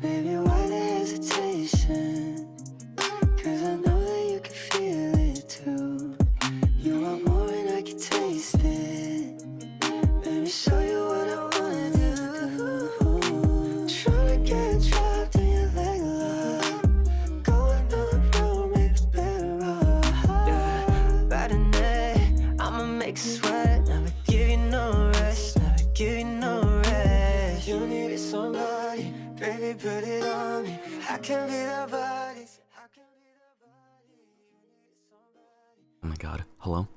Baby, why the hesitation? Cause I know that you can feel it too. You want more and I can taste it. Let me show you what I wanna do. Tryna get trapped in your leg lock. Going down the road, make it better off. Yeah, bad night, I'ma make you sweat. Never give you no rest, never give you no rest. You needed somebody, baby, put it on me. I can be that body. Oh my god. Hello?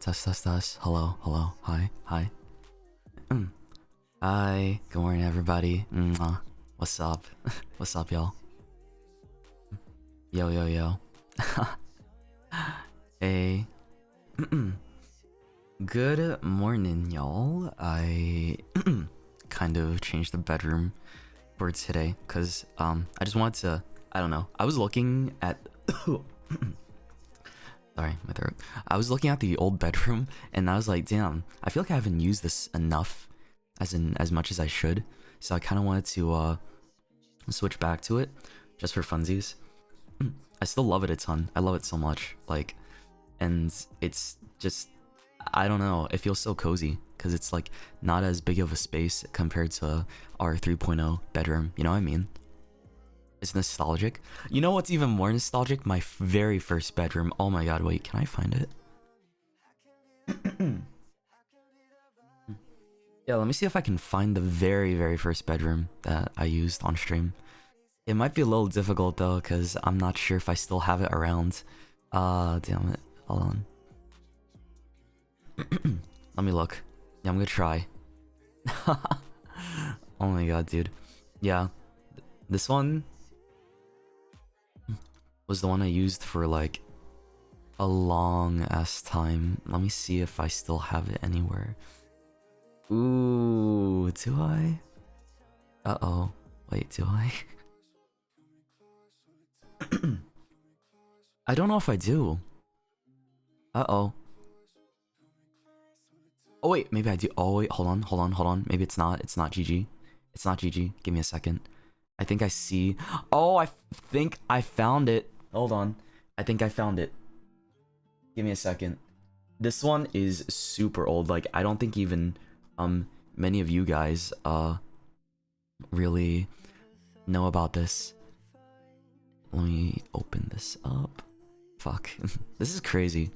Test. Hello. Hi. Hi. Good morning, everybody. What's up? What's up, y'all? Yo. Hey. Good morning, y'all. I kind of changed the bedroom for today because I just wanted to, I don't know. I was looking at sorry, my throat. I was looking at the old bedroom and I was like, damn, I feel like I haven't used this enough, as much as I should. So I kind of wanted to switch back to it just for funsies. I still love it a ton. I love it so much. Like, and it's just, I don't know, it feels so cozy because it's like not as big of a space compared to our 3.0 bedroom. You know what I mean? It's nostalgic. You know what's even more nostalgic? My very first bedroom. Oh my god, wait, can I find it? Yeah, let me see if I can find the very first bedroom that I used on stream. It might be a little difficult though, because I'm not sure if I still have it around. Damn it. Hold on. Let me look. Yeah, I'm gonna try. Oh my god, dude. Yeah. This one was the one I used for like a long ass time. Let me see if I still have it anywhere. Ooh, do I? Uh-oh. Wait, do I? I don't know if I do. Uh-oh. Oh wait, maybe I do. Oh wait, hold on. Maybe it's not. It's not GG. It's not GG. Give me a second. I think I see. Oh, I think I found it. Hold on. I think I found it. Give me a second. This one is super old. Like, I don't think even many of you guys really know about this. Let me open this up. Fuck. This is crazy.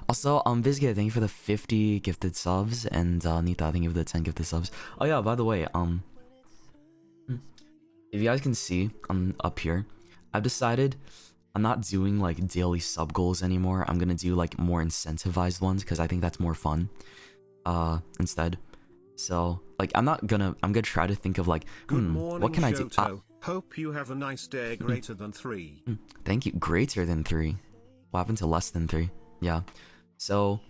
Also, Biscuit, thank you for the 50 gifted subs, and Nita, thank you for the 10 gifted subs. Oh yeah, by the way, if you guys can see, up here, I've decided I'm not doing like daily sub goals anymore. I'm gonna do like more incentivized ones because I think that's more fun. Instead. So like I'm gonna try to think of like, what can I do? Hope you have a nice day. Greater than 3. Thank you. Greater than 3. What happened to less than 3? Yeah. So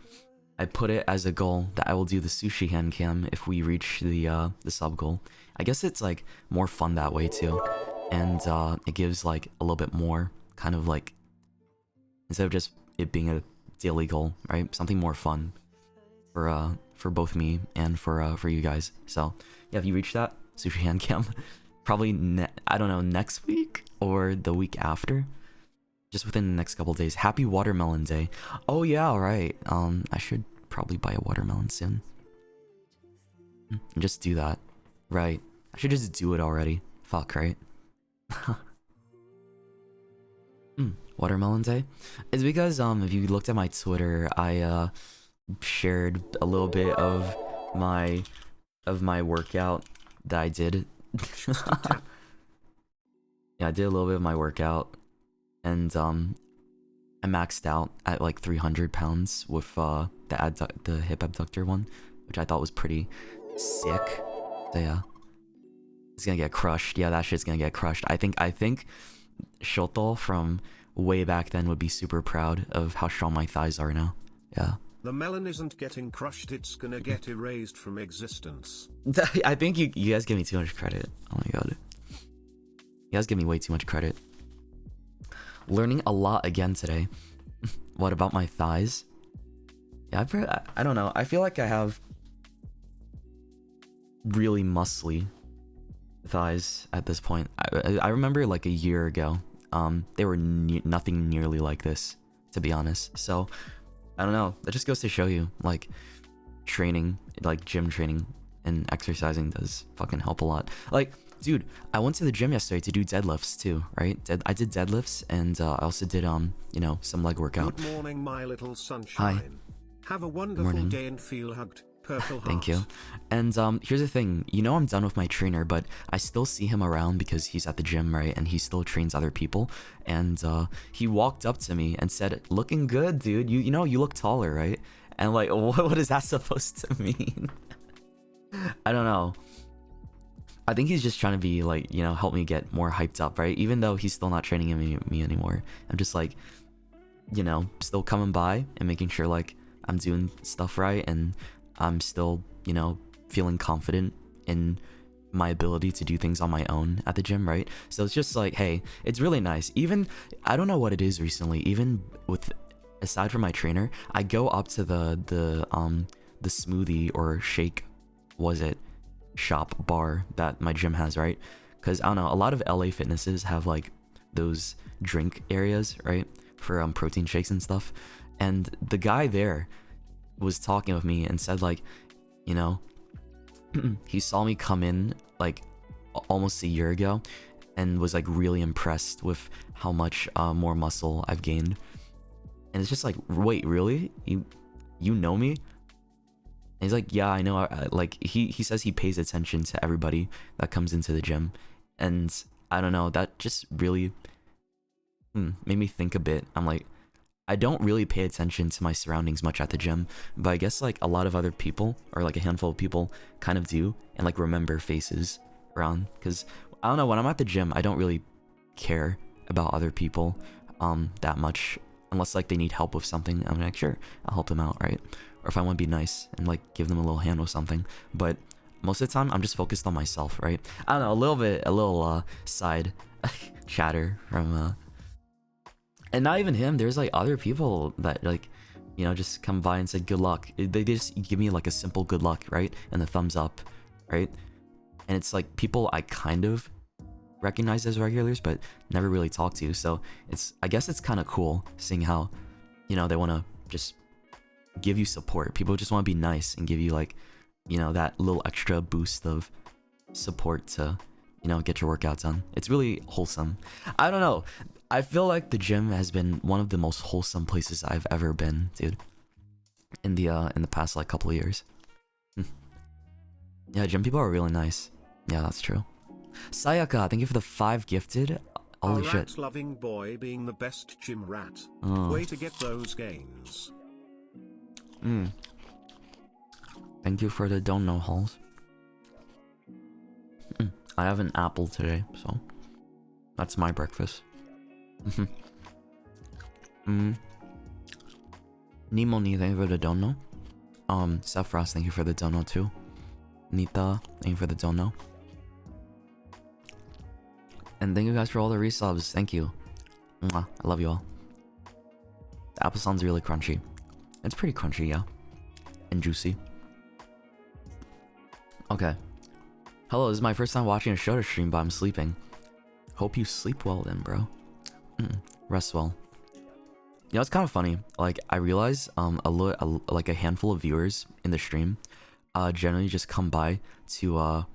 I put it as a goal that I will do the sushi hand cam if we reach the sub goal. I guess it's like more fun that way too. And it gives like a little bit more kind of like, instead of just it being a daily goal, right? Something more fun for both me and for you guys. So yeah, if you reach that sushi hand cam, probably I don't know, next week or the week after, just within the next couple days. Happy Watermelon Day. Oh yeah, all right. I should probably buy a watermelon soon. Just do that, right? I should just do it already. Fuck, right? Watermelon Day. It's because if you looked at my Twitter, I shared a little bit of my workout that I did. Yeah, I did a little bit of my workout, and I maxed out at like 300 pounds with the hip abductor one, which I thought was pretty sick. So yeah, it's gonna get crushed. Yeah, that shit's gonna get crushed. I think Shoto from way back then would be super proud of how strong my thighs are now. Yeah. The melon isn't getting crushed, it's gonna get erased from existence. I think you guys give me too much credit. Oh my god. You guys give me way too much credit. Learning a lot again today. What about my thighs? Yeah, I don't know. I feel like I have really muscly thighs at this point. I remember like a year ago, they were nothing nearly like this, to be honest. So I don't know. That just goes to show you, like, training, like gym training and exercising does fucking help a lot. Like, dude, I went to the gym yesterday to do deadlifts too, right? I did deadlifts, and I also did you know, some leg workout. Good morning, my little sunshine. Hi. Have a wonderful day and feel hugged. Purple heart. Thank you. And here's the thing, you know, I'm done with my trainer, but I still see him around because he's at the gym, right? And he still trains other people. And he walked up to me and said, "Looking good, dude. You know, you look taller, right?" And like, what is that supposed to mean? I don't know. I think he's just trying to be like, you know, help me get more hyped up, right? Even though he's still not training me anymore. I'm just like, you know, still coming by and making sure like I'm doing stuff right, and I'm still, you know, feeling confident in my ability to do things on my own at the gym, right? So it's just like, hey, it's really nice. Even, I don't know what it is recently, even with, aside from my trainer, I go up to the smoothie or shake, was it, shop bar that my gym has, right? Because I don't know, a lot of LA fitnesses have like those drink areas, right, for protein shakes and stuff. And the guy there was talking with me and said like, you know, he saw me come in like almost a year ago and was like really impressed with how much more muscle I've gained. And it's just like, wait, really? You know me? And he's like, yeah, I know. Like he says he pays attention to everybody that comes into the gym. And I don't know, that just really made me think a bit. I'm like, I don't really pay attention to my surroundings much at the gym, but I guess like a lot of other people, or like a handful of people, kind of do, and like remember faces around. Because I don't know, when I'm at the gym, I don't really care about other people that much, unless like they need help with something. I'm like, sure, I'll help them out, right? Or if I want to be nice and like give them a little hand with something. But most of the time, I'm just focused on myself, right? I don't know, a little side chatter from and not even him, there's like other people that like, you know, just come by and say good luck. They just give me like a simple good luck, right? And the thumbs up, right? And it's like people I kind of recognize as regulars, but never really talk to. So it's, I guess it's kind of cool seeing how, you know, they want to just give you support. People just want to be nice and give you like, you know, that little extra boost of support to, you know, get your workouts done. It's really wholesome. I don't know. I feel like the gym has been one of the most wholesome places I've ever been, dude. In the past like couple of years. Yeah, gym people are really nice. Yeah, that's true. Sayaka, thank you for the 5 gifted. Holy shit. Rat-loving boy being the best gym rat. Oh. Way to get those gains. Thank you for the don't know halls. I have an apple today, so that's my breakfast. Nimoni, thank you for the dono. Sephiroth, thank you for the dono too. Nita, thank you for the dono. And thank you guys for all the resubs. Thank you. Mwah, I love you all. The apple sounds really crunchy. It's pretty crunchy, yeah. And juicy. Okay. Hello, this is my first time watching a Shoto stream, but I'm sleeping. Hope you sleep well then, bro. Rest well. You know, it's kind of funny. Like, I realize like a handful of viewers in the stream generally just come by to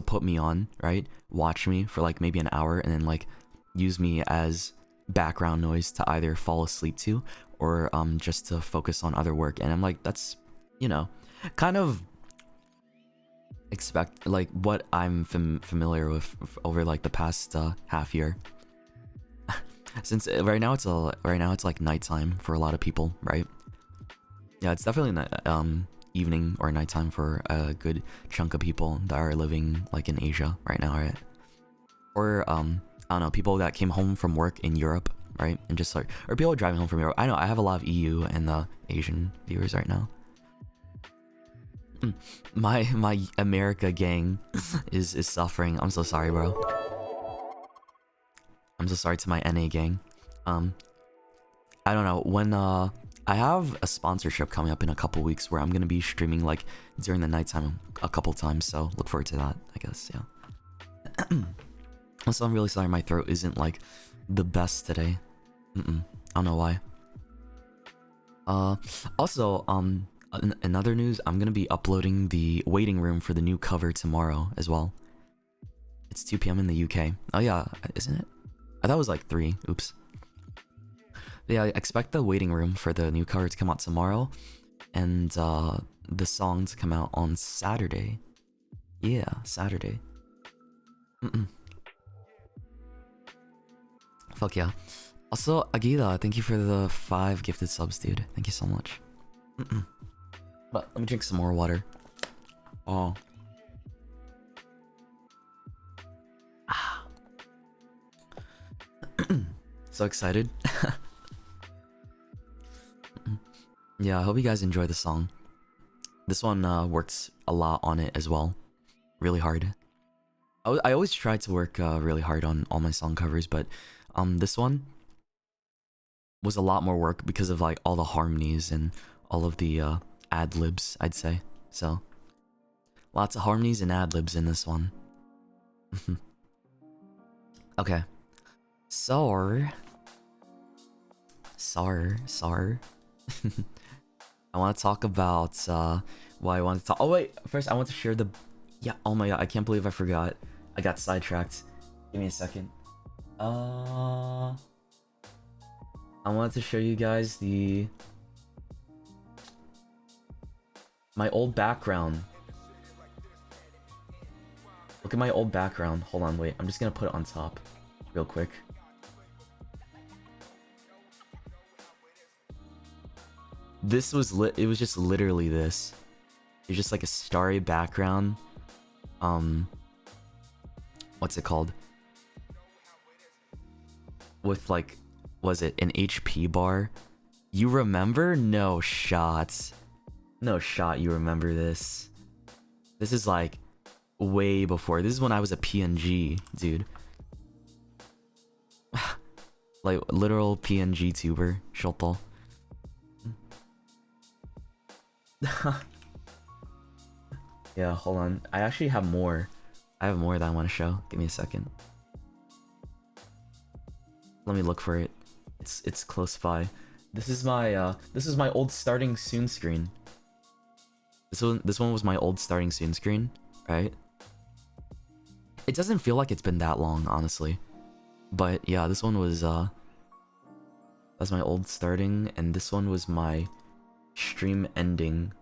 put me on, right? Watch me for like maybe an hour and then like use me as background noise to either fall asleep to or just to focus on other work. And I'm like, that's, you know, kind of expect like what I'm familiar with over like the past half year. Since right now it's like nighttime for a lot of people, right? Yeah, it's definitely evening or nighttime for a good chunk of people that are living like in Asia right now, right? Or I don't know, people that came home from work in Europe, right? And just like, or people driving home from Europe. I know I have a lot of EU and Asian viewers right now. My America gang is suffering. I'm so sorry, bro. I'm so sorry to my NA gang. I don't know, when I have a sponsorship coming up in a couple weeks where I'm gonna be streaming like during the nighttime a couple times, so look forward to that, I guess, yeah. Also, I'm really sorry my throat isn't like the best today. I don't know why. Also, in other news, I'm gonna be uploading the waiting room for the new cover tomorrow as well. It's 2 p.m. in the UK. Oh yeah, isn't it? I thought it was like 3. Oops. Yeah, I expect the waiting room for the new cover to come out tomorrow, and the song to come out on Saturday. Yeah, Saturday. Fuck yeah. Also, Agila, thank you for the 5 gifted subs, dude. Thank you so much. But let me drink some more water. Oh. So excited. Yeah, I hope you guys enjoy the song. This one works a lot on it as well. Really hard. I always try to work really hard on all my song covers, but this one was a lot more work because of like all the harmonies and all of the ad-libs, I'd say. So lots of harmonies and ad-libs in this one. Okay. So I want to talk about why I want to talk. Oh wait, first I want to share the. Yeah. Oh my god, I can't believe I forgot. I got sidetracked. Give me a second. I wanted to show you guys my old background. Look at my old background. Hold on, wait. I'm just gonna put it on top, real quick. This was it was just literally this. It's just like a starry background. What's it called? With like, was it an HP bar? You remember? No shot. No shot you remember this. This is like way before. This is when I was a PNG, dude. Like literal PNG tuber, Shoto. Yeah, hold on. I actually have more. I have more that I want to show. Give me a second. Let me look for it. It's close by. This is my old starting soon screen. This one was my old starting soon screen, right? It doesn't feel like it's been that long, honestly. But yeah, this one was that's my old starting, and this one was my stream ending.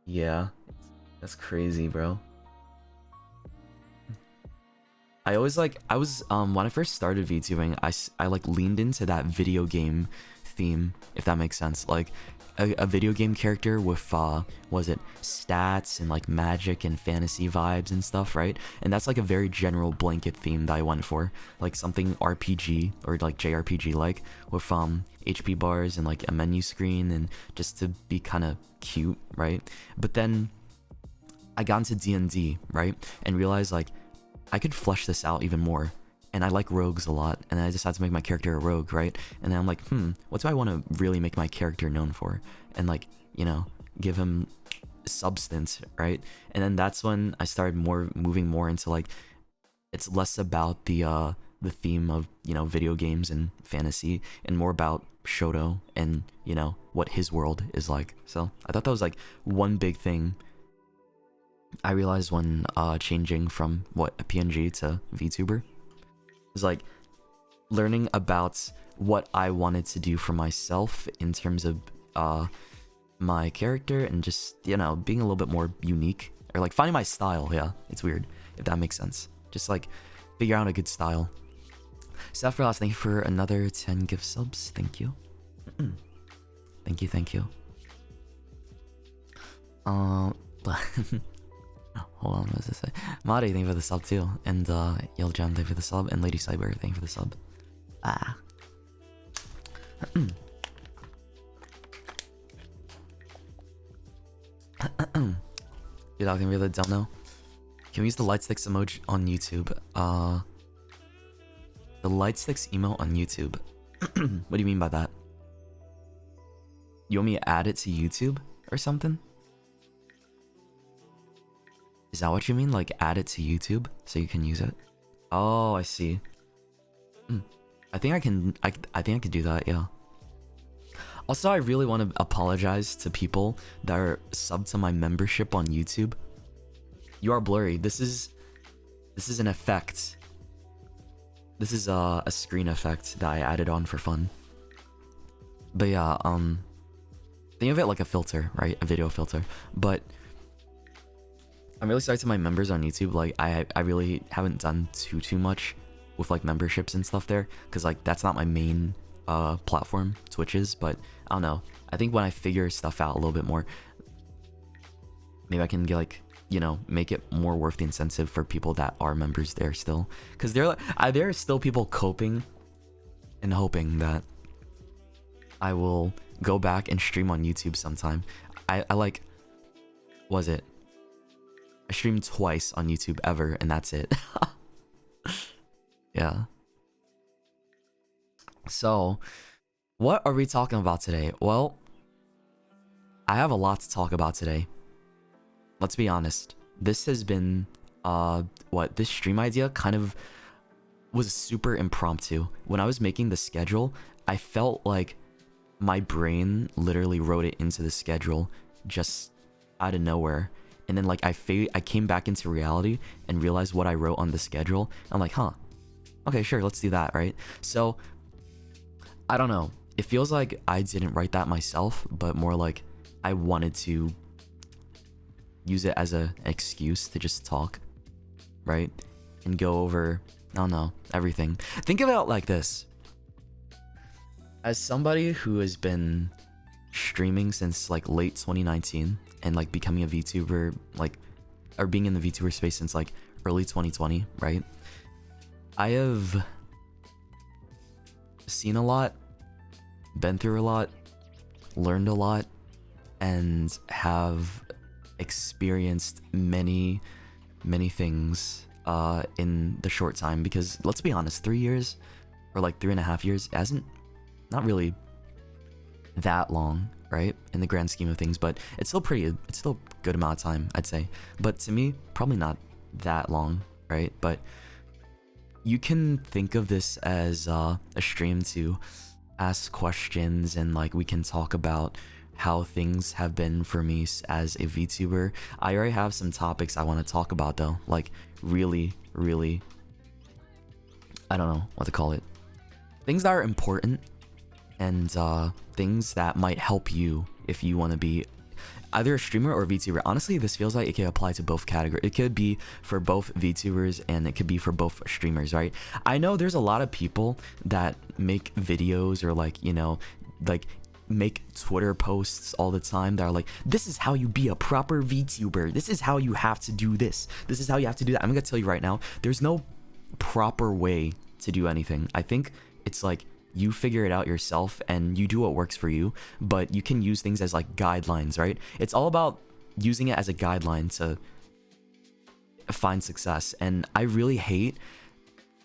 Yeah, that's crazy, bro. I always like, I was when I first started VTubing, I like leaned into that video game theme, if that makes sense. Like a video game character with was it stats and like magic and fantasy vibes and stuff, right? And that's like a very general blanket theme that I went for, like something RPG or like JRPG like, with HP bars and like a menu screen, and just to be kind of cute, right? But then I got into D&D, right, and realized like I could flesh this out even more. And I like rogues a lot, and I decided to make my character a rogue, right? And then I'm like, what do I want to really make my character known for? And like, you know, give him substance, right? And then that's when I started moving more into like, it's less about the theme of, you know, video games and fantasy, and more about Shoto and, you know, what his world is like. So I thought that was like one big thing I realized when changing from a PNG to VTuber. Is like learning about what I wanted to do for myself in terms of my character, and just, you know, being a little bit more unique, or like finding my style. Yeah, it's weird, if that makes sense. Just like figure out a good style. Saffrost, thank you for another 10 gift subs. Thank you. Thank you. Hold on, what does this say? Mari, thank you for the sub too. And Yellow Jam, thank you for the sub. And Lady Cyber, thank you for the sub. Dude, I can really don't know. Can we use the light sticks emoji on YouTube? The light sticks emote on YouTube. What do you mean by that? You want me to add it to YouTube or something? Is that what you mean? Like add it to YouTube so you can use it? Oh, I see. I think I can. I think I can do that. Yeah. Also, I really want to apologize to people that are subbed to my membership on YouTube. You are blurry. This is an effect. This is a screen effect that I added on for fun. But yeah, think of it like a filter, right? A video filter. But I'm really sorry to my members on YouTube. Like I really haven't done too much with like memberships and stuff there, because like that's not my main platform. Twitch is, but I don't know. I think when I figure stuff out a little bit more, maybe I can get like, you know, make it more worth the incentive for people that are members there still, because there are still people coping and hoping that I will go back and stream on YouTube sometime. I like, was it? I streamed twice on YouTube ever, and that's it. Yeah. So, what are we talking about today? Well, I have a lot to talk about today. Let's be honest. This has been, this stream idea kind of was super impromptu. When I was making the schedule, I felt like my brain literally wrote it into the schedule just out of nowhere. And then like I came back into reality and realized what I wrote on the schedule. I'm like, huh, okay, sure, let's do that, right? So, I don't know. It feels like I didn't write that myself, but more like I wanted to use it as an excuse to just talk, right? And go over, I don't know, everything. Think about it like this. As somebody who has been streaming since like late 2019 and like becoming a VTuber, like, or being in the VTuber space since like early 2020, right? I have seen a lot, been through a lot, learned a lot, and have experienced many things in the short time. Because let's be honest, 3 years or like 3.5 years hasn't, not really that long, right, in the grand scheme of things, but it's still a good amount of time, I'd say. But to me, probably not that long, right? But you can think of this as a stream to ask questions, and like we can talk about how things have been for me as a VTuber. I already have some topics I want to talk about though, like really, I don't know what to call it. Things that are important, and things that might help you if you want to be either a streamer or a VTuber. Honestly, this feels like it can apply to both categories. It could be for both VTubers and it could be for both streamers, right? I know there's a lot of people that make videos or like, you know, like make Twitter posts all the time that are like, this is how you be a proper VTuber. This is how you have to do this. This is how you have to do that. I'm gonna tell you right now, there's no proper way to do anything. I think it's like you figure it out yourself and you do what works for you, but you can use things as like guidelines, right? It's all about using it as a guideline to find success. And I really hate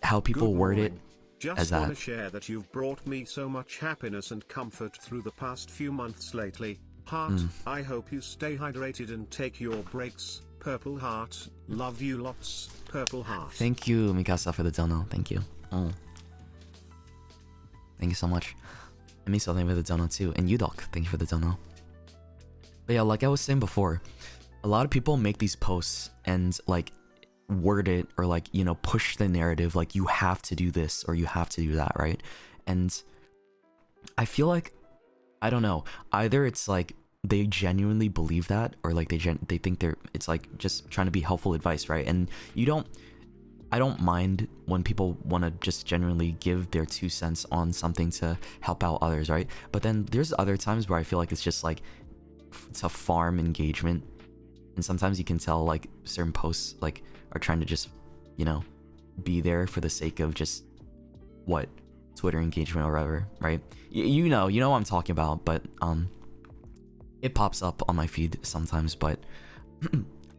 how people word it as that. Just want to share that you've brought me so much happiness and comfort through the past few months lately. Heart, I hope you stay hydrated and take your breaks. Purple heart, love you lots. Purple heart. Thank you, Mikasa, for the dono. Thank you. Thank you so much. And Miso, thank you for the dono too. And Udok, thank you for the dono. But yeah, like I was saying before, a lot of people make these posts and like word it or like, you know, push the narrative like you have to do this or you have to do that, right? And I feel like, I don't know, either it's like they genuinely believe that, or like they think it's like just trying to be helpful advice, right? And I don't mind when people want to just genuinely give their 2 cents on something to help out others, right? But then there's other times where I feel like it's just like to farm engagement, and sometimes you can tell like certain posts like are trying to just, you know, be there for the sake of just what, Twitter engagement or whatever, right? You know what I'm talking about. But it pops up on my feed sometimes. But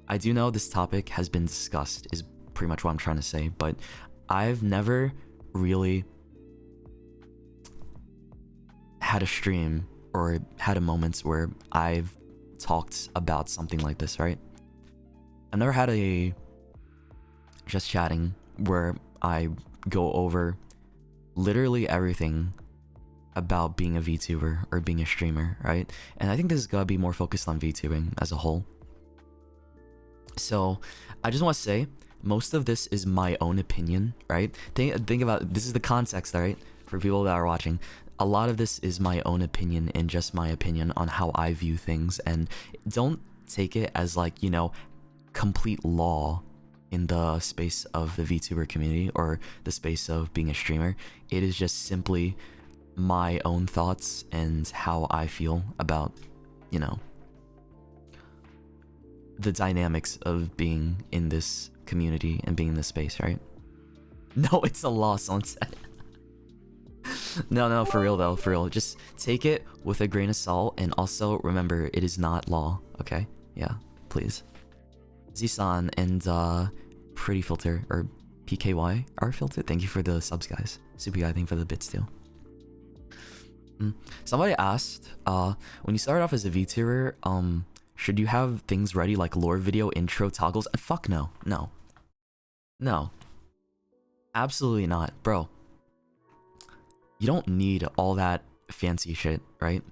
I do know this topic has been discussed, is pretty much what I'm trying to say, but I've never really had a stream or had a moments where I've talked about something like this, right? I've never had a just chatting where I go over literally everything about being a VTuber or being a streamer, right? And I think this is gonna be more focused on VTubing as a whole. So I just want to say, most of this is my own opinion, right? Think about, this is the context, right? For people that are watching, a lot of this is my own opinion and just my opinion on how I view things, and don't take it as like, you know, complete law in the space of the VTuber community or the space of being a streamer. It is just simply my own thoughts and how I feel about, you know, the dynamics of being in this community and being in this space, right? No, it's a law, someone said. No, for real though, for real. Just take it with a grain of salt, and also remember, it is not law, okay? Yeah, please. Z-san and Pretty Filter, or PKY R Filter, thank you for the subs, guys. Super guy, thank you for the bits too. Somebody asked, when you start off as a VTuber, should you have things ready like lore video, intro, toggles? Fuck no. No. Absolutely not. Bro, you don't need all that fancy shit, right?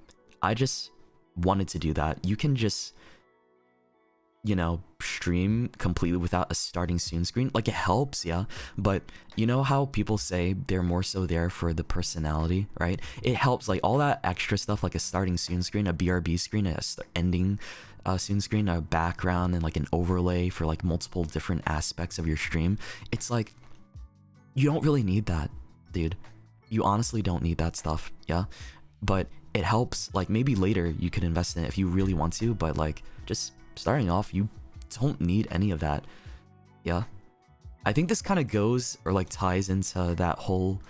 I just wanted to do that. You can just, you know, stream completely without a starting soon screen. Like, it helps, yeah, but you know how people say they're more so there for the personality, right? It helps, like, all that extra stuff, like a starting soon screen, a BRB screen, a ending soon screen, a background, and like an overlay for like multiple different aspects of your stream. It's like, you don't really need that, dude. You honestly don't need that stuff, yeah? But it helps, like, maybe later you could invest in it if you really want to, but like, just starting off, you don't need any of that, yeah? I think this kind of goes or like ties into that whole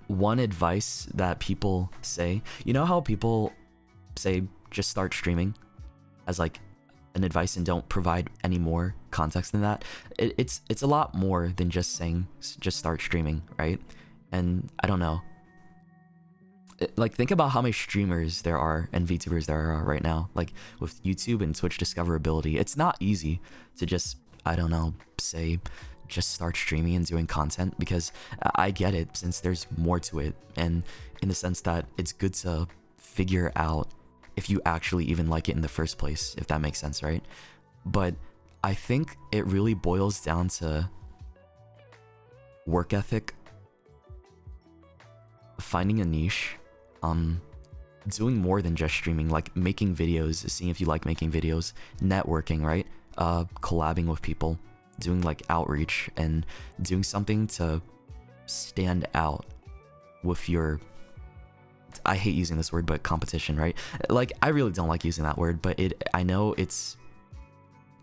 one advice that people say. You know how people say just start streaming as like an advice and don't provide any more context than that? It's a lot more than just saying just start streaming, right? And I don't know, like, think about how many streamers there are and VTubers there are right now, like with YouTube and Twitch discoverability. It's not easy to just, I don't know, say just start streaming and doing content, because I get it, since there's more to it, and in the sense that it's good to figure out if you actually even like it in the first place, if that makes sense, right? But I think it really boils down to work ethic, finding a niche, doing more than just streaming, like making videos, seeing if you like making videos, networking, right? Collabing with people, doing like outreach, and doing something to stand out with your, I hate using this word, but competition, right? Like, I really don't like using that word, but I know it's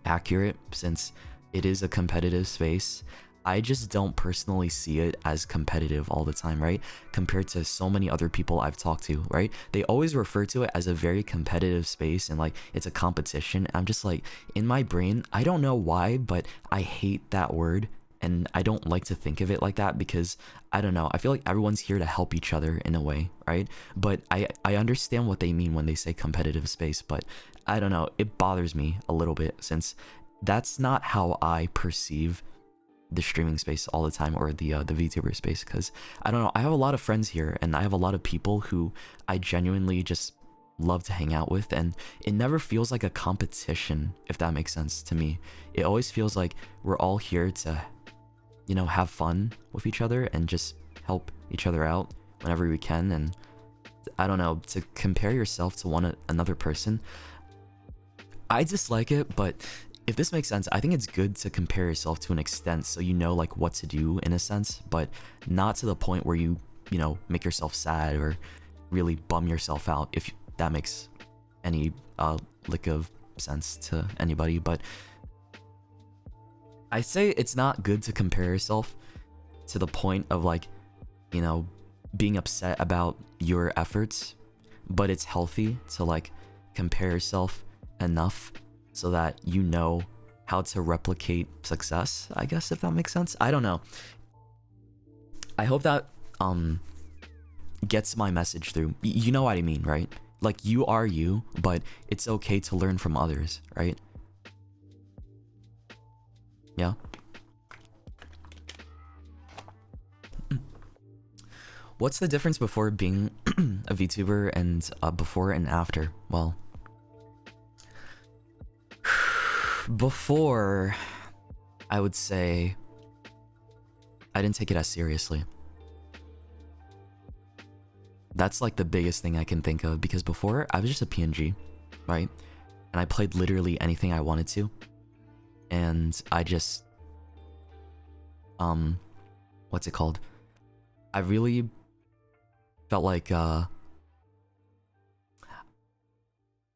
accurate since it is a competitive space. I just don't personally see it as competitive all the time, right? Compared to so many other people I've talked to, right? They always refer to it as a very competitive space and like it's a competition. I'm just like, in my brain, I don't know why, but I hate that word. And I don't like to think of it like that, because I don't know, I feel like everyone's here to help each other in a way, right? But I understand what they mean when they say competitive space, but I don't know, it bothers me a little bit, since that's not how I perceive the streaming space all the time, or the VTuber space. Because I don't know, I have a lot of friends here and I have a lot of people who I genuinely just love to hang out with, and it never feels like a competition, if that makes sense to me. It always feels like we're all here to, you know, have fun with each other and just help each other out whenever we can. And I don't know, to compare yourself to another person, I dislike it, but if this makes sense, I think it's good to compare yourself to an extent, so you know like what to do in a sense, but not to the point where you know, make yourself sad or really bum yourself out, if that makes any lick of sense to anybody. But I say it's not good to compare yourself to the point of like, you know, being upset about your efforts, but it's healthy to like compare yourself enough so that you know how to replicate success, I guess, if that makes sense. I don't know. I hope that gets my message through. You know what I mean, right? Like, you are you, but it's okay to learn from others, right? Yeah. What's the difference before being a VTuber and before and after? Well, before, I would say I didn't take it as seriously. That's like the biggest thing I can think of, because before I was just a PNG, right? And I played literally anything I wanted to. And I just, what's it called? I really felt like, I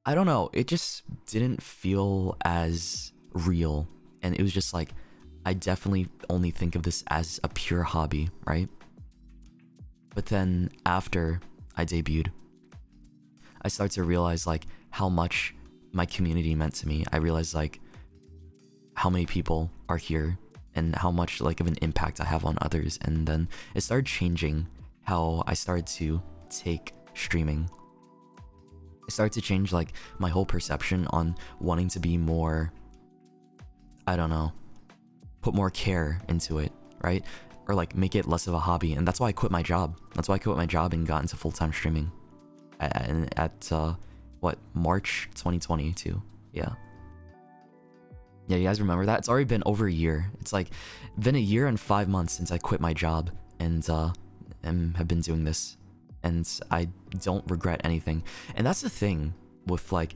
don't know, it just didn't feel as real. And it was just like, I definitely only think of this as a pure hobby, right? But then after I debuted, I started to realize like how much my community meant to me. I realized like how many people are here and how much like of an impact I have on others. And then it started changing how I started to take streaming. It started to change like my whole perception on wanting to be more, I don't know, put more care into it, right? Or like make it less of a hobby. And that's why I quit my job. That's why I quit my job and got into full-time streaming at what, March 2022. Yeah, you guys remember that? It's already been over a year. It's like been a year and 5 months since I quit my job and have been doing this, and I don't regret anything. And that's the thing with like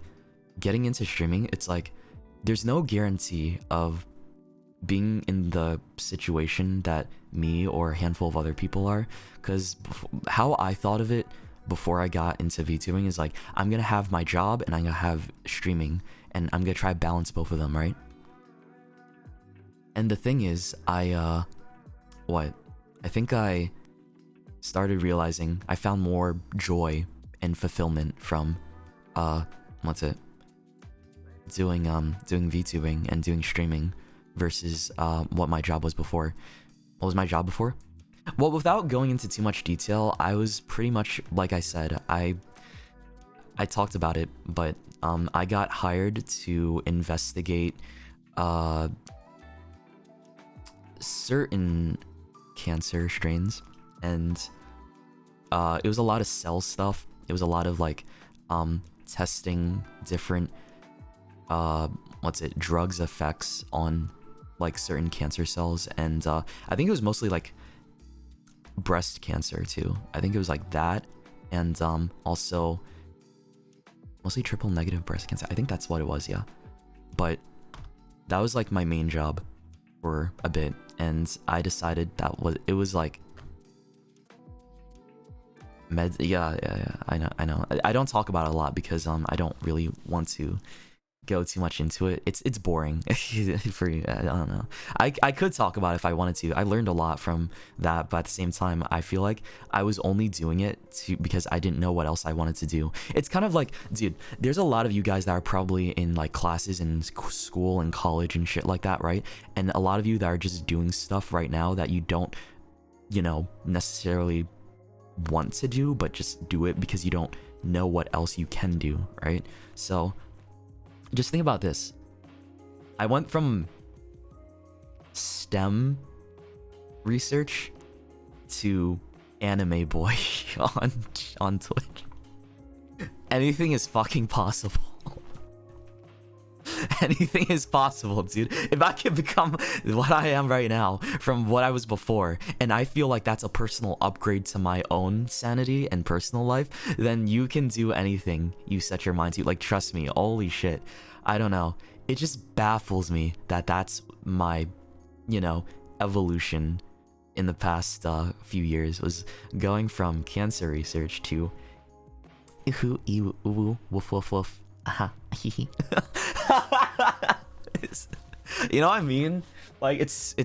getting into streaming. It's like there's no guarantee of being in the situation that me or a handful of other people are, because how I thought of it before I got into VTubing is like, I'm gonna have my job and I'm gonna have streaming, and I'm gonna try to balance both of them, right? And the thing is, I think I started realizing I found more joy and fulfillment from doing VTubing and doing streaming versus what my job was before. What was my job before? Well, without going into too much detail, I was pretty much, like I said, I talked about it, but I got hired to investigate certain cancer strains, and it was a lot of cell stuff. It was a lot of like testing different drugs effects on like certain cancer cells, and I think it was mostly like breast cancer too. I think it was like that, and also mostly triple negative breast cancer. I think that's what it was, yeah. But that was like my main job for a bit, and I decided it was like meds. Yeah, I know. I don't talk about it a lot because I don't really want to go too much into it. It's boring for you. I don't know. I could talk about it if I wanted to. I learned a lot from that, but at the same time, I feel like I was only doing it because I didn't know what else I wanted to do. It's kind of like, dude, there's a lot of you guys that are probably in like classes in school and college and shit like that, right? And a lot of you that are just doing stuff right now that you don't, necessarily want to do, but just do it because you don't know what else you can do, right? So just think about this. I went from STEM research to anime boy on Twitch. Anything is fucking possible. Anything is possible, dude. If I can become what I am right now from what I was before, and I feel like that's a personal upgrade to my own sanity and personal life, then you can do anything you set your mind to. Like, trust me, holy shit. I don't know. It just baffles me that that's my, evolution in the past few years, was going from cancer research to woof woof woof. You know what I mean? Like, it's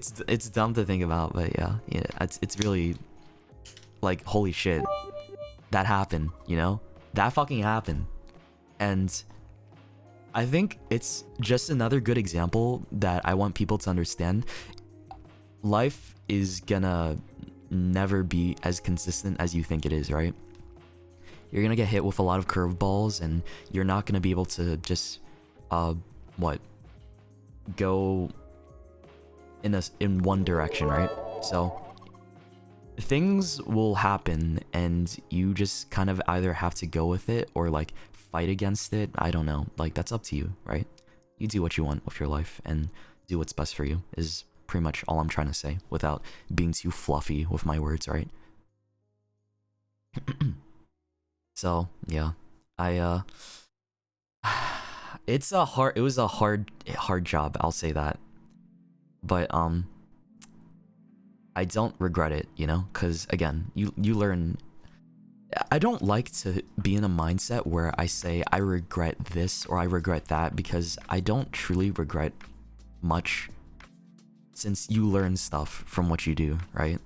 dumb to think about, but yeah, it's really like, holy shit, that happened, that fucking happened. And I think it's just another good example that I want people to understand. Life is gonna never be as consistent as you think it is, right? You're gonna get hit with a lot of curveballs, and you're not gonna be able to just go in one direction, right? So things will happen, and you just kind of either have to go with it or like fight against it. I don't know, like that's up to you, right? You do what you want with your life and do what's best for you is pretty much all I'm trying to say without being too fluffy with my words, right? So yeah, it was a hard job, I'll say that, but I don't regret it, you know, because again, you learn. I don't like to be in a mindset where I say I regret this or I regret that, because I don't truly regret much, since you learn stuff from what you do, right?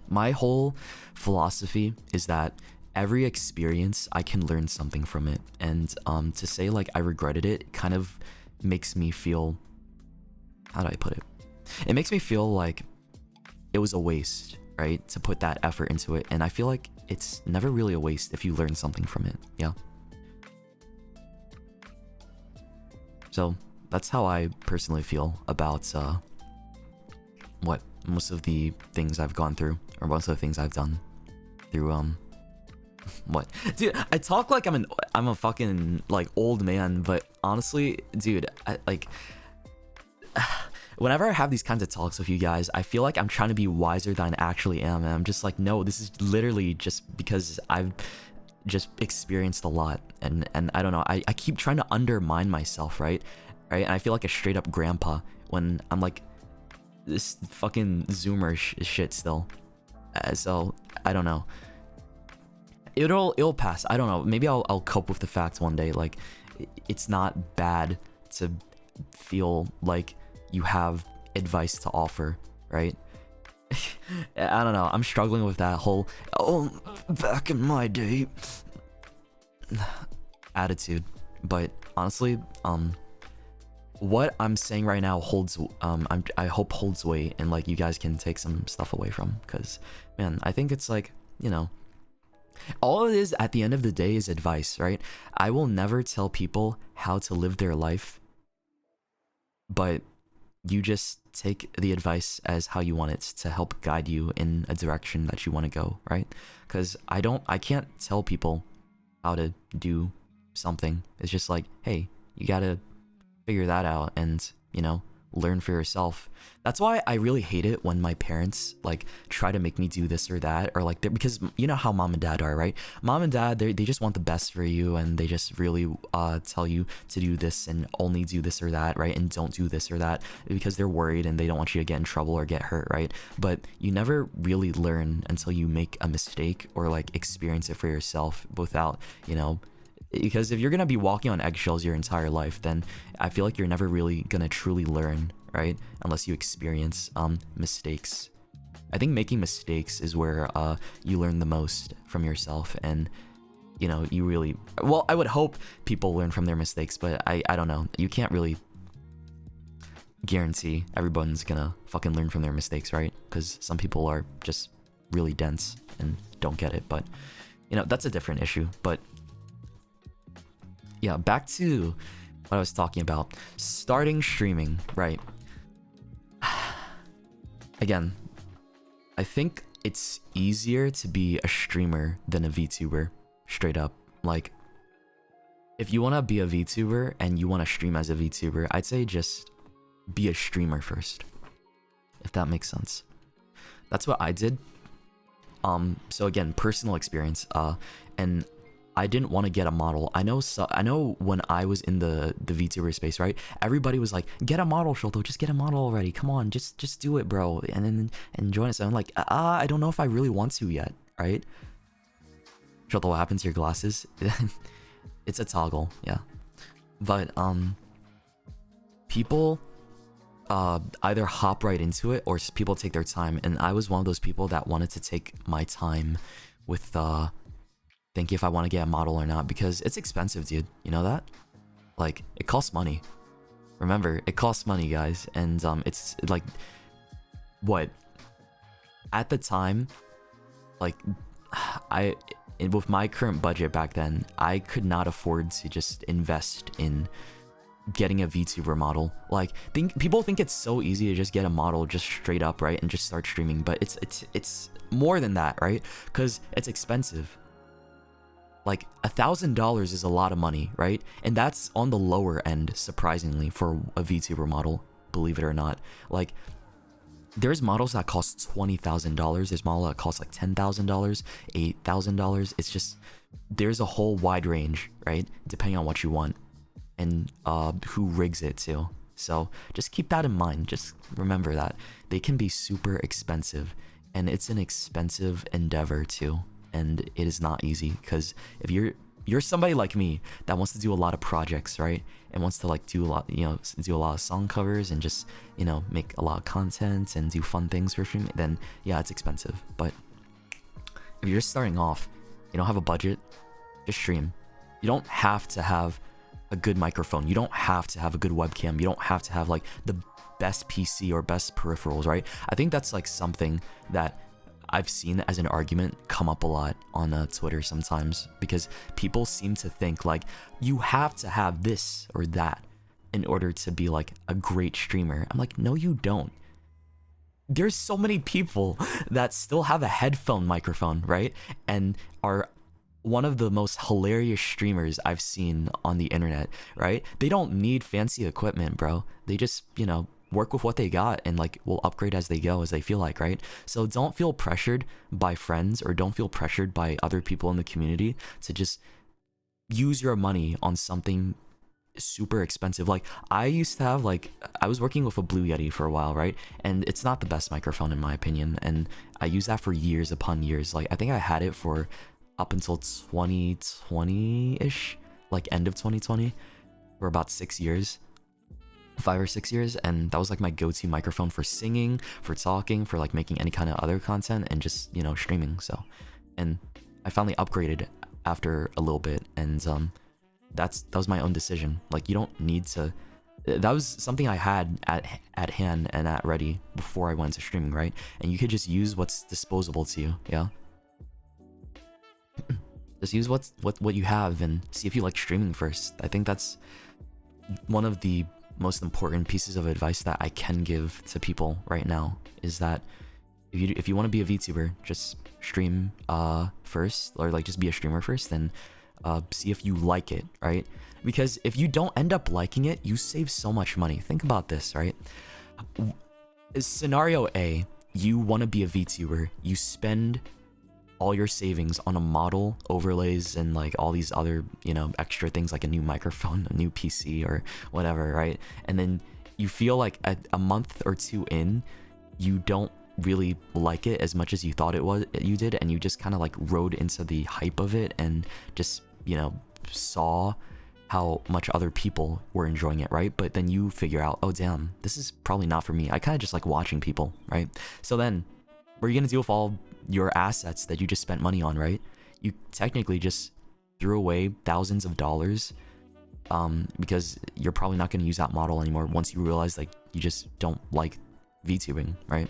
My whole philosophy is that every experience I can learn something from it, and to say like I regretted it kind of makes me feel, how do I put it? It makes me feel like it was a waste, right? To put that effort into it, and I feel like it's never really a waste if you learn something from it, yeah? So that's how I personally feel about what most of the things I've gone through, or most of the things I've done through what? Dude, I talk like I'm a fucking like old man, but honestly, dude, whenever I have these kinds of talks with you guys, I feel like I'm trying to be wiser than I actually am, and I'm just like, no, this is literally just because I've just experienced a lot, and I don't know, I keep trying to undermine myself, right? And I feel like a straight up grandpa when I'm like this fucking zoomer shit still. So I don't know. It'll pass. I don't know. Maybe I'll cope with the fact one day. Like, it's not bad to feel like you have advice to offer, right? I don't know. I'm struggling with that whole back in my day attitude. But honestly, what I'm saying right now holds I hope holds weight, and like you guys can take some stuff away from, because man, I think it's like, you know, all it is at the end of the day is advice, right? I will never tell people how to live their life, but you just take the advice as how you want it to help guide you in a direction that you want to go, right? Because I can't tell people how to do something. It's just like, hey, you gotta figure that out and, you know, learn for yourself. That's why I really hate it when my parents like try to make me do this or that, or like, because you know how mom and dad are, right? Mom and dad, they just want the best for you, and they just really tell you to do this and only do this or that, right? And don't do this or that, because they're worried and they don't want you to get in trouble or get hurt, right? But you never really learn until you make a mistake or like experience it for yourself without, you know, because if you're gonna be walking on eggshells your entire life, then I feel like you're never really gonna truly learn, right? Unless you experience mistakes. I think making mistakes is where you learn the most from yourself, and you know, you really, well, I would hope people learn from their mistakes, but I don't know. You can't really guarantee everyone's gonna fucking learn from their mistakes, right? Because some people are just really dense and don't get it, but you know, that's a different issue. But yeah, back to what I was talking about. Starting streaming, right? Again, I think it's easier to be a streamer than a VTuber, straight up. Like, if you want to be a VTuber and you want to stream as a VTuber, I'd say just be a streamer first, if that makes sense. That's what I did. So again, personal experience, and I didn't want to get a model. I know when I was in the VTuber space, right? Everybody was like, get a model, Shoto, just get a model already. Come on, just do it, bro. And join us. And I'm like, I don't know if I really want to yet, right? Shoto, what happened to your glasses? It's a toggle, yeah. But people either hop right into it or people take their time, and I was one of those people that wanted to take my time with thinking if I want to get a model or not, because it's expensive, dude. You know that? Like, it costs money. Remember, it costs money, guys. And it's like, what? at the time, like, with my current budget back then, I could not afford to just invest in getting a VTuber model. Like, people think it's so easy to just get a model just straight up, right, and just start streaming, but it's more than that, right? Because it's expensive. Like, $1,000 is a lot of money, right? And that's on the lower end, surprisingly, for a VTuber model, believe it or not. Like, there's models that cost $20,000. There's models that cost like $10,000, $8,000. It's just, there's a whole wide range, right? Depending on what you want and who rigs it too. So just keep that in mind. Just remember that they can be super expensive, and it's an expensive endeavor too. And it is not easy, because if you're somebody like me that wants to do a lot of projects, right, and wants to like do a lot, do a lot of song covers and just, make a lot of content and do fun things for streaming, then yeah, it's expensive. But if you're just starting off, you don't have a budget, just stream. You don't have to have a good microphone, you don't have to have a good webcam, you don't have to have like the best PC or best peripherals, right? I think that's like something that I've seen as an argument come up a lot on Twitter sometimes, because people seem to think like you have to have this or that in order to be like a great streamer. I'm like, no, you don't. There's so many people that still have a headphone microphone, right? And are one of the most hilarious streamers I've seen on the internet, right? They don't need fancy equipment, bro. They just, work with what they got and like will upgrade as they go, as they feel like, right? So don't feel pressured by friends, or don't feel pressured by other people in the community to just use your money on something super expensive. Like, I used to have, like, I was working with a Blue Yeti for a while, right? And it's not the best microphone in my opinion, and I used that for years upon years. Like, I think I had it for up until 2020-ish, like end of 2020, for about 6 years. 5 or 6 years, and that was like my go-to microphone for singing, for talking, for like making any kind of other content, and just streaming. So, and I finally upgraded after a little bit, and that was my own decision. Like, you don't need to. That was something I had at hand and at ready before I went to streaming, right? And you could just use what's disposable to you. Yeah, just use what you have and see if you like streaming first. I think that's one of the most important pieces of advice that I can give to people right now, is that if you want to be a VTuber, just stream first, or like just be a streamer first, and see if you like it, right? Because if you don't end up liking it, you save so much money. Think about this, right? Scenario A, you want to be a VTuber, you spend all your savings on a model, overlays, and like all these other, extra things, like a new microphone, a new PC, or whatever, right? And then you feel like a month or two in, you don't really like it as much as you thought you did, and you just kind of like rode into the hype of it and just, saw how much other people were enjoying it, right? But then you figure out, oh damn, this is probably not for me. I kind of just like watching people, right? So then, what are you gonna do with all your assets that you just spent money on, right? You technically just threw away thousands of dollars, because you're probably not going to use that model anymore once you realize like you just don't like VTubing, right?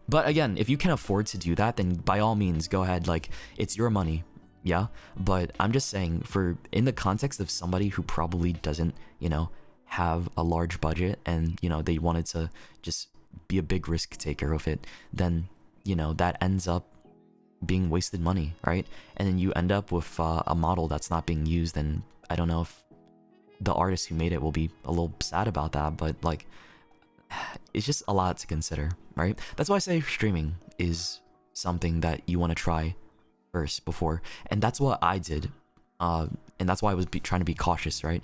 But again, if you can afford to do that, then by all means go ahead. Like, it's your money, yeah? But I'm just saying, in the context of somebody who probably doesn't, have a large budget, and they wanted to just be a big risk taker of it, then that ends up being wasted money, right? And then you end up with a model that's not being used, and I don't know if the artist who made it will be a little sad about that, but like, it's just a lot to consider, right? That's why I say streaming is something that you want to try first before, and that's what I did, and that's why I was trying to be cautious, right?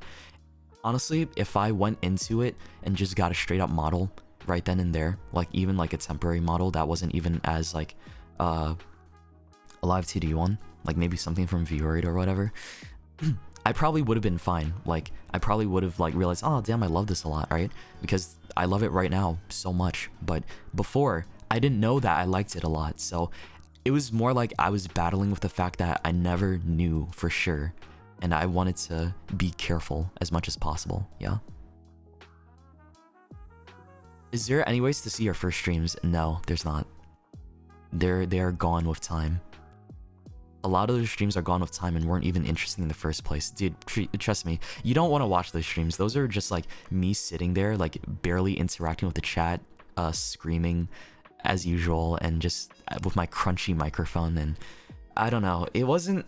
Honestly, if I went into it and just got a straight up model right then and there, like even like a temporary model that wasn't even as like a live 2D one, like maybe something from VTUBER or whatever, I probably would have been fine. Like, I probably would have like realized, oh damn, I love this a lot, right? Because I love it right now so much. But before, I didn't know that I liked it a lot, so it was more like I was battling with the fact that I never knew for sure, and I wanted to be careful as much as possible. Yeah. Is there any ways to see your first streams? No, there's not. They are gone with time. A lot of those streams are gone with time and weren't even interesting in the first place. Dude, trust me, you don't want to watch those streams. Those are just like me sitting there, like barely interacting with the chat, screaming as usual, and just with my crunchy microphone. And I don't know, it wasn't...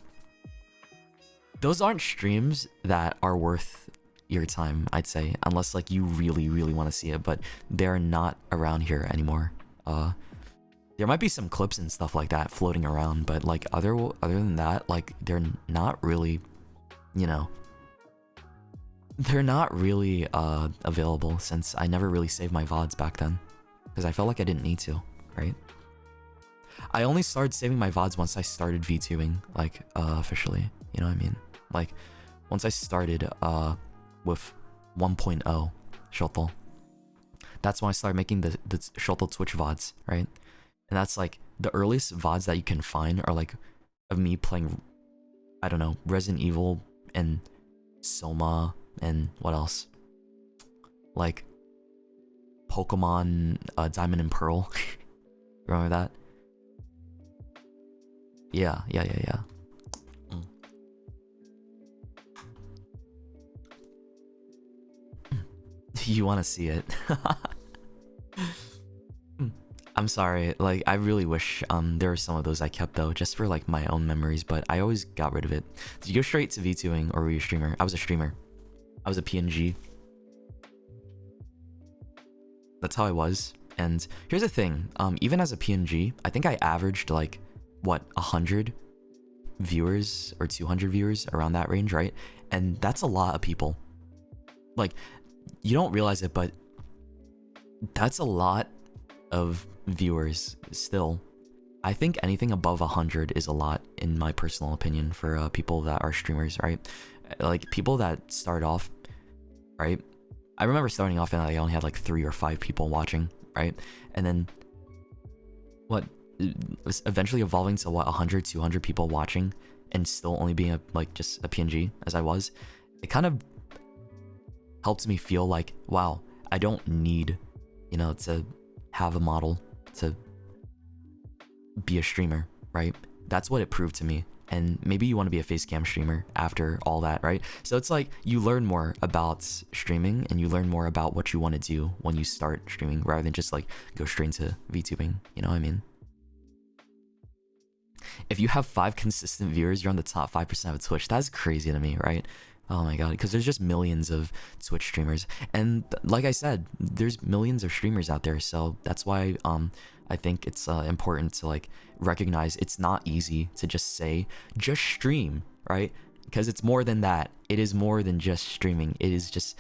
Those aren't streams that are worth your time, I'd say, unless like you really, really want to see it, but they're not around here anymore. There might be some clips and stuff like that floating around, but like other than that, like they're not really, you know, they're not really available, since I never really saved my VODs back then, because I felt like I didn't need to, right? I only started saving my VODs once I started VTubing, like officially, you know what I mean? Like once I started with 1.0 Shoto, that's when I started making the Shoto Twitch VODs, right? And that's like the earliest VODs that you can find are like of me playing, I don't know, Resident Evil and Soma and what else? Like Pokemon Diamond and Pearl. Remember that? Yeah. You want to see it? I'm sorry, like I really wish there were some of those I kept though, just for like my own memories, but I always got rid of it. Did you go straight to VTubing or were you a streamer? I was a streamer. I was a PNG. That's how I was. And here's the thing, even as a PNG, I think I averaged like, what, 100 viewers or 200 viewers, around that range, right? And that's a lot of people. Like, you don't realize it, but that's a lot of viewers still. I think anything above 100 is a lot, in my personal opinion, for people that are streamers, right? Like people that start off, right? I remember starting off and I only had like 3 or 5 people watching, right? And then what, eventually evolving to what, 100, 200 people watching, and still only being like just a PNG as I was. It kind of helped me feel like, wow, I don't need, you know, to have a model to be a streamer, right? That's what it proved to me. And maybe you want to be a face cam streamer after all that, right? So it's like you learn more about streaming and you learn more about what you want to do when you start streaming, rather than just like go straight into VTubing, you know what I mean? If you have 5 consistent viewers, you're on the top 5% of Twitch. That's crazy to me, right? Oh my god, because there's just millions of Twitch streamers, and like I said, there's millions of streamers out there. So that's why I think it's important to like recognize it's not easy to just say just stream, right? Because it's more than that. It is more than just streaming. It is just,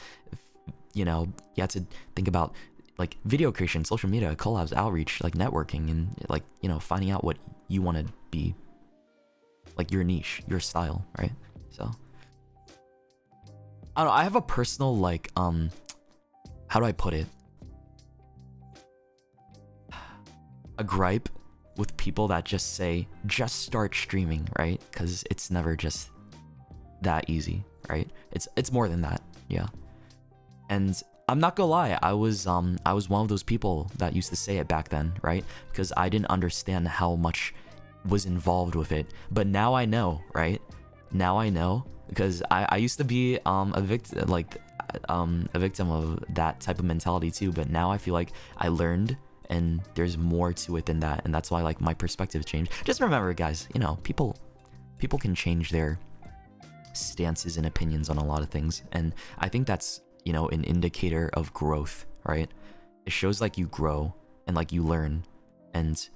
you know, you have to think about like video creation, social media, collabs, outreach, like networking, and like, you know, finding out what you want to be, like your niche, your style, right? So I don't know, I have a personal like how do I put it, a gripe with people that just say just start streaming, right? Because it's never just that easy, right? It's more than that, yeah. And I'm not gonna lie, I was one of those people that used to say it back then, right? Because I didn't understand how much was involved with it. But now I know, right? Now I know, because I used to be a victim, like a victim of that type of mentality too. But now I feel like I learned, and there's more to it than that, and that's why like my perspective changed. Just remember, guys, you know, people can change their stances and opinions on a lot of things, and I think that's, you know, an indicator of growth, right? It shows like you grow and like you learn. And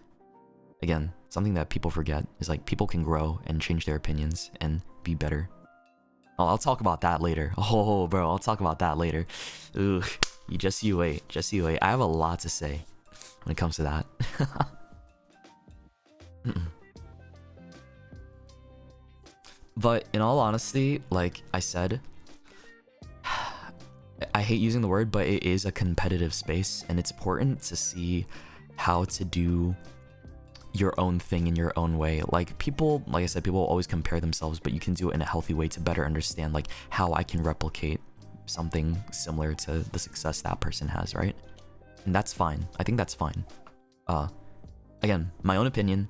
again, something that people forget is like people can grow and change their opinions and be better. I'll talk about that later. Oh, bro, I'll talk about that later. Ooh, you wait. I have a lot to say when it comes to that. But in all honesty, like I said, I hate using the word, but it is a competitive space, and it's important to see how to do your own thing in your own way. Like people, like I said, people always compare themselves, but you can do it in a healthy way to better understand like how I can replicate something similar to the success that person has, right? And that's fine. I think that's fine. Again, my own opinion.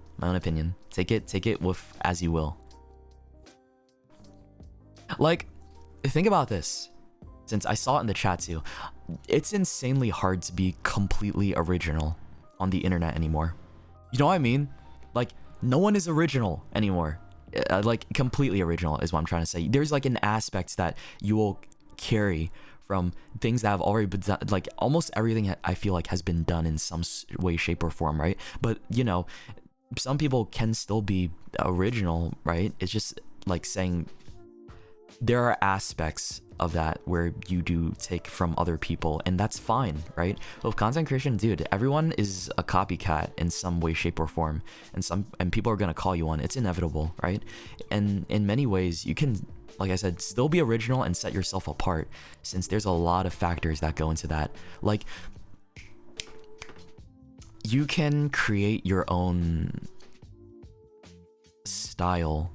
Take it with as you will. Like, think about this. Since I saw it in the chat too, it's insanely hard to be completely original on the internet anymore. You know what I mean? Like, no one is original anymore. Like, completely original is what I'm trying to say. There's like an aspect that you will carry from things that have already been done. Like, almost everything I feel like has been done in some way, shape, or form, right? But, you know, some people can still be original, right? It's just like saying there are aspects of that where you do take from other people, and that's fine, right? With content creation, dude, everyone is a copycat in some way, shape, or form, and people are gonna call you one. It's inevitable, right? And in many ways, you can, like I said, still be original and set yourself apart, since there's a lot of factors that go into that. Like, you can create your own style,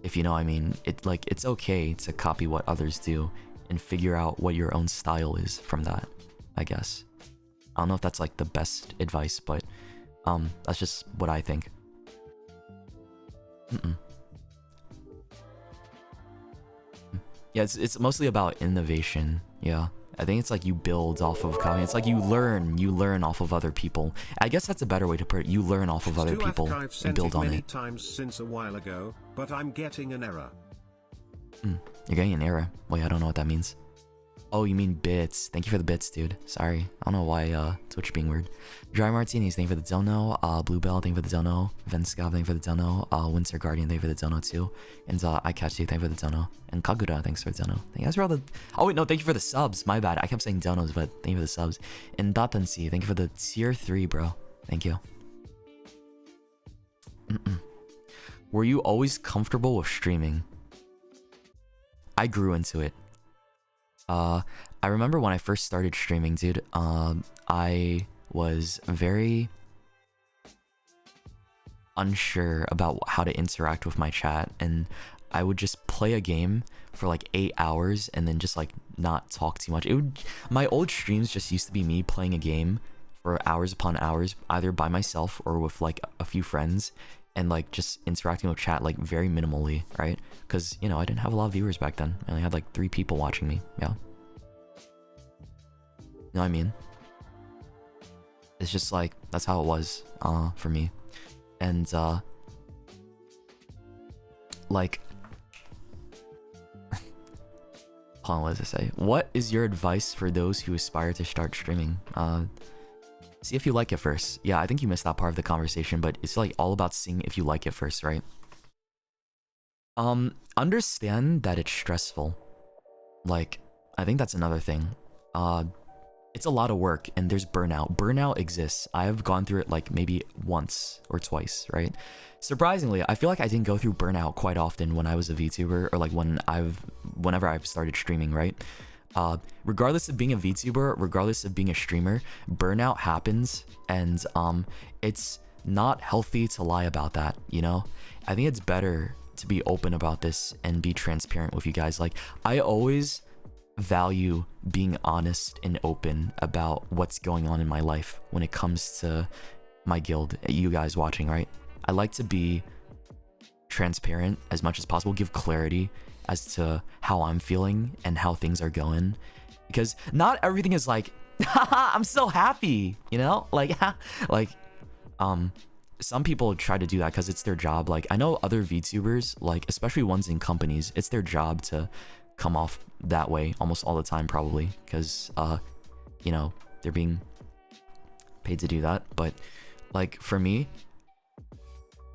if you know what I mean. It's okay to copy what others do and figure out what your own style is from that, I guess. I don't know if that's like the best advice, but that's just what I think. Yeah, it's mostly about innovation. Yeah, I think it's like you build off of copying. It's like you learn off of other people. I guess that's a better way to put it. You learn off of other people and build on it. Times since a while ago, but I'm getting an error. You're getting an error. Wait, I don't know what that means. Oh, you mean bits. Thank you for the bits, dude. Sorry. I don't know why Twitch being weird. Dry Martinis, thank you for the dono. Bluebell, thank you for the dono. Venscav, thank you for the dono. Winter Guardian, thank you for the dono too. And I Catch You, thank you for the dono. And Kagura, thanks for the dono. Thank you guys for all the... Oh wait, no, thank you for the subs. My bad. I kept saying donos, but thank you for the subs. And Datansi, thank you for the tier 3, bro. Thank you. Were you always comfortable with streaming? I grew into it. I remember when I first started streaming, dude, I was very unsure about how to interact with my chat, and I would just play a game for like 8 hours and then just like not talk too much. My old streams just used to be me playing a game for hours upon hours, either by myself or with like a few friends, and like just interacting with chat like very minimally, right? Because, you know, I didn't have a lot of viewers back then. I only had like 3 people watching me. Yeah. You know what I mean? It's just like, that's how it was for me. And like, hold on, what does it say? What is your advice for those who aspire to start streaming? See if you like it first. Yeah, I think you missed that part of the conversation, but it's like all about seeing if you like it first, right? Understand that it's stressful. Like, I think that's another thing. It's a lot of work, and there's burnout. Burnout exists. I have gone through it like maybe once or twice, right? Surprisingly, I feel like I didn't go through burnout quite often when I was a VTuber, or like whenever I've started streaming, right? Regardless of being a VTuber, regardless of being a streamer, burnout happens, and it's not healthy to lie about that, you know? I think it's better to be open about this and be transparent with you guys. Like, I always value being honest and open about what's going on in my life when it comes to my guild, you guys watching, right? I like to be transparent as much as possible, give clarity as to how I'm feeling and how things are going, because not everything is like, haha, I'm so happy, you know? Like, some people try to do that because it's their job. Like, I know other VTubers, like especially ones in companies, it's their job to come off that way almost all the time, probably because you know, they're being paid to do that. But like, for me,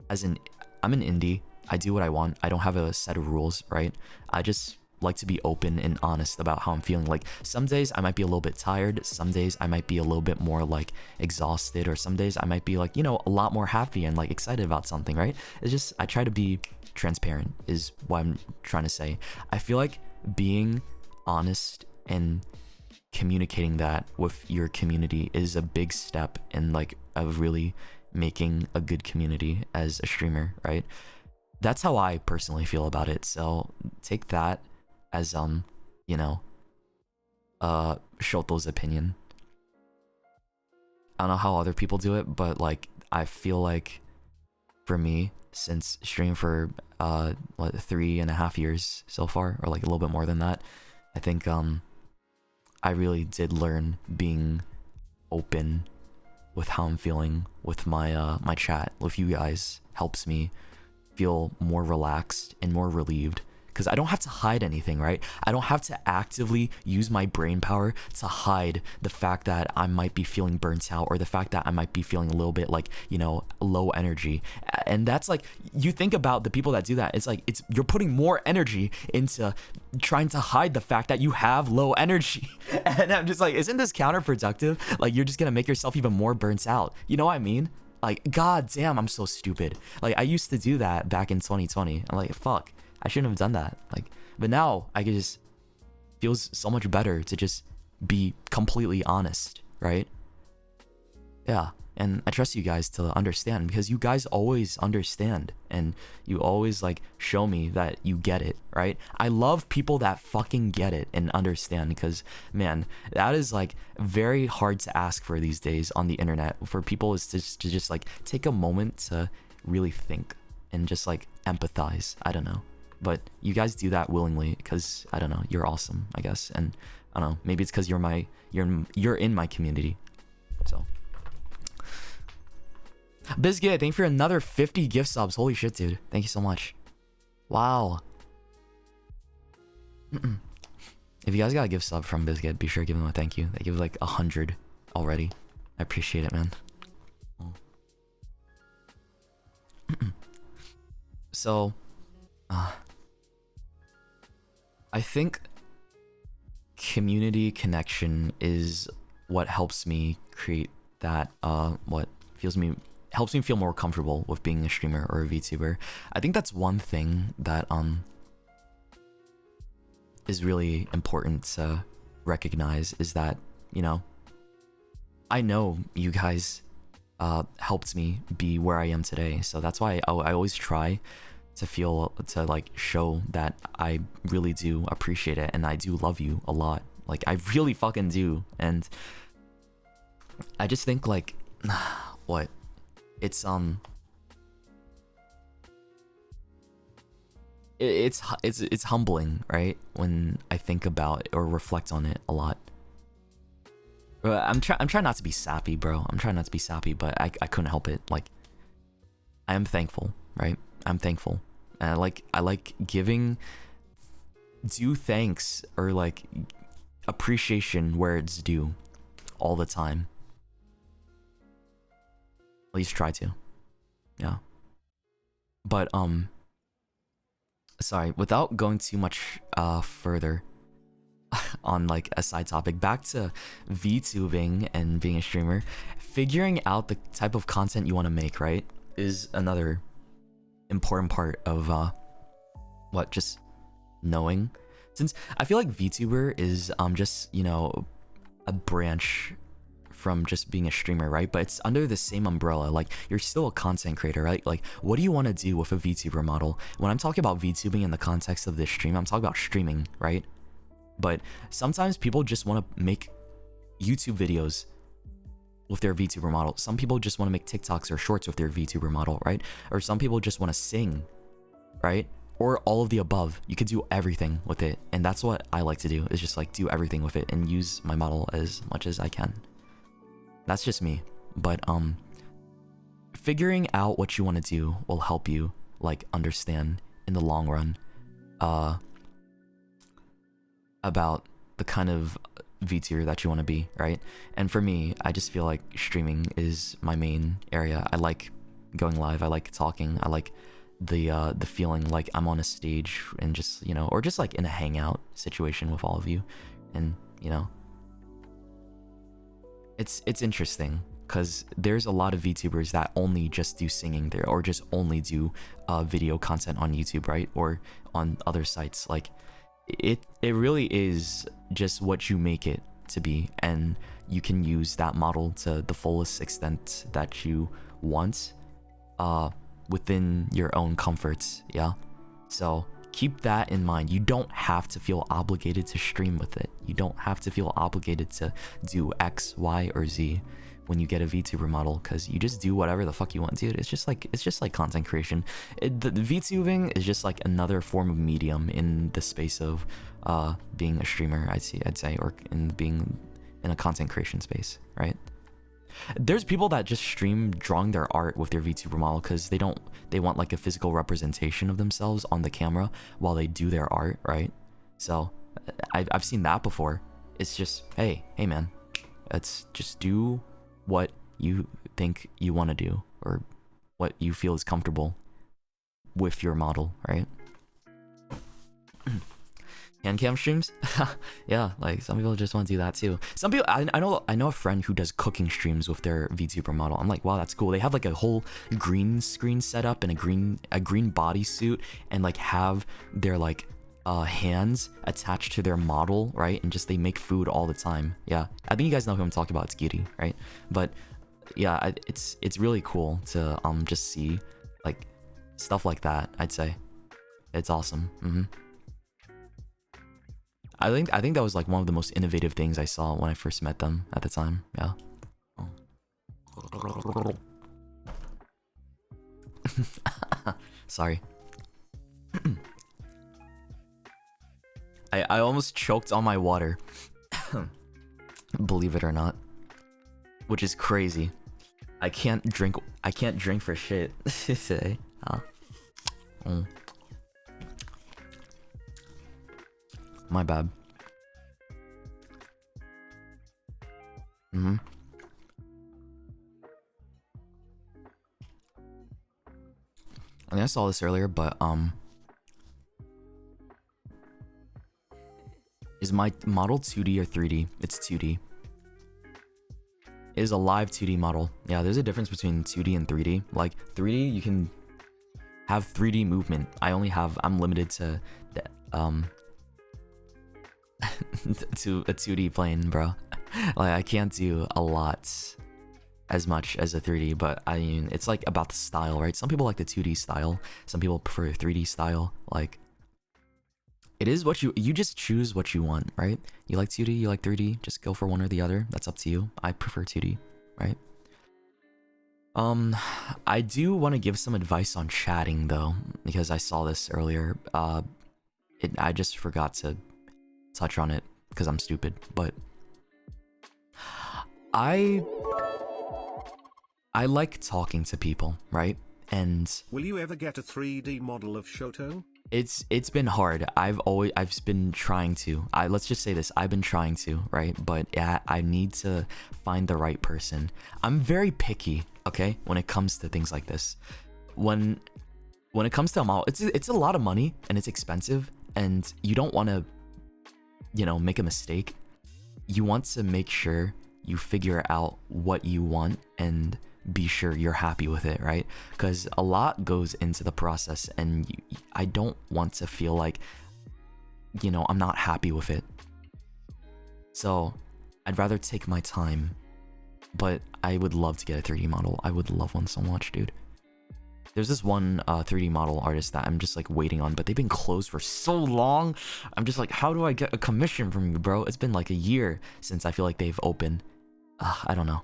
I'm an indie, I do what I want. I don't have a set of rules, right? I just like to be open and honest about how I'm feeling. Like, some days I might be a little bit tired, some days I might be a little bit more like exhausted, or some days I might be like, you know, a lot more happy and like excited about something, right? It's just, I try to be transparent is what I'm trying to say. I feel like being honest and communicating that with your community is a big step in like of really making a good community as a streamer, right? That's how I personally feel about it. So take that as you know, Shoto's opinion. I don't know how other people do it, but like I feel like for me, since streaming for what 3.5 years so far, or like a little bit more than that, I think I really did learn being open with how I'm feeling with my my chat with you guys helps me feel more relaxed and more relieved, because I don't have to hide anything, right? I don't have to actively use my brain power to hide the fact that I might be feeling burnt out, or the fact that I might be feeling a little bit like, you know, low energy. And that's like, you think about the people that do that, it's like you're putting more energy into trying to hide the fact that you have low energy. And I'm just like, isn't this counterproductive? Like, you're just gonna make yourself even more burnt out. You know what I mean? Like, god damn, I'm so stupid. Like, I used to do that back in 2020. I'm like, fuck, I shouldn't have done that. Like, but now I can just, feels so much better to just be completely honest, right? Yeah, and I trust you guys to understand, because you guys always understand, and you always like show me that you get it, right? I love people that fucking get it and understand, because man, that is like very hard to ask for these days on the internet, for people is to just like take a moment to really think and just like empathize. I don't know, but you guys do that willingly, because I don't know, you're awesome, I guess. And I don't know, maybe it's because you're in my community. So Biscuit, thank you for another 50 gift subs. Holy shit, dude, thank you so much. Wow. If you guys got a gift sub from Biscuit, be sure to give them a thank you. They give like 100 already. I appreciate it, man. So I think community connection is what helps me create that what helps me feel more comfortable with being a streamer or a VTuber. I think that's one thing that is really important to recognize, is that, you know, I know you guys helped me be where I am today. So that's why I always try to like show that I really do appreciate it, and I do love you a lot. Like, I really fucking do. And I just think like what, it's it's humbling, right? When I think about or reflect on it a lot. I'm trying not to be sappy, bro. I'm trying not to be sappy, but I couldn't help it. Like, I am thankful, right? I'm thankful. And I like giving due thanks, or like appreciation where it's due all the time. At least try to. Yeah. But sorry, without going too much further on like a side topic, back to VTubing and being a streamer, figuring out the type of content you want to make, right, is another important part of what, just knowing. Since I feel like VTuber is just, you know, a branch from just being a streamer, right? But it's under the same umbrella. Like, you're still a content creator, right? Like, what do you want to do with a VTuber model? When I'm talking about VTubing in the context of this stream, I'm talking about streaming, right? But sometimes people just want to make YouTube videos with their VTuber model. Some people just want to make TikToks or shorts with their VTuber model, right? Or some people just want to sing, right? Or all of the above. You could do everything with it. And that's what I like to do, is just like do everything with it and use my model as much as I can. That's just me. But figuring out what you want to do will help you like understand in the long run about the kind of VTuber that you want to be, right? And for me, I just feel like streaming is my main area. I like going live. I like talking. I like the feeling like I'm on a stage and just, you know, or just like in a hangout situation with all of you. And, you know, it's interesting, because there's a lot of VTubers that only just do singing there, or just only do video content on YouTube, right? Or on other sites. Like, it really is just what you make it to be, and you can use that model to the fullest extent that you want within your own comforts. Yeah, so keep that in mind. You don't have to feel obligated to stream with it. You don't have to feel obligated to do X, Y, or Z. when you get a VTuber model, because you just do whatever the fuck you want, dude. It's just like content creation. The VTubing is just like another form of medium in the space of being a streamer, I'd say, or in being in a content creation space, right? There's people that just stream drawing their art with their VTuber model because they want like a physical representation of themselves on the camera while they do their art, right? So I've seen that before. It's just, hey man, let's just do what you think you want to do or what you feel is comfortable with your model, right? Hand cam streams? Yeah, like some people just want to do that too. Some people, I know a friend who does cooking streams with their VTuber model. I'm like, wow, that's cool. They have like a whole green screen setup and a green bodysuit, and like have their like hands attached to their model, right? And just they make food all the time. Yeah, I think you guys know who I'm talking about. It's Guildies, right? But yeah, it's really cool to just see like stuff like that. I'd say it's awesome. I think that was like one of the most innovative things I saw when I first met them at the time. Yeah. Sorry. I almost choked on my water. Believe it or not. Which is crazy. I can't drink for shit today. My bad. I mean, I saw this earlier, but is my model 2D or 3D? It's 2D. It is a live 2D model. Yeah, there's a difference between 2D and 3D. Like 3D, you can have 3D movement. I'm limited to to a 2D plane, bro. Like I can't do a lot as much as a 3D, but I mean, it's like about the style, right? Some people like the 2D style, some people prefer 3D style. Like it is what you just choose what you want, right? You like 2D, you like 3D, just go for one or the other. That's up to you. I prefer 2D, right? I do want to give some advice on chatting though, because I saw this earlier. I just forgot to touch on it because I'm stupid, but I like talking to people, right? And will you ever get a 3D model of Shoto? It's been hard. I've been trying to. Let's just say this. I've been trying to, right? But yeah, I need to find the right person. I'm very picky, okay, when it comes to things like this. When it comes to a model, it's a lot of money and it's expensive, and you don't want to, make a mistake. You want to make sure you figure out what you want and be sure you're happy with it, right? Because a lot goes into the process, and I don't want to feel like, I'm not happy with it. So I'd rather take my time, but I would love to get a 3D model. I would love one so much, dude. There's this one 3D model artist that I'm just like waiting on, but they've been closed for so long. I'm just like, how do I get a commission from you, bro? It's been like a year since I feel like they've opened. I don't know.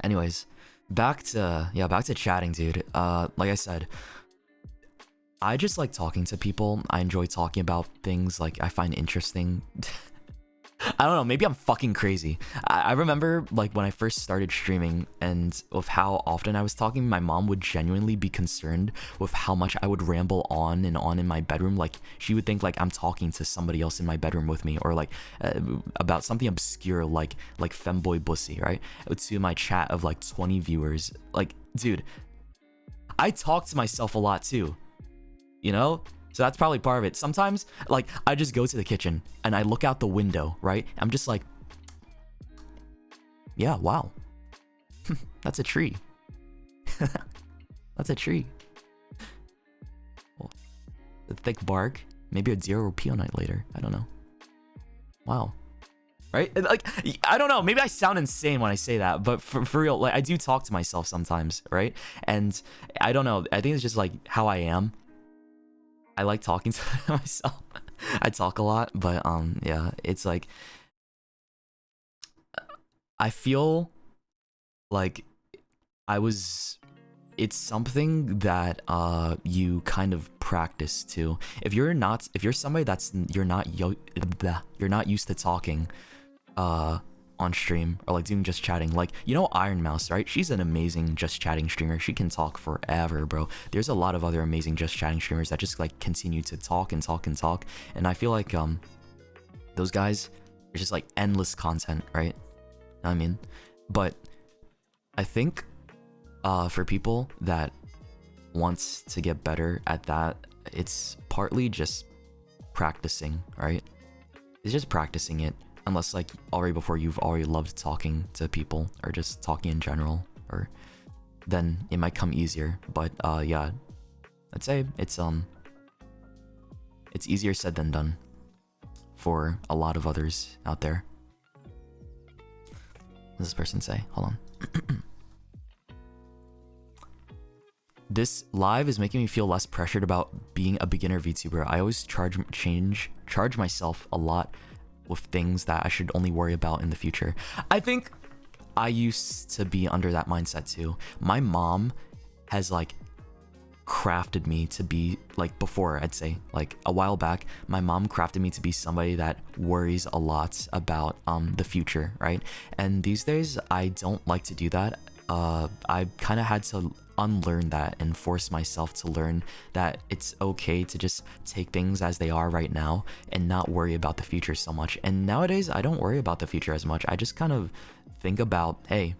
Anyways, back to chatting, dude. Like I said, I just like talking to people. I enjoy talking about things like I find interesting. I don't know, maybe I'm fucking crazy. I remember like when I first started streaming and with how often I was talking, my mom would genuinely be concerned with how much I would ramble on and on in my bedroom. Like she would think like I'm talking to somebody else in my bedroom with me, or like about something obscure like femboy bussy, right? To my chat of like 20 viewers. Like, dude, I talk to myself a lot too, So that's probably part of it. Sometimes, like, I just go to the kitchen and I look out the window, right? I'm just like, yeah, wow. That's a tree. That's a tree. Well, the thick bark. Maybe a deer will pee on it later. I don't know. Wow. Right? Like, I don't know. Maybe I sound insane when I say that, but for real, like, I do talk to myself sometimes, right? And I don't know. I think it's just like how I am. I like talking to myself. I talk a lot, but yeah, it's like I feel like it's something that you kind of practice too. If you're somebody that's you're not used to talking on stream or like doing just chatting, like, you know, Iron Mouse, right? She's an amazing just chatting streamer. She can talk forever, bro. There's a lot of other amazing just chatting streamers that just like continue to talk and talk and talk, and I feel like those guys are just like endless content, right? Know what I mean? But I think for people that wants to get better at that, it's partly just practicing, right? It's just practicing it. Unless like already before you've already loved talking to people or just talking in general, or then it might come easier. But yeah, I'd say it's easier said than done for a lot of others out there. What does this person say? Hold on. This live is making me feel less pressured about being a beginner VTuber. I always charge myself a lot with things that I should only worry about in the future. I think I used to be under that mindset too. My mom has like crafted me to be like, before, I'd say like a while back, my mom crafted me to be somebody that worries a lot about the future, right? And these days I don't like to do that. I kind of had to unlearn that and force myself to learn that it's okay to just take things as they are right now and not worry about the future so much. And nowadays I don't worry about the future as much. I just kind of think about, hey,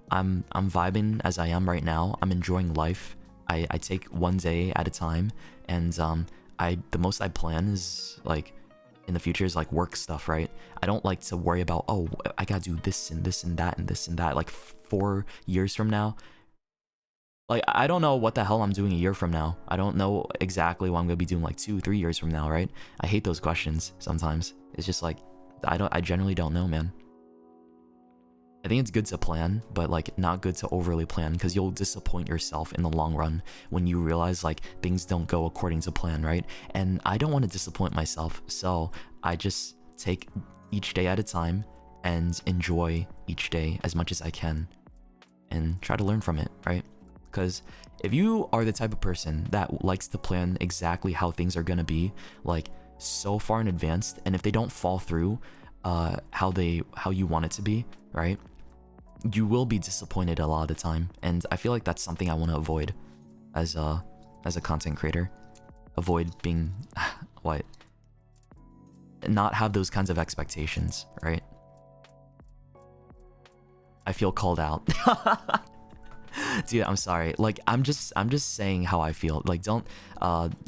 I'm vibing as I am right now. I'm enjoying life. I take one day at a time, and the most I plan is like in the future is like work stuff, right? I don't like to worry about, oh, I gotta do this and this and that and this and that like 4 years from now. Like, I don't know what the hell I'm doing a year from now. I don't know exactly what I'm gonna be doing like 2-3 years from now, right? I hate those questions sometimes. It's just like, I generally don't know, man. I think it's good to plan, but like not good to overly plan, because you'll disappoint yourself in the long run when you realize like things don't go according to plan, right? And I don't want to disappoint myself, so I just take each day at a time and enjoy each day as much as I can and try to learn from it, right? Because if you are the type of person that likes to plan exactly how things are gonna be, like so far in advance, and if they don't fall through how you want it to be, right, you will be disappointed a lot of the time. And I feel like that's something I want to avoid as a content creator. Avoid being what, not have those kinds of expectations, right? I feel called out. Dude, I'm sorry. Like, I'm just saying how I feel. Like, don't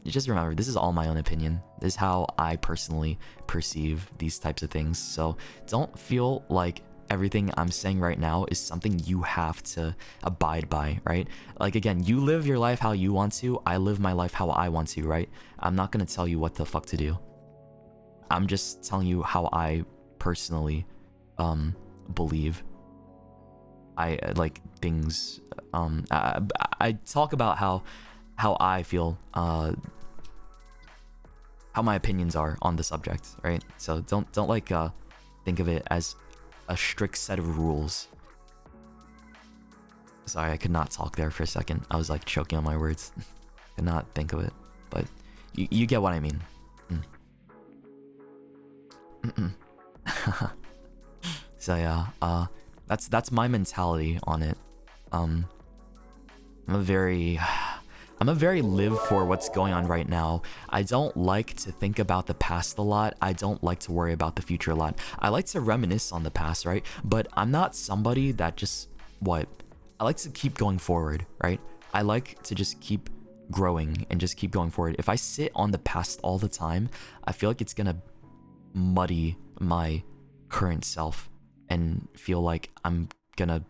just remember, this is all my own opinion. This is how I personally perceive these types of things. So don't feel like everything I'm saying right now is something you have to abide by, right? Like, again, you live your life how you want to. I live my life how I want to, right? I'm not gonna tell you what the fuck to do. I'm just telling you how I personally believe. I like things. I talk about how I feel, how my opinions are on the subject, right? So don't like think of it as a strict set of rules. Sorry, I could not talk there for a second. I was like choking on my words. Could not think of it, but you get what I mean. So yeah, that's my mentality on it. I'm a very live for what's going on right now. I don't like to think about the past a lot. I don't like to worry about the future a lot. I like to reminisce on the past, right? But I'm not somebody that just, I like to keep going forward, right? I like to just keep growing and just keep going forward. If I sit on the past all the time, I feel like it's gonna muddy my current self and feel like I'm gonna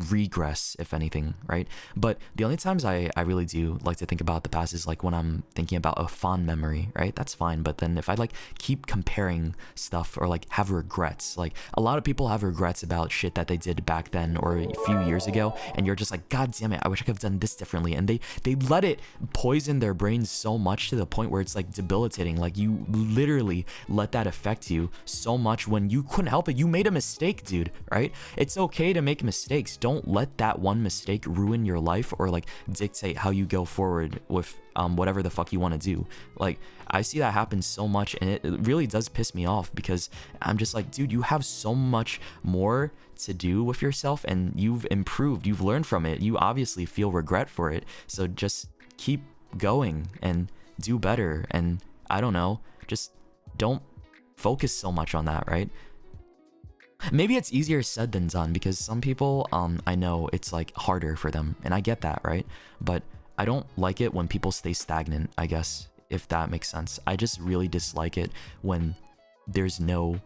regress, if anything, right? But the only times I really do like to think about the past is like when I'm thinking about a fond memory, right? That's fine. But then if I like keep comparing stuff or like have regrets, like a lot of people have regrets about shit that they did back then or a few years ago, and you're just like, god damn it, I wish I could have done this differently. And they let it poison their brains so much to the point where it's like debilitating. Like, you literally let that affect you so much when you couldn't help it. You made a mistake, dude, right? It's okay to make mistakes. don't let that one mistake ruin your life or like dictate how you go forward with whatever the fuck you want to do. Like, I see that happen so much, and it really does piss me off, because I'm just like, dude, you have so much more to do with yourself, and you've improved, you've learned from it, you obviously feel regret for it, so just keep going and do better. And I don't know, just don't focus so much on that, right? Maybe it's easier said than done, because some people I know it's like harder for them, and I get that, right? But I don't like it when people stay stagnant, I guess, if that makes sense. I just really dislike it when there's no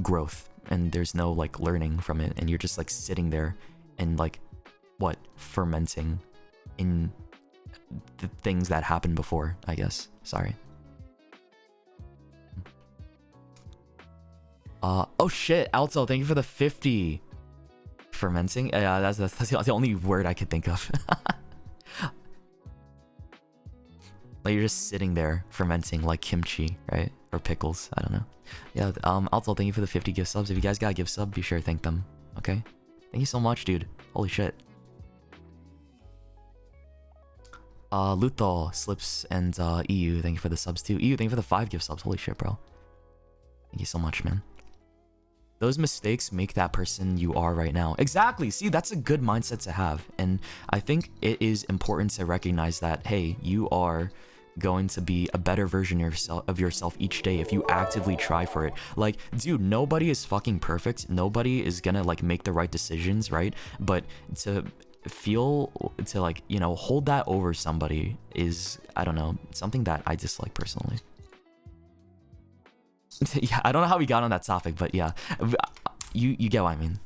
growth and there's no like learning from it, and you're just like sitting there and like fermenting in the things that happened before, I guess. Sorry. Oh shit, Alto, thank you for the 50. Fermenting? Yeah, that's the only word I could think of. Like, you're just sitting there fermenting like kimchi, right? Or pickles, I don't know. Yeah, Alto, thank you for the 50 gift subs. If you guys got a gift sub, be sure to thank them, okay? Thank you so much, dude. Holy shit. Luthor, Slips, and EU, thank you for the subs too. EU, thank you for the 5 gift subs. Holy shit, bro. Thank you so much, man. Those mistakes make that person you are right now. Exactly. See, that's a good mindset to have. And I think it is important to recognize that, hey, you are going to be a better version of yourself each day if you actively try for it. Like, dude, nobody is fucking perfect. Nobody is gonna like make the right decisions, right? But to like, you know, hold that over somebody is, I don't know, something that I dislike personally. Yeah, I don't know how we got on that topic, but yeah, you get what I mean.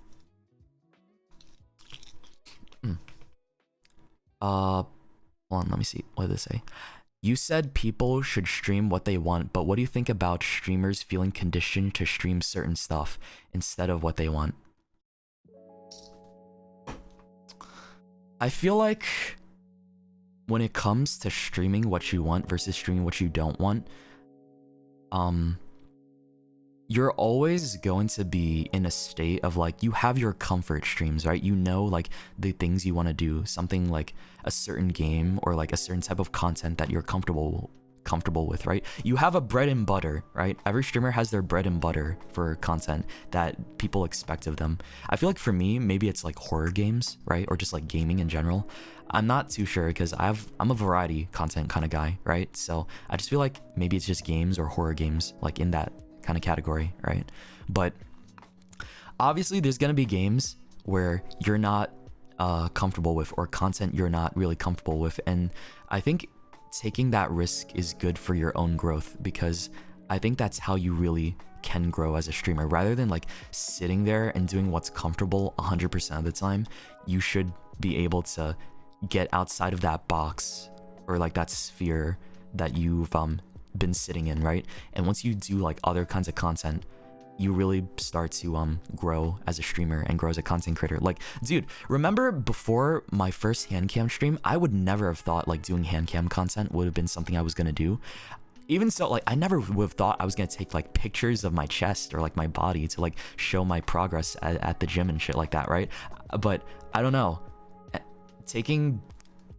Hold on, let me see. What did they say? You said people should stream what they want, but what do you think about streamers feeling conditioned to stream certain stuff instead of what they want? I feel like when it comes to streaming what you want versus streaming what you don't want, you're always going to be in a state of like, you have your comfort streams, right? You know, like the things you want to do, something like a certain game or like a certain type of content that you're comfortable with, right? You have a bread and butter, right? Every streamer has their bread and butter for content that people expect of them. I feel like for me, maybe it's like horror games, right? Or just like gaming in general. I'm not too sure, because I'm a variety content kind of guy, right? So I just feel like maybe it's just games or horror games, like in that kind of category, right? But obviously there's gonna be games where you're not comfortable with, or content you're not really comfortable with, and I think taking that risk is good for your own growth, because I think that's how you really can grow as a streamer. Rather than like sitting there and doing what's comfortable 100% of the time, you should be able to get outside of that box or like that sphere that you've been sitting in, right? And once you do like other kinds of content, you really start to grow as a streamer and grow as a content creator. Like, dude, remember before my first hand cam stream, I would never have thought like doing hand cam content would have been something I was gonna do. Even so, like, I never would have thought I was gonna take like pictures of my chest or like my body to like show my progress at the gym and shit like that, right? But I don't know,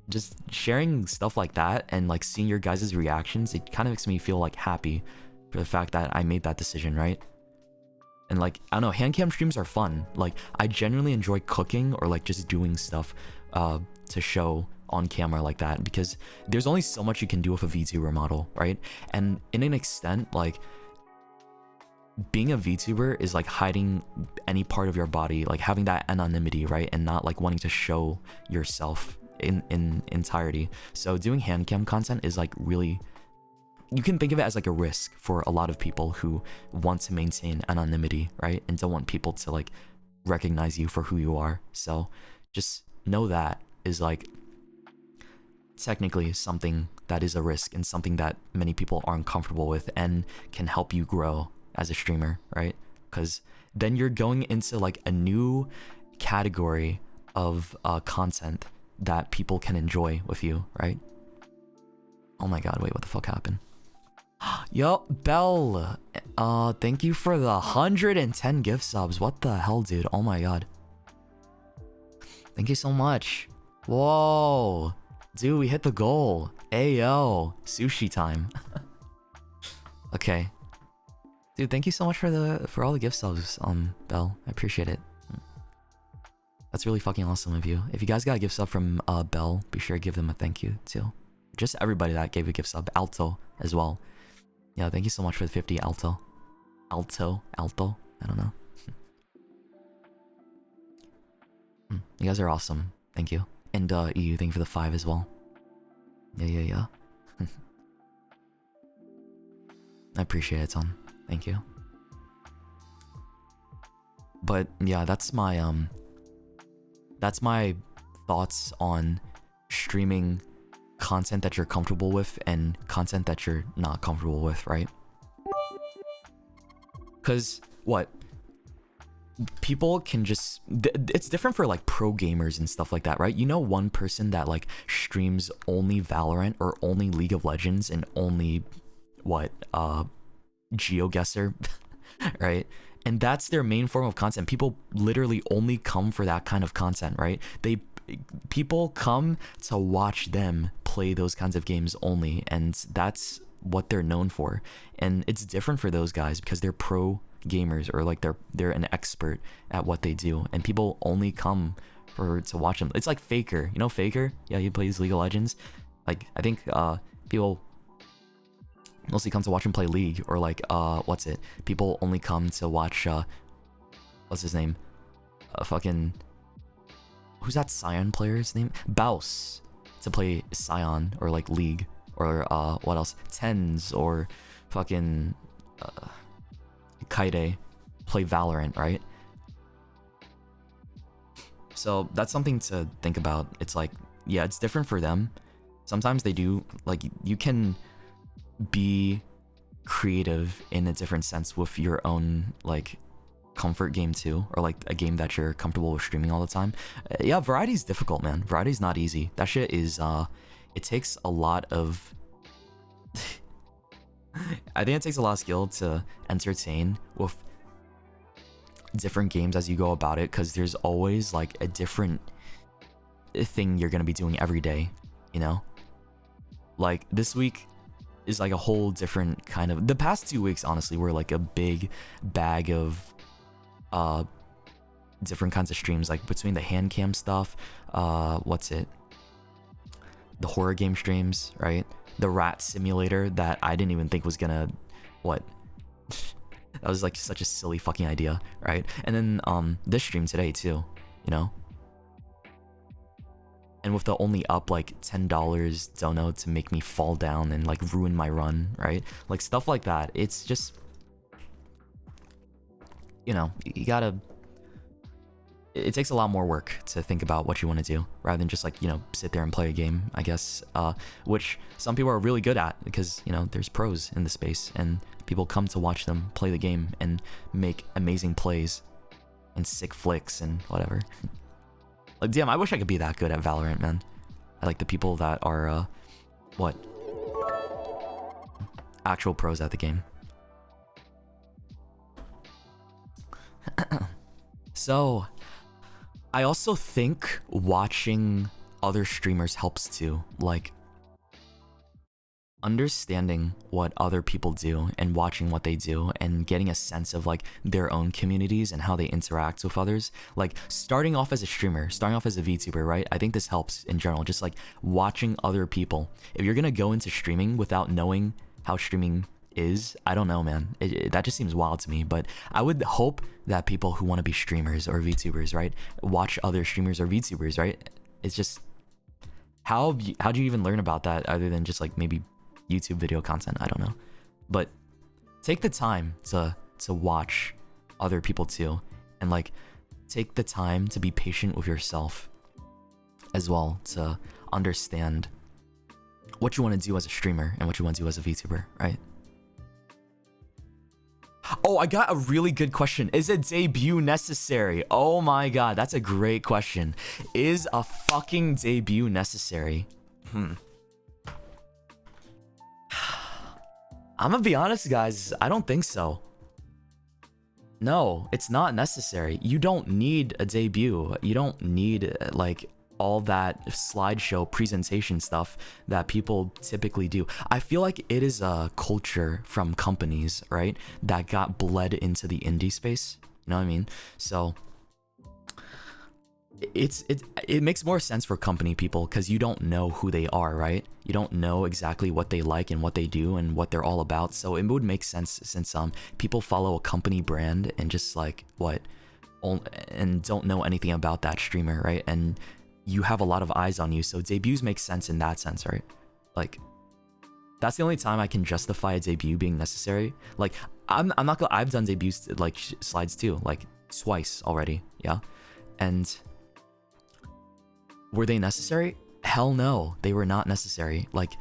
just sharing stuff like that and like seeing your guys' reactions, it kind of makes me feel like happy for the fact that I made that decision, right? And like, I don't know, hand cam streams are fun. Like, I genuinely enjoy cooking or like just doing stuff to show on camera like that, because there's only so much you can do with a VTuber model, right? And in an extent, like, being a VTuber is like hiding any part of your body, like having that anonymity, right? And not like wanting to show yourself in entirety. So doing hand cam content is like really, you can think of it as like a risk for a lot of people who want to maintain anonymity, right? And don't want people to like recognize you for who you are. So just know that is like technically something that is a risk and something that many people aren't comfortable with, and can help you grow as a streamer, right? Because then you're going into like a new category of content that people can enjoy with you, right? Oh my god, wait, what the fuck happened? Yo, Bell, thank you for the 110 gift subs. What the hell, dude? Oh my god. Thank you so much. Whoa. Dude, we hit the goal. Ayo. Sushi time. Okay. Dude, thank you so much for all the gift subs, Belle. I appreciate it. That's really fucking awesome of you. If you guys got a gift sub from Belle, be sure to give them a thank you too. Just everybody that gave a gift sub. Alto as well. Yeah, thank you so much for the 50, Alto. Alto? I don't know. You guys are awesome. Thank you. And EU, thank you for the 5 as well. Yeah. I appreciate it, Tom. Thank you. But yeah, that's my thoughts on streaming content that you're comfortable with and content that you're not comfortable with, right? Because what? People can just... It's different for like pro gamers and stuff like that, right? You know, one person that like streams only Valorant or only League of Legends and only what? GeoGuessr, right? And that's their main form of content. People literally only come for that kind of content, right? People come to watch them play those kinds of games only, and that's what they're known for. And it's different for those guys because they're pro gamers, or like they're an expert at what they do, and people only come to watch them. It's like Faker, you know Faker? Yeah, he plays League of Legends. Like I think people mostly come to watch him play League, or like people only come to watch what's his name? Fucking who's that Scion player's name? Baus, to play Scion or like League, or what else? Tens, or fucking Kaide play Valorant, right? So that's something to think about. It's like, yeah, it's different for them. Sometimes they do, like, you can be creative in a different sense with your own like comfort game too, or like a game that you're comfortable with streaming all the time. Yeah, variety's difficult, man. Variety's not easy. That shit is it takes a lot of I think it takes a lot of skill to entertain with different games as you go about it, because there's always like a different thing you're gonna be doing every day, you know? Like this week is like a whole different kind of... The past 2 weeks, honestly, were like a big bag of different kinds of streams, like between the hand cam stuff, the horror game streams, right? The rat simulator that I didn't even think was gonna... That was like such a silly fucking idea, right? And then this stream today too, you know? And with the only up like $10 dono to make me fall down and like ruin my run, right? Like stuff like that. It's just, you know, you gotta... It takes a lot more work to think about what you want to do, rather than just like, you know, sit there and play a game, I guess. Which some people are really good at, because, you know, there's pros in the space and people come to watch them play the game and make amazing plays and sick flicks and whatever. Like, damn, I wish I could be that good at Valorant, man. I like the people that are, actual pros at the game. So, I also think watching other streamers helps too. Like, understanding what other people do and watching what they do and getting a sense of like their own communities and how they interact with others. Like starting off as a streamer, starting off as a VTuber, right? I think this helps in general, just like watching other people. If you're gonna go into streaming without knowing how streaming is, I don't know, man. That just seems wild to me. But I would hope that people who want to be streamers or VTubers, right, watch other streamers or VTubers, right? It's just, how do you even learn about that other than just like maybe YouTube video content? I don't know. But take the time to watch other people too, and like take the time to be patient with yourself as well, to understand what you want to do as a streamer and what you want to do as a VTuber, right? Oh, I got a really good question. Is a debut necessary? Oh my god, that's a great question. Is a fucking debut necessary? I'm gonna be honest, guys. I don't think so. No, it's not necessary. You don't need a debut. You don't need like all that slideshow presentation stuff that people typically do. I feel like it is a culture from companies, right, that got bled into the indie space. You know what I mean? So it makes more sense for company people because you don't know who they are, right? You don't know exactly what they like and what they do and what they're all about. So it would make sense since people follow a company brand and just like and don't know anything about that streamer, right? And you have a lot of eyes on you, so debuts make sense in that sense, right? Like that's the only time I can justify a debut being necessary. Like I'm not gonna, I've done debuts like slides too, like twice already, yeah, and were they necessary? Hell no, they were not necessary. Like,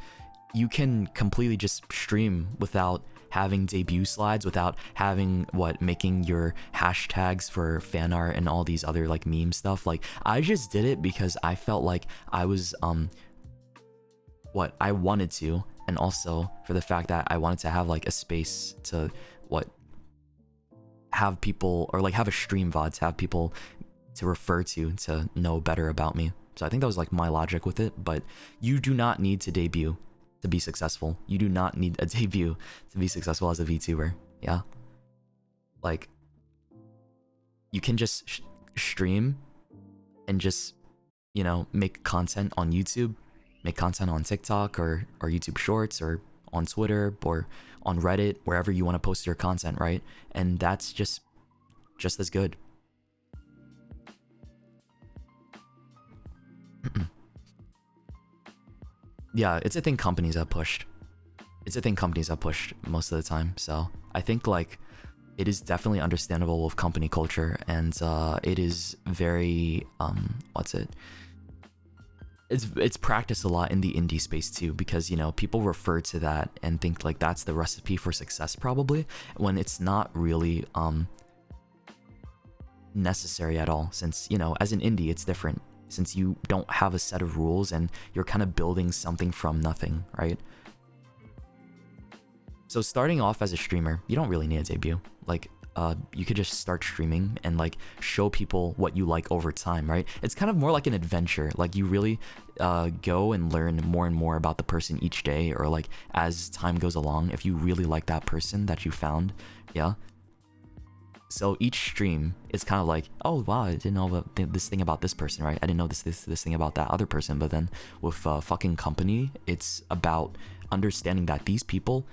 you can completely just stream without having debut slides, without having making your hashtags for fan art and all these other like meme stuff. Like, I just did it because I felt like I was I wanted to, and also for the fact that I wanted to have like a space to have people, or like have a stream VOD to have people to refer to know better about me. So I think that was like my logic with it, but you do not need to debut to be successful. You do not need a debut to be successful as a VTuber, yeah? Like, you can just stream and just, you know, make content on YouTube, make content on TikTok or YouTube Shorts or on Twitter or on Reddit, wherever you want to post your content, right? And that's just as good. Yeah, it's a thing companies have pushed. It's a thing companies have pushed most of the time. So I think like it is definitely understandable with company culture, and it is very it's practiced a lot in the indie space too, because you know people refer to that and think like that's the recipe for success probably, when it's not really necessary at all, since you know as an indie it's different, since you don't have a set of rules and you're kind of building something from nothing, right? So starting off as a streamer, you don't really need a debut. Like, you could just start streaming and like show people what you like over time, right? It's kind of more like an adventure. Like you really go and learn more and more about the person each day, or like as time goes along, if you really like that person that you found, yeah. So each stream is kind of like, oh wow, I didn't know about this thing about this person, right? I didn't know this thing about that other person. But then with fucking company, it's about understanding that these people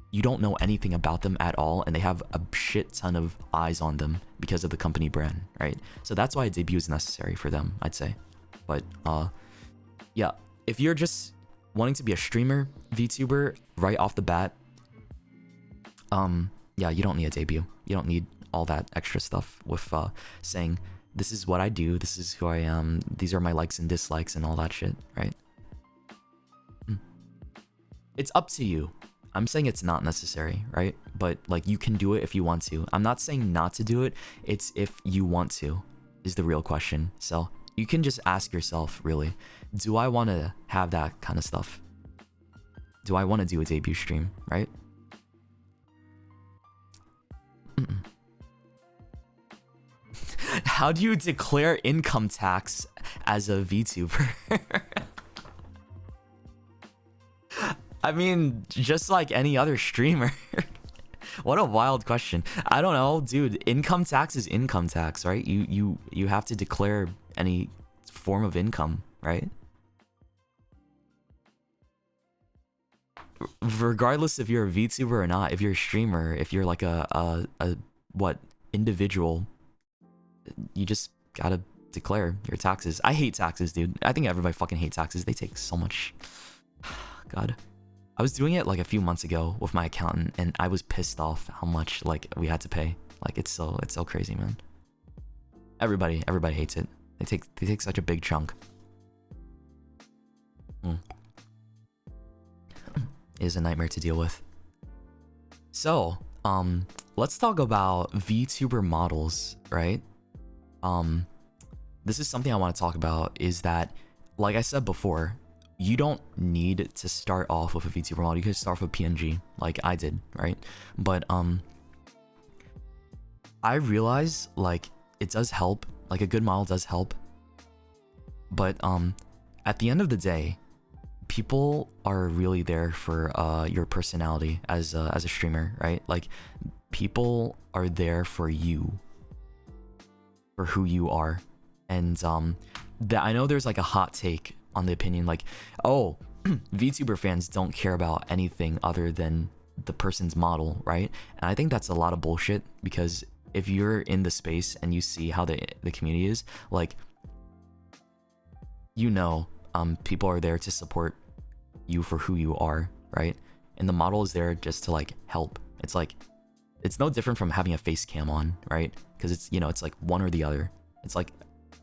you don't know anything about them at all, and they have a shit ton of eyes on them because of the company brand, right? So that's why a debut is necessary for them, I'd say. But yeah, if you're just wanting to be a streamer, VTuber right off the bat, yeah, you don't need a debut. You don't need all that extra stuff with saying, this is what I do, this is who I am, these are my likes and dislikes and all that shit, right? It's up to you. I'm saying it's not necessary, right? But like you can do it if you want to. I'm not saying not to do it. It's if you want to is the real question. So you can just ask yourself, really, do I want to have that kind of stuff? Do I want to do a debut stream, right? How do you declare income tax as a VTuber? I mean, just like any other streamer. What a wild question. I don't know, dude. Income tax is income tax, right? You have to declare any form of income, right? Regardless if you're a VTuber or not, if you're a streamer, if you're like a individual, you just gotta declare your taxes. I hate taxes, dude. I think everybody fucking hates taxes. They take so much. God. I was doing it like a few months ago with my accountant, and I was pissed off how much like we had to pay. Like it's so crazy, man. Everybody hates it. They take such a big chunk. It is a nightmare to deal with. So, let's talk about VTuber models, right? This is something I want to talk about, is that, like I said before, you don't need to start off with a VTuber model. You could start off with PNG, like I did, right? But I realize like it does help, like a good model does help, but at the end of the day, people are really there for your personality as a streamer, right? Like people are there for you, for who you are. And that I know there's like a hot take on the opinion like, oh, VTuber fans don't care about anything other than the person's model, right? And I think that's a lot of bullshit, because if you're in the space and you see how the community is, like, you know, people are there to support you for who you are, right? And the model is there just to like help. It's like, it's no different from having a face cam on, right? Because it's, you know, it's like one or the other. It's like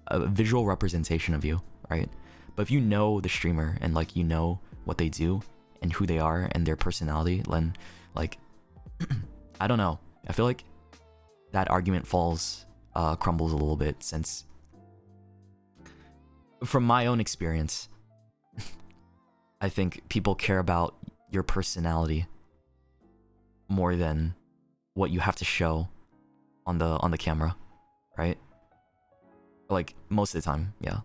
a visual representation of you, right? But if you know the streamer and like you know what they do and who they are and their personality, then like I don't know. I feel like that argument crumbles a little bit, since from my own experience, I think people care about your personality more than what you have to show on the camera, right? Like most of the time, yeah.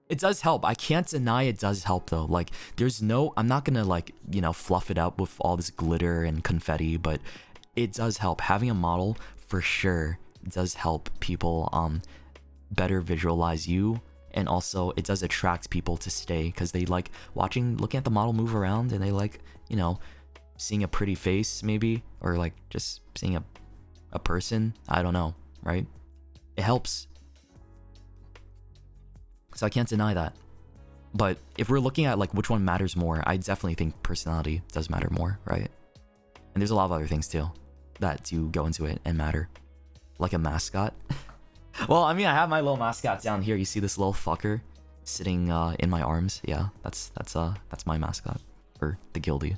It does help. I can't deny it does help though. Like there's no, I'm not gonna like, you know, fluff it up with all this glitter and confetti, but it does help. Having a model for sure does help people better visualize you, and also it does attract people to stay because they like looking at the model move around, and they like, you know, seeing a pretty face maybe, or like just seeing a person. I don't know, right? It helps. So I can't deny that. But if we're looking at like which one matters more, I definitely think personality does matter more, right? And there's a lot of other things too that do go into it and matter. Like a mascot. Well, I mean, I have my little mascot down here. You see this little fucker sitting in my arms? Yeah, that's my mascot for the Guildie.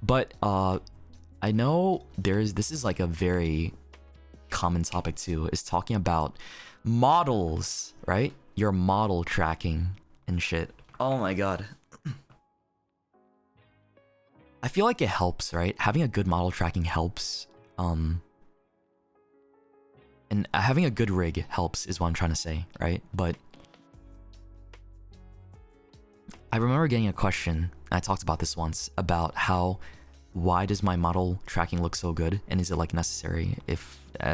But I know this is like a very common topic too, is talking about models, right? Your model tracking and shit. Oh my god. I feel like it helps, right? Having a good model tracking helps. And having a good rig helps is what I'm trying to say, right? But I remember getting a question, I talked about this once, about why does my model tracking look so good, and is it like necessary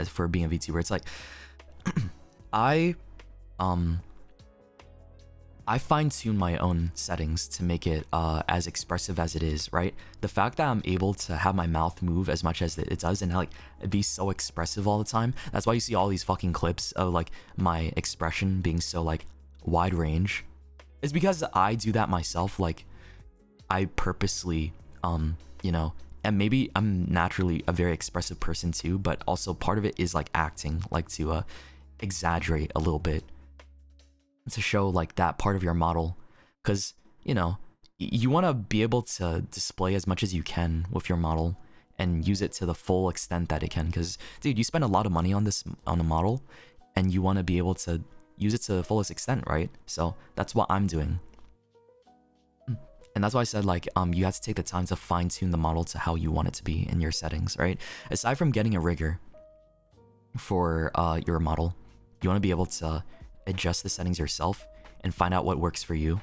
for being a VTuber? It's like I fine-tune my own settings to make it as expressive as it is, right? The fact that I'm able to have my mouth move as much as it does and like be so expressive all the time, that's why you see all these fucking clips of like my expression being so like wide range. It's because I do that myself. Like I purposely you know, and maybe I'm naturally a very expressive person too, but also part of it is like acting, like to exaggerate a little bit to show like that part of your model, because you know you want to be able to display as much as you can with your model and use it to the full extent that it can, because dude, you spend a lot of money on the model and you want to be able to use it to the fullest extent, right? So that's what I'm doing. And that's why I said like you have to take the time to fine-tune the model to how you want it to be in your settings, right? Aside from getting a rigger for your model, you want to be able to adjust the settings yourself and find out what works for you.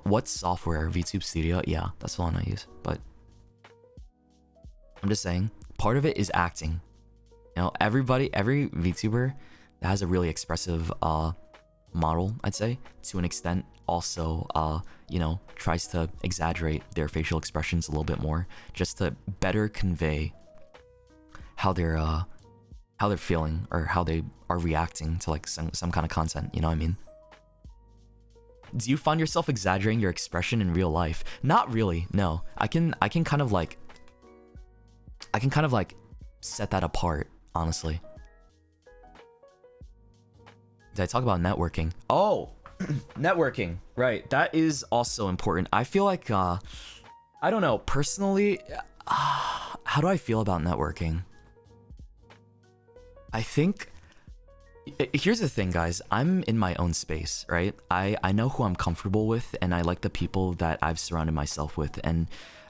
What software? VTube Studio? Yeah, that's the one I use. But I'm just saying, part of it is acting. You know, every VTuber that has a really expressive model, I'd say, to an extent, also you know, tries to exaggerate their facial expressions a little bit more, just to better convey how they're feeling or how they are reacting to like some kind of content, you know what I mean? Do you find yourself exaggerating your expression in real life? Not really, no. I can kind of like set that apart, honestly. Did I talk about networking? Oh, networking, right? That is also important. I feel like I don't know, personally, how do I feel about networking? I think Here's the thing, guys. I'm in my own space, right? I know who I'm comfortable with, and I like the people that I've surrounded myself with. And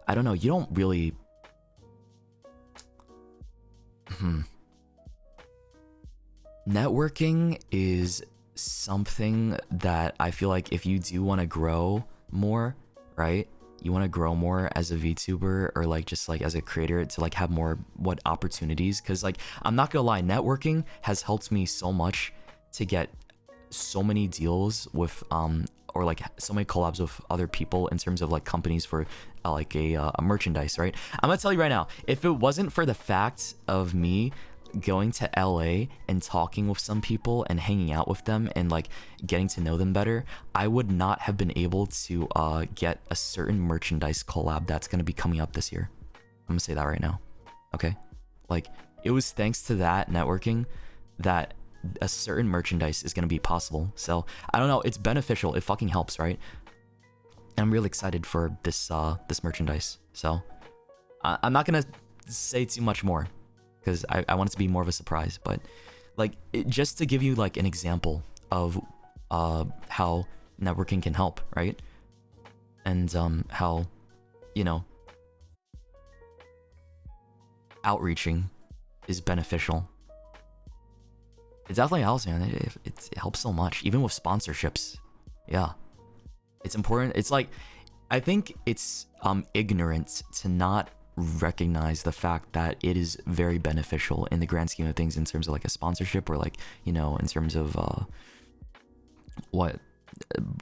I don't know, you don't really... Networking is something that I feel like if you do want to grow more, right? You want to grow more as a VTuber or like just like as a creator to like have more opportunities, because like I'm not gonna lie, networking has helped me so much to get so many deals with or like so many collabs with other people in terms of like companies for like a merchandise, right? I'm gonna tell you right now, if it wasn't for the fact of me going to LA and talking with some people and hanging out with them and like getting to know them better, I would not have been able to get a certain merchandise collab that's going to be coming up this year. I'm gonna say that right now. Okay, like it was thanks to that networking that a certain merchandise is going to be possible. So I don't know, it's beneficial, it fucking helps, right? I'm really excited for this this merchandise. So I'm not gonna say too much more because I want it to be more of a surprise, but like just to give you like an example of how networking can help, right? And how, you know, outreaching is beneficial. It definitely helps, man. It helps so much, even with sponsorships. Yeah, it's important. It's like, I think it's ignorant to not recognize the fact that it is very beneficial in the grand scheme of things in terms of like a sponsorship or like, you know, in terms of what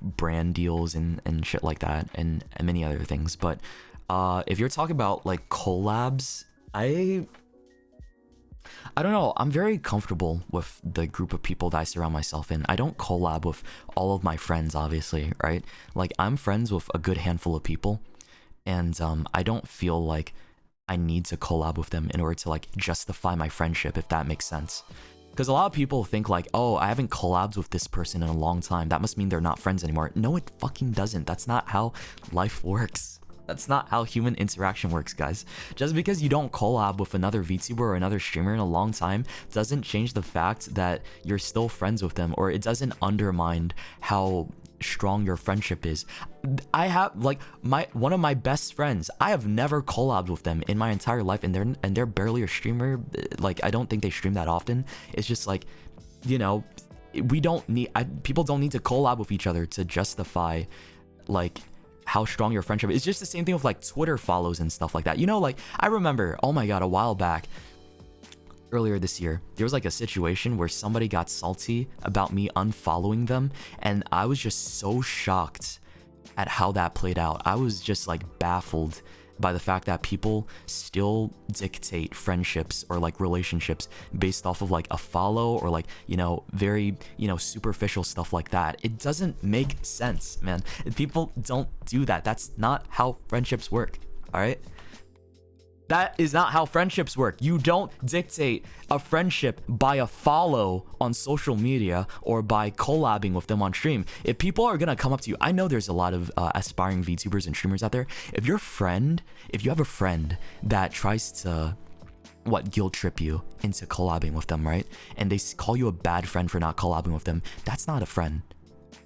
brand deals and shit like that and many other things. But if you're talking about like collabs, I don't know, I'm very comfortable with the group of people that I surround myself in. I don't collab with all of my friends, obviously, right? Like I'm friends with a good handful of people, and I don't feel like I need to collab with them in order to like justify my friendship, if that makes sense. Because a lot of people think like, oh, I haven't collabed with this person in a long time, that must mean they're not friends anymore. No, it fucking doesn't. That's not how life works. That's not how human interaction works, guys. Just because you don't collab with another VTuber or another streamer in a long time doesn't change the fact that you're still friends with them, or it doesn't undermine how strong your friendship is. I have like one of my best friends, I have never collabed with them in my entire life, and they're barely a streamer. Like I don't think they stream that often. It's just like, you know, we don't need people don't need to collab with each other to justify like how strong your friendship is. It's just the same thing with like Twitter follows and stuff like that. You know, like I remember, oh my god, a while back, earlier this year, there was like a situation where somebody got salty about me unfollowing them, and I was just so shocked at how that played out. I was just like baffled by the fact that people still dictate friendships or like relationships based off of like a follow or like, you know, very, you know, superficial stuff like that. It doesn't make sense, man. People don't do that. That's not how friendships work, all right? That is not how friendships work. You don't dictate a friendship by a follow on social media or by collabing with them on stream. If people are gonna come up to you, I know there's a lot of aspiring VTubers and streamers out there. If you have a friend that tries to guilt trip you into collabing with them, right? And they call you a bad friend for not collabing with them, that's not a friend.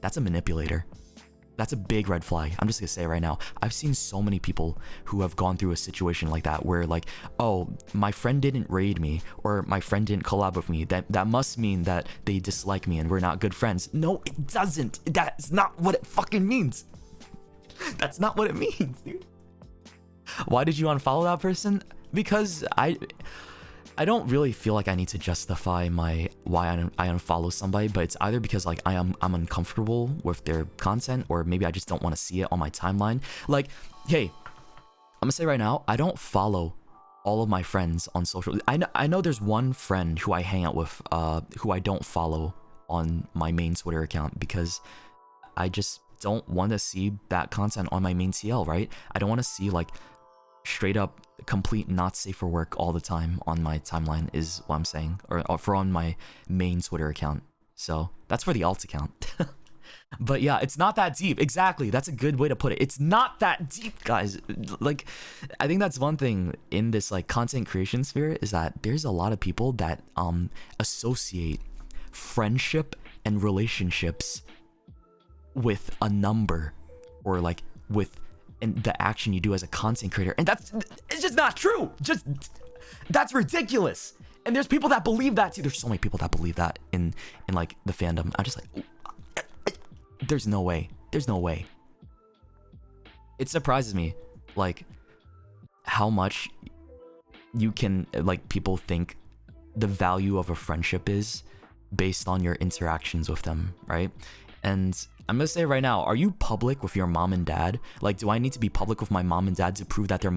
That's a manipulator. That's a big red flag. I'm just gonna say right now, I've seen so many people who have gone through a situation like that where like, oh, my friend didn't raid me or my friend didn't collab with me. That must mean that they dislike me and we're not good friends. No, it doesn't. That's not what it fucking means. That's not what it means, dude. Why did you unfollow that person? Because I don't really feel like I need to justify why I unfollow somebody, but it's either because like I'm uncomfortable with their content, or maybe I just don't want to see it on my timeline. Like, hey, I'm gonna say right now, I don't follow all of my friends on social. I know there's one friend who I hang out with, who I don't follow on my main Twitter account because I just don't want to see that content on my main TL, right? I don't want to see like straight up complete not safe for work all the time on my timeline, is what I'm saying, or for on my main Twitter account. So that's for the alt account. But yeah, it's not that deep. Exactly, that's a good way to put it. It's not that deep, guys. Like, I think that's one thing in this like content creation sphere, is that there's a lot of people that associate friendship and relationships with a number, or like with the action you do as a content creator. And it's just not true. That's ridiculous. And there's people that believe that too. There's so many people that believe that in like the fandom. I'm just like, there's no way. There's no way. It surprises me, like, how much you can, like, people think the value of a friendship is based on your interactions with them, right? And I'm gonna say right now, are you public with your mom and dad? Like, do I need to be public with my mom and dad to prove that they're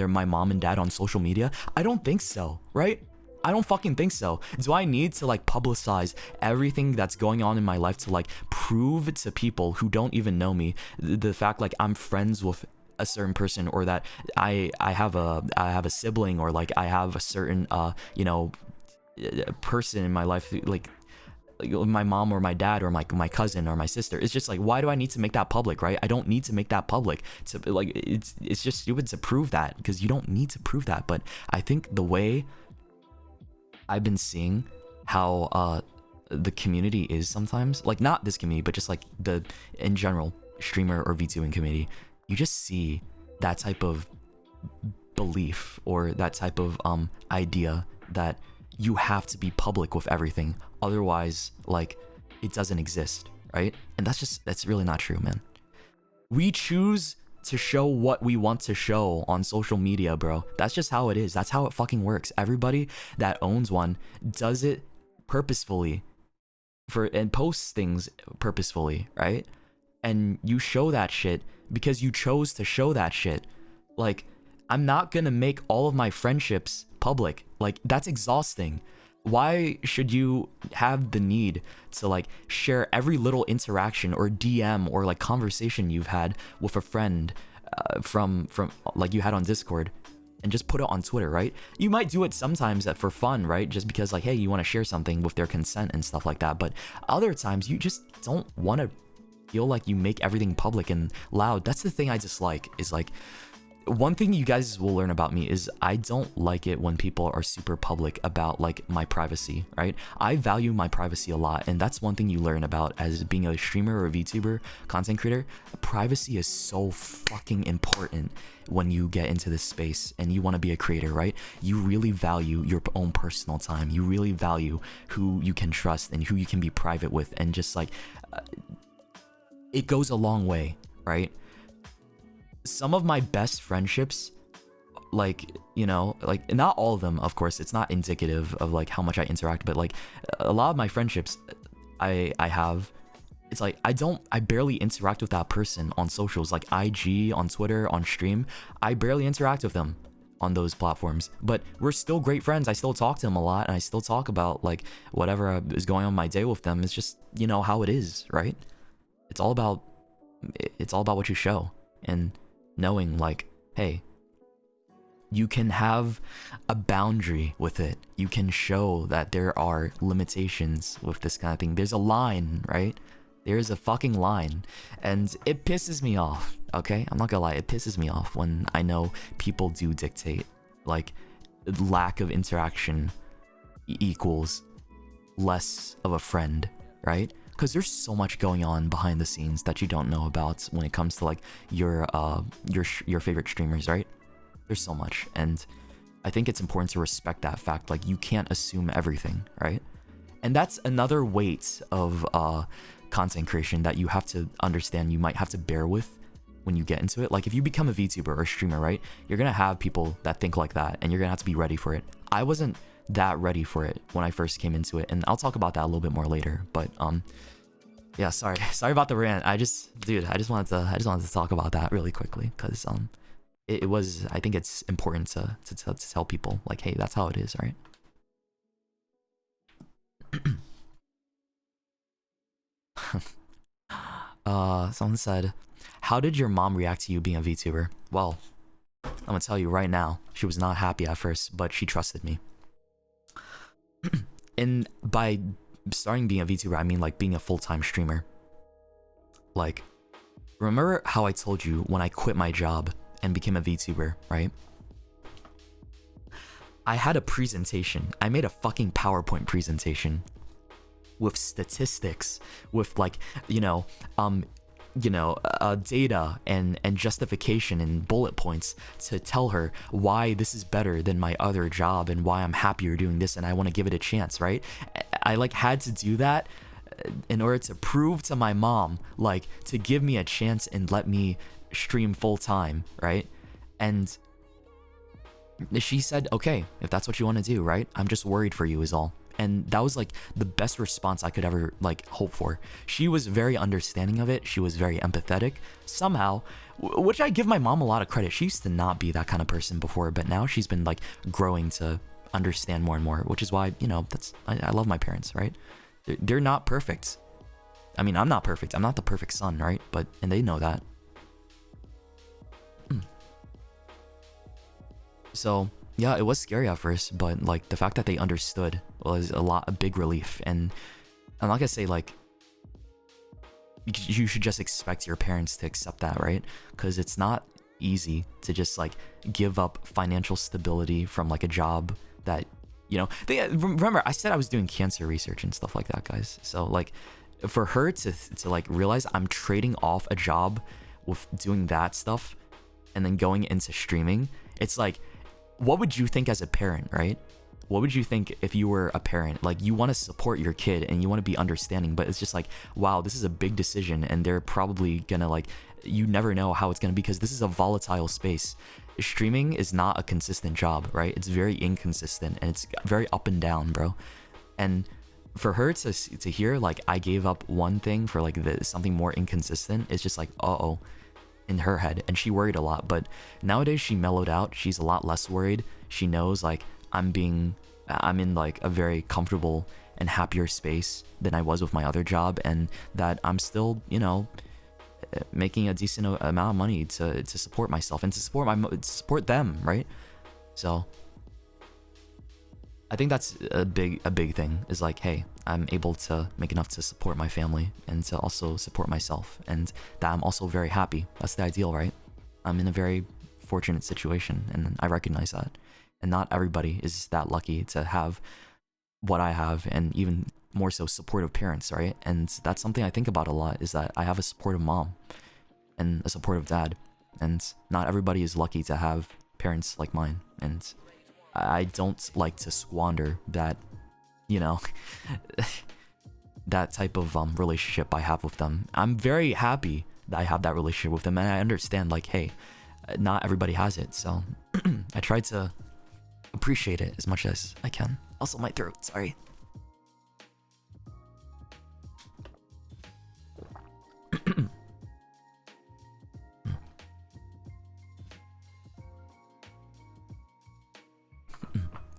my mom and dad on social media? I don't think so, right? I don't fucking think so. Do I need to like publicize everything that's going on in my life to like prove to people who don't even know me the fact like I'm friends with a certain person, or that I have a sibling, or like I have a certain you know, person in my life, like my mom or my dad or my cousin or my sister? It's just like, why do I need to make that public, right? I don't need to make that public. To like, it's just stupid to prove that, because you don't need to prove that. But I think the way I've been seeing how the community is sometimes, like not this community, but just like the in general streamer or VTubing community, you just see that type of belief or that type of idea that you have to be public with everything, otherwise like it doesn't exist, right? And that's really not true, man. We choose to show what we want to show on social media, bro. That's just how it is. That's how it fucking works. Everybody that owns one does it purposefully and posts things purposefully, right? And you show that shit because you chose to show that shit. Like, I'm not gonna make all of my friendships public. Like, that's exhausting. Why should you have the need to like share every little interaction or DM or like conversation you've had with a friend from like you had on Discord, and just put it on Twitter, right? You might do it sometimes for fun, right? Just because like, hey, you want to share something with their consent and stuff like that. But other times you just don't want to feel like you make everything public and loud. That's the thing I dislike, is like, one thing you guys will learn about me is I don't like it when people are super public about like my privacy, right? I value my privacy a lot, and that's one thing you learn about as being a streamer or a VTuber content creator. Privacy is so fucking important when you get into this space and you want to be a creator, right? You really value your own personal time. You really value who you can trust and who you can be private with, and just like it goes a long way, right? Some of my best friendships, like, you know, like not all of them, of course, it's not indicative of like how much I interact, but like a lot of my friendships I have, it's like I barely interact with that person on socials, like IG, on Twitter, on stream. I barely interact with them on those platforms, but we're still great friends. I still talk to them a lot, and I still talk about like whatever is going on in my day with them. It's just, you know, how it is, right? It's all about what you show, and knowing like, hey, you can have a boundary with it. You can show that there are limitations with this kind of thing. There's a line, right? There is a fucking line, and it pisses me off, okay? I'm not gonna lie, it pisses me off when I know people do dictate like lack of interaction equals less of a friend, right? Because there's so much going on behind the scenes that you don't know about when it comes to like your favorite streamers, right? There's so much, and I think it's important to respect that fact. Like, you can't assume everything, right? And that's another weight of content creation that you have to understand. You might have to bear with when you get into it. Like, if you become a VTuber or a streamer, right, you're gonna have people that think like that, and you're gonna have to be ready for it. I wasn't that ready for it when I first came into it, and I'll talk about that a little bit more later. But yeah, sorry about the rant. I just wanted to talk about that really quickly, because it was, I think it's important to tell people like, hey, that's how it is, right? Someone said, how did your mom react to you being a VTuber? Well, I'm gonna tell you right now, she was not happy at first, but she trusted me. And by starting being a VTuber, I mean like being a full-time streamer. Like, remember how I told you when I quit my job and became a VTuber, right? I had a presentation. I made a fucking PowerPoint presentation with statistics, with like, data and justification and bullet points to tell her why this is better than my other job and why I'm happier doing this and I want to give it a chance, right? I like had to do that in order to prove to my mom, like, to give me a chance and let me stream full time, right? And she said, okay, if that's what you want to do, right? I'm just worried for you is all. And that was like the best response I could ever like hope for. She was very understanding of it. She was very empathetic somehow, which I give my mom a lot of credit. She used to not be that kind of person before, but now she's been like growing to understand more and more, which is why, I love my parents, right? They're not perfect. I mean, I'm not perfect. I'm not the perfect son, right? And they know that. So yeah, it was scary at first, but like the fact that they understood was a big relief. And I'm not gonna say like you should just expect your parents to accept that, right? Because it's not easy to just like give up financial stability from like a job that, remember I said I was doing cancer research and stuff like that, guys. So like for her to like realize I'm trading off a job with doing that stuff and then going into streaming, it's like, what would you think as a parent, right? What would you think if you were a parent? Like, you want to support your kid and you want to be understanding, but it's just like, wow, this is a big decision and they're probably gonna like, you never know how it's gonna be because this is a volatile space. Streaming is not a consistent job, right? It's very inconsistent and it's very up and down, bro. And for her to hear like I gave up one thing for like something more inconsistent, it's just like, uh-oh, in her head. And she worried a lot, but nowadays she mellowed out. She's a lot less worried. She knows like I'm in like a very comfortable and happier space than I was with my other job, and that I'm still, making a decent amount of money to support myself and to support them, right? So I think that's a big thing, is like, hey, I'm able to make enough to support my family and to also support myself, and that I'm also very happy. That's the ideal, right? I'm in a very fortunate situation and I recognize that. And not everybody is that lucky to have what I have, and even more so supportive parents, right? And that's something I think about a lot, is that I have a supportive mom and a supportive dad, and not everybody is lucky to have parents like mine. And I don't like to squander that, that type of relationship I have with them. I'm very happy that I have that relationship with them, and I understand like, hey, not everybody has it, so I try to appreciate it as much as I can. Also, my throat, sorry.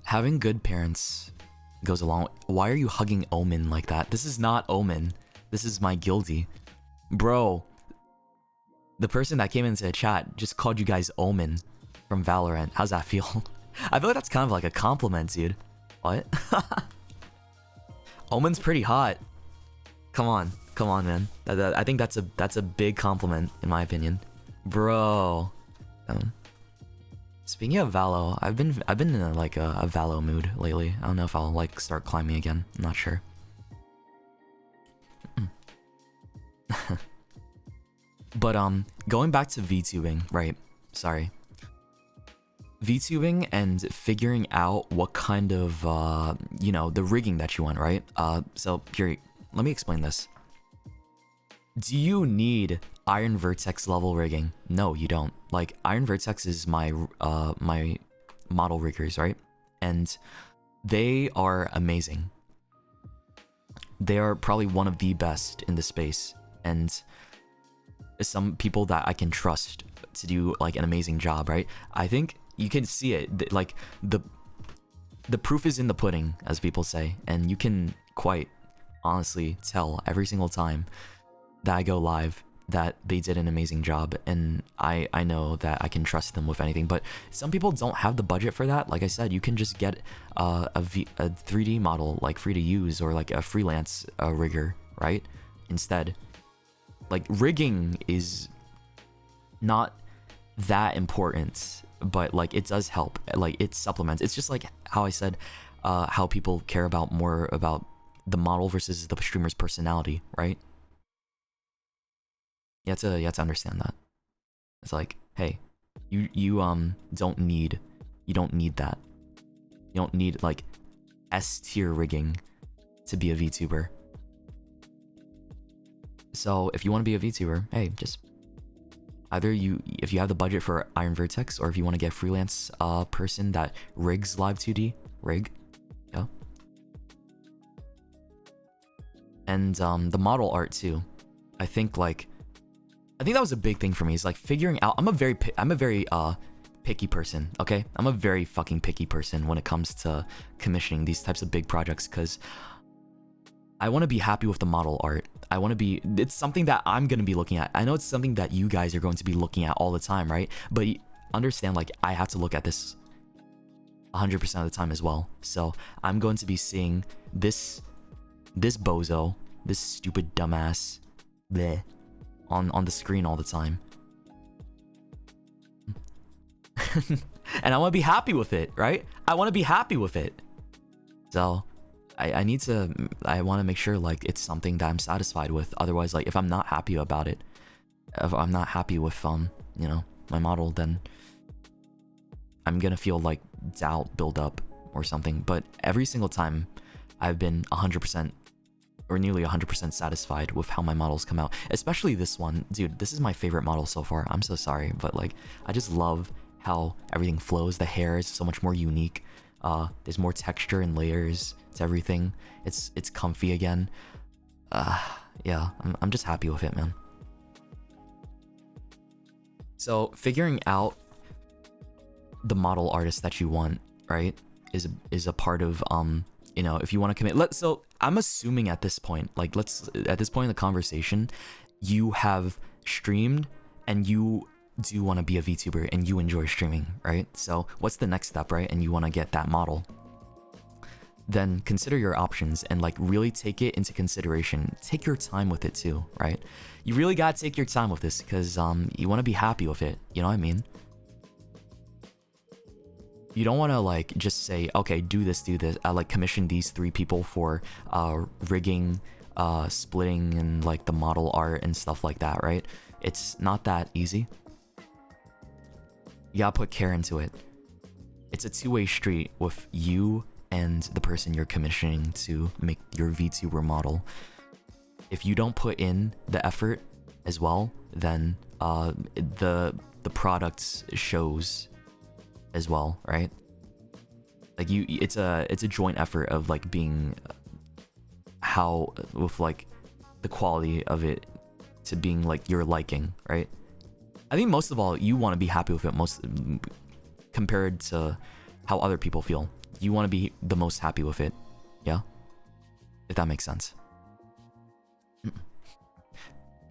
Having good parents goes along. Why are you hugging Omen like that? This is not Omen. This is my Guildie. Bro, the person that came into the chat just called you guys Omen from Valorant. How's that feel? I feel like that's kind of like a compliment, dude. What? Omen's pretty hot. Come on, man. I think that's a big compliment in my opinion, bro. Speaking of Valo, I've been in a Valo mood lately. I don't know if I'll like start climbing again. I'm not sure. But going back to VTubing, right? Sorry. VTubing and figuring out what kind of the rigging that you want, right? So here, let me explain this. Do you need Iron Vertex level rigging? No, you don't. Like, Iron Vertex is my my model riggers, right? And they are amazing. They are probably one of the best in the space, and some people that I can trust to do like an amazing job, right? I think you can see it, like the proof is in the pudding, as people say, and you can quite honestly tell every single time that I go live that they did an amazing job, and I know that I can trust them with anything. But some people don't have the budget for that. Like I said, you can just get a 3D model like free to use, or like a freelance rigger, right? Instead, like, rigging is not that important, but like it does help. Like, it supplements. It's just like how I said, how people care about more about the model versus the streamer's personality, right? You have to understand that. It's like, hey, you don't need that. You don't need like S tier rigging to be a VTuber. So if you want to be a VTuber, hey, just either if you have the budget for Iron Vertex, or if you want to get a freelance person that rigs live 2D, rig, yeah. And the model art too. I think that was a big thing for me. Is like figuring out. I'm a very picky person. Okay, I'm a very fucking picky person when it comes to commissioning these types of big projects, because I want to be happy with the model art. It's something that I'm going to be looking at. I know it's something that you guys are going to be looking at all the time, right? But understand, like, I have to look at this 100% of the time as well. So I'm going to be seeing this bozo, this stupid dumbass, bleh, on the screen all the time. And I want to be happy with it, right? I want to be happy with it. So I want to make sure like it's something that I'm satisfied with. Otherwise, like if I'm not happy about it, if I'm not happy with you know, my model, then I'm gonna feel like doubt build up or something. But every single time I've been 100% or nearly 100% satisfied with how my models come out. Especially this one, dude. This is my favorite model so far. I'm so sorry, but like I just love how everything flows. The hair is so much more unique. There's more texture and layers to everything. It's comfy again. Yeah, I'm just happy with it, man. So figuring out the model artist that you want, right, is a part of you know, if you want to commit. So I'm assuming at this point, like at this point in the conversation, you have streamed and you do want to be a VTuber and you enjoy streaming, right? So what's the next step, right? And you want to get that model. Then consider your options and like really take it into consideration. Take your time with it too, right? You really gotta take your time with this because you want to be happy with it. You know what I mean? You don't want to like just say, okay, do this. I like commission these 3 people for rigging, splitting, and like the model art and stuff like that, right? It's not that easy. You gotta put care into it. It's a two-way street with you and the person you're commissioning to make your VTuber model. If you don't put in the effort as well, then the product shows as well, right? Like it's a joint effort of like being how with like the quality of it to being like your liking, right? I think most of all, you want to be happy with it most compared to how other people feel. You want to be the most happy with it, yeah? If that makes sense.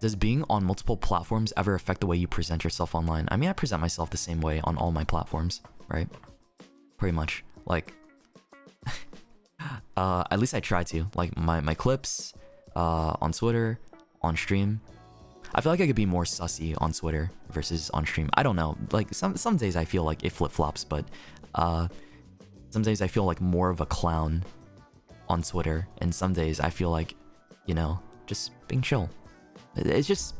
Does being on multiple platforms ever affect the way you present yourself online? I mean, I present myself the same way on all my platforms, right? Pretty much. Like, at least I try to. Like, my clips, on Twitter, on stream. I feel like I could be more sussy on Twitter versus on stream. I don't know. Like, some days I feel like it flip-flops, but, some days I feel like more of a clown on Twitter, and some days I feel like, you know, just being chill. It's just,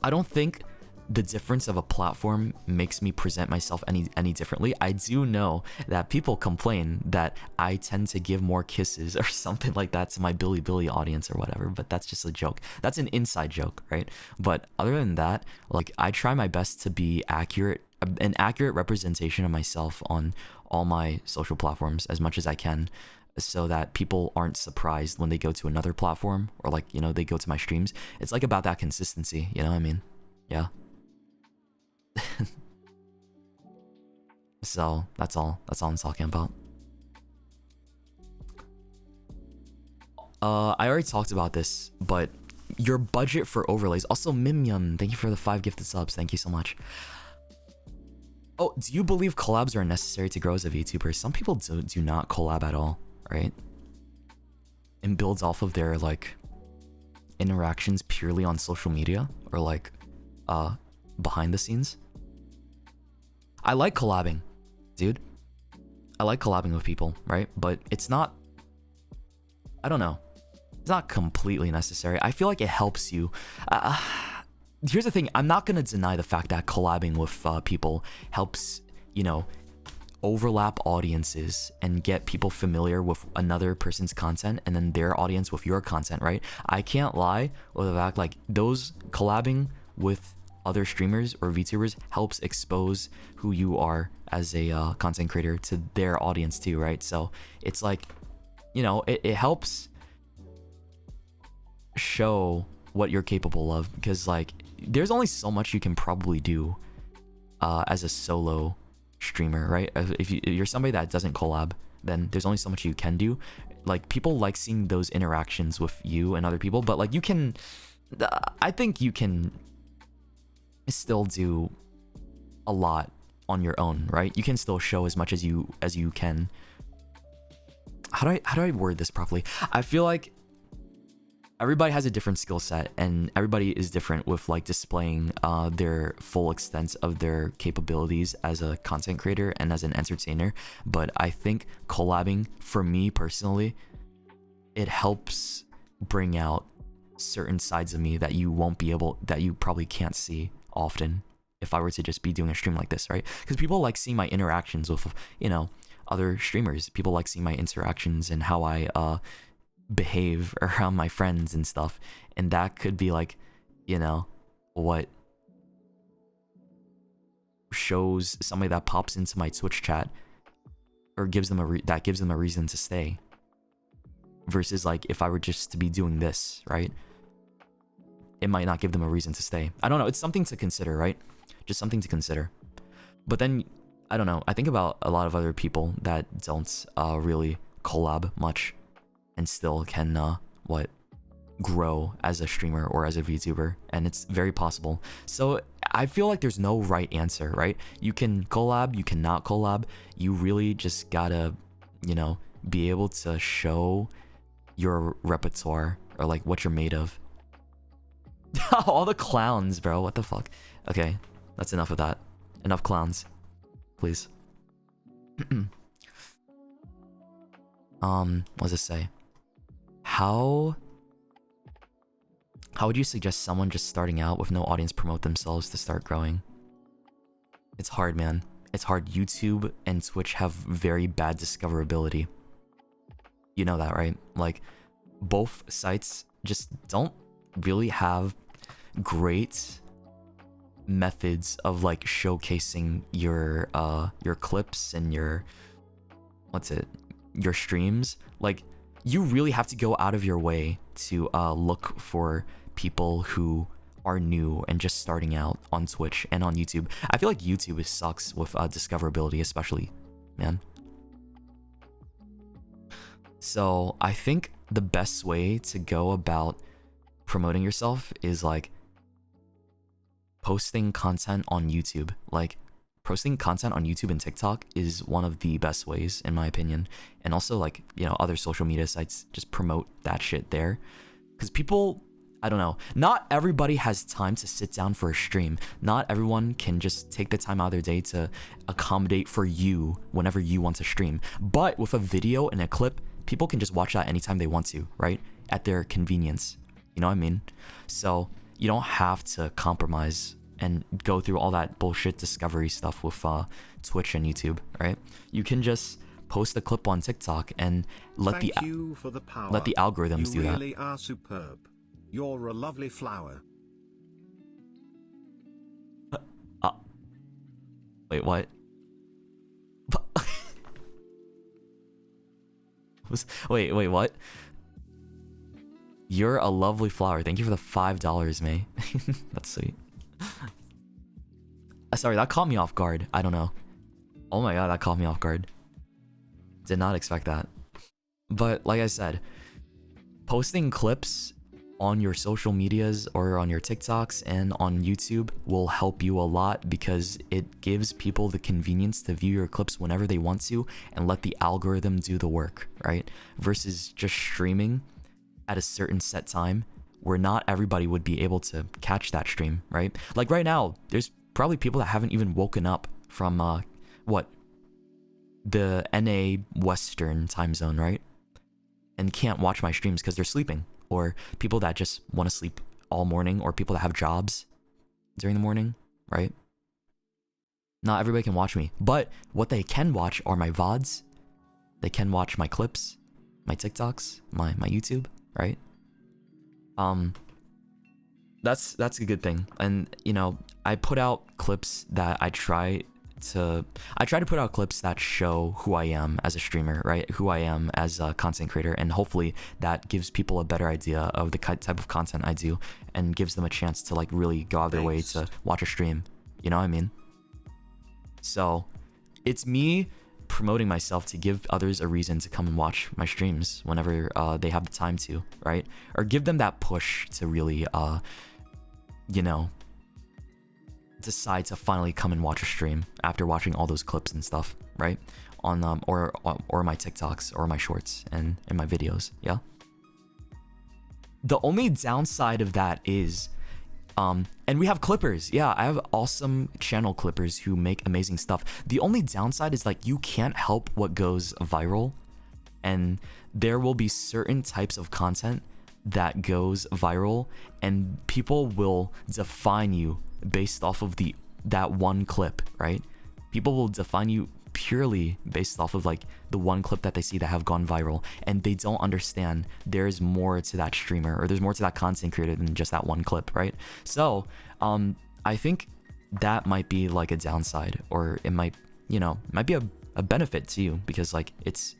I don't think the difference of a platform makes me present myself any differently. I do know that people complain that I tend to give more kisses or something like that to my Billy audience or whatever, but that's just a joke. That's an inside joke, right? But other than that, like, I try my best to be an accurate representation of myself on all my social platforms as much as I can, so that people aren't surprised when they go to another platform or, like, you know, they go to my streams. It's like about that consistency, you know what I mean? Yeah. So that's all I'm talking about. I already talked about this, but your budget for overlays. Also, Mimyum, thank you for the 5 gifted subs. Thank you so much. Oh, do you believe collabs are necessary to grow as a VTuber? Some people do not collab at all, right? And builds off of their like interactions purely on social media or like behind the scenes. I like collabing, dude. I like collabing with people, right? But it's not I don't know. It's not completely necessary. I feel like it helps you. Here's the thing. I'm not going to deny the fact that collabing with people helps, you know, overlap audiences and get people familiar with another person's content and then their audience with your content, right? I can't lie with the fact like those collabing with other streamers or VTubers helps expose who you are as a content creator to their audience too, right? So it's like, you know, it helps show what you're capable of, because like there's only so much you can probably do as a solo streamer, right? If you're somebody that doesn't collab, then there's only so much you can do. Like people like seeing those interactions with you and other people, but like you can, I think you can still do a lot on your own, right? You can still show as much as you can. How do I word this properly? I feel like everybody has a different skill set and everybody is different with like displaying their full extent of their capabilities as a content creator and as an entertainer. But I think collabing, for me personally, it helps bring out certain sides of me that you probably can't see often if I were to just be doing a stream like this, right? Because people like seeing my interactions with, you know, other streamers. People like seeing my interactions and how I behave around my friends and stuff, and that could be like, you know, what shows somebody that pops into my Twitch chat or gives them a reason to stay, versus like if I were just to be doing this, right, it might not give them a reason to stay. I don't know, it's something to consider, right? Just something to consider. But then I don't know, I think about a lot of other people that don't really collab much and still can grow as a streamer or as a VTuber, and it's very possible. So I feel like there's no right answer, right? You can collab, you cannot collab. You really just gotta, you know, be able to show your repertoire or like what you're made of. All the clowns, bro, what the fuck? Okay, that's enough of that. Enough clowns, please. What does it say? How would you suggest someone just starting out with no audience promote themselves to start growing? It's hard, man. It's hard. YouTube and Twitch have very bad discoverability. You know that, right? Like, both sites just don't really have great methods of like showcasing your clips and your streams. Like, you really have to go out of your way to look for people who are new and just starting out on Twitch and on YouTube. I feel like YouTube sucks with discoverability, especially, man. So I think the best way to go about promoting yourself is like posting content on YouTube. Like, posting content on YouTube and TikTok is one of the best ways, in my opinion. And also, like, you know, other social media sites, just promote that shit there. Because people, I don't know, not everybody has time to sit down for a stream. Not everyone can just take the time out of their day to accommodate for you whenever you want to stream. But with a video and a clip, people can just watch that anytime they want to, right? At their convenience. You know what I mean? So you don't have to compromise and go through all that bullshit discovery stuff with Twitch and YouTube, right? You can just post a clip on TikTok and let the algorithms do that. You really are superb. You're a lovely flower. Wait, what? Wait, what? You're a lovely flower. Thank you for the $5, May. That's sweet. Sorry, that caught me off guard. I don't know. Oh my god, that caught me off guard. Did not expect that. But like I said, posting clips on your social medias or on your TikToks and on YouTube will help you a lot, because it gives people the convenience to view your clips whenever they want to and let the algorithm do the work, right? Versus just streaming at a certain set time where not everybody would be able to catch that stream, right? Like right now, there's probably people that haven't even woken up from the NA Western time zone, right? and can't watch my streams because they're sleeping, or people that just want to sleep all morning, or people that have jobs during the morning, right? Not everybody can watch me, but what they can watch are my VODs. They can watch my clips, my TikToks, my YouTube, right? That's a good thing. And you know, I put out clips that I try to put out clips that show who I am as a streamer, right? Who I am as a content creator, and hopefully that gives people a better idea of the type of content I do, and gives them a chance to like really go out of their way to watch a stream. You know what I mean? So it's me promoting myself to give others a reason to come and watch my streams whenever they have the time to, right? Or give them that push to really you know, decide to finally come and watch a stream after watching all those clips and stuff, right? On or my TikToks or my shorts and in my videos. Yeah. The only downside of that is and we have clippers. Yeah, I have awesome channel clippers who make amazing stuff. The only downside is like you can't help what goes viral, and there will be certain types of content that goes viral, and people will define you based off of that one clip, right? People will define you purely based off of like the one clip that they see that have gone viral, and they don't understand there's more to that streamer, or there's more to that content creator than just that one clip, right? So I think that might be like a downside, or it might, you know, might be a benefit to you, because like it's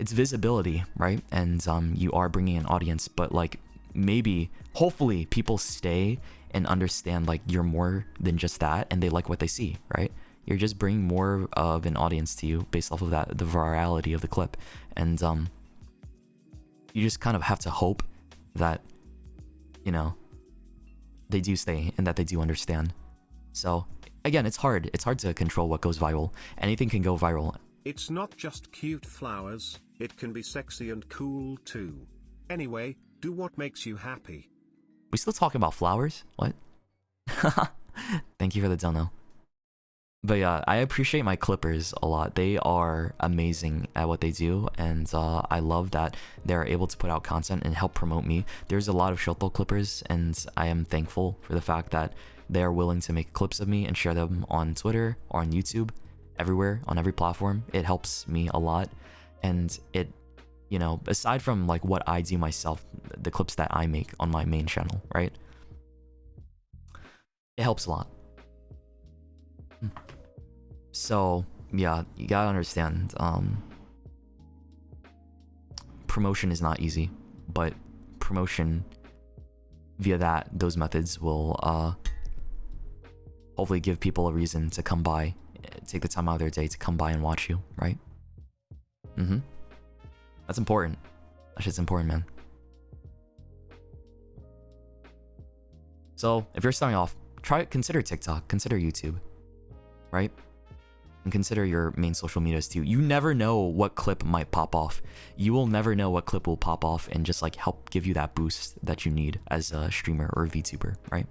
visibility, right? And you are bringing an audience, but like maybe hopefully people stay and understand like you're more than just that, and they like what they see, right? You're just bringing more of an audience to you based off of that, the virality of the clip. And you just kind of have to hope that, you know, they do stay and that they do understand. So again, it's hard to control what goes viral. Anything can go viral. It's not just cute flowers, it can be sexy and cool too. Anyway, do what makes you happy. We still talking about flowers? What? Thank you for the dono. But yeah, I appreciate my clippers a lot. They are amazing at what they do, and I love that they're able to put out content and help promote me. There's a lot of Shoto clippers, and I am thankful for the fact that they are willing to make clips of me and share them on Twitter or on YouTube, everywhere, on every platform. It helps me a lot, and it, you know, aside from like what I do myself, the clips that I make on my main channel, right? It helps a lot. So yeah, you gotta understand, promotion is not easy, but promotion via those methods will hopefully give people a reason to come by, take the time out of their day to come by and watch you, right? That's important. That shit's important, man. So if you're starting off, consider TikTok, consider YouTube, right? And consider your main social medias too. You never know what clip might pop off. You will never know what clip will pop off and just like help give you that boost that you need as a streamer or a VTuber, right?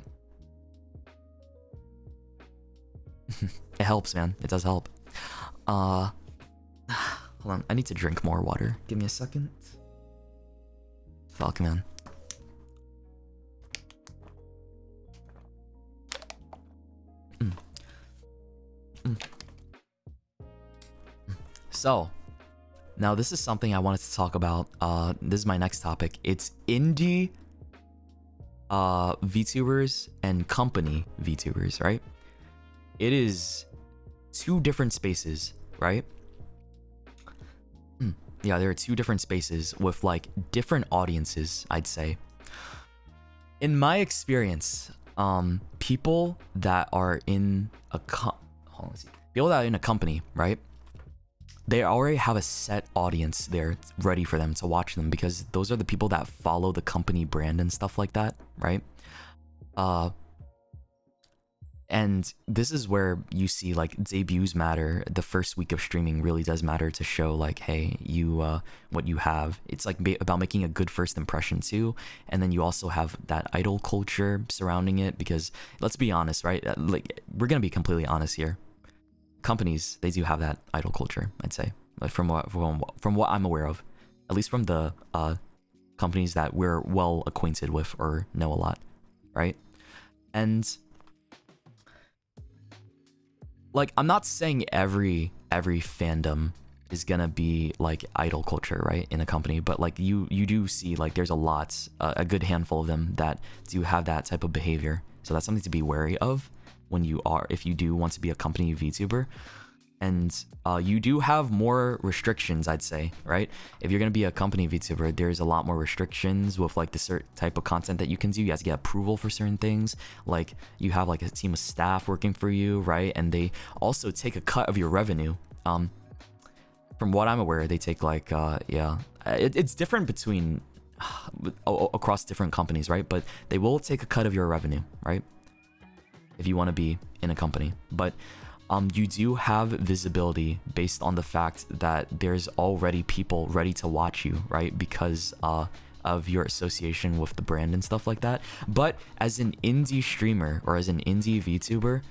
It helps, man. It does help. Hold on, I need to drink more water. Give me a second. Fuck, man. So, now this is something I wanted to talk about. This is my next topic. It's indie VTubers and company VTubers, right? It is two different spaces, right? Yeah, there are two different spaces with like different audiences, I'd say. In my experience, people that are in a people that are in a company, right? They already have a set audience there ready for them to watch them, because those are the people that follow the company brand and stuff like that, right? And this is where you see like debuts matter. The first week of streaming really does matter to show like, hey, you what you have. It's like about making a good first impression too. And then you also have that idol culture surrounding it, because let's be honest, right? Like, we're gonna be completely honest here. Companies, they do have that idol culture, I'd say, from what I'm aware of. at least from the companies that we're well acquainted with or know a lot, right? And like, I'm not saying every fandom is gonna be like idol culture, right, in a company, but like you do see like there's a good handful of them that do have that type of behavior. So that's something to be wary of if you do want to be a company VTuber. And you do have more restrictions, I'd say, right? If you're gonna be a company VTuber, there's a lot more restrictions with like the certain type of content that you can do. You have to get approval for certain things. Like you have like a team of staff working for you, right? And they also take a cut of your revenue. From what I'm aware, they take like it's different between across different companies, right? But they will take a cut of your revenue, right? If you want to be in a company, but you do have visibility based on the fact that there's already people ready to watch you, right? Because of your association with the brand and stuff like that. But as an indie streamer or as an indie VTuber,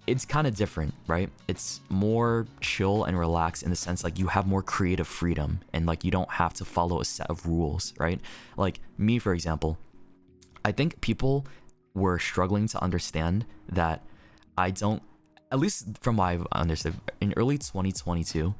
it's kind of different, right? It's more chill and relaxed in the sense like you have more creative freedom and like you don't have to follow a set of rules, right? Like me, for example, I think people were struggling to understand that I don't, at least from what I've understood, in early 2022,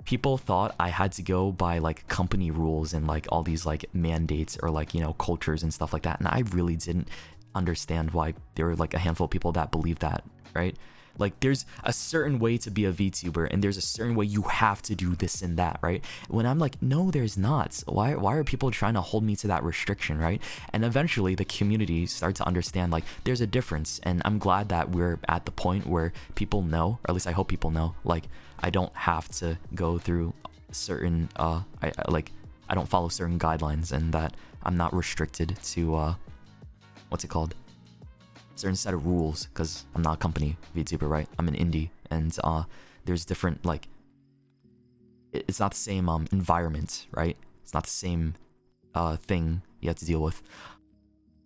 people thought I had to go by like company rules and like all these like mandates or like, you know, cultures and stuff like that. And I really didn't understand why there were like a handful of people that believe that, right? Like there's a certain way to be a VTuber and there's a certain way you have to do this and that, right? When I'm like, no, there's not. Why are people trying to hold me to that restriction, right? And eventually the community started to understand like there's a difference, and I'm glad that we're at the point where people know, or at least I hope people know, like I don't have to go through certain I don't follow certain guidelines, and that I'm not restricted to what's it called? Certain set of rules, because I'm not a company VTuber, right? I'm an indie, and there's different like it's not the same environment, right? It's not the same thing you have to deal with.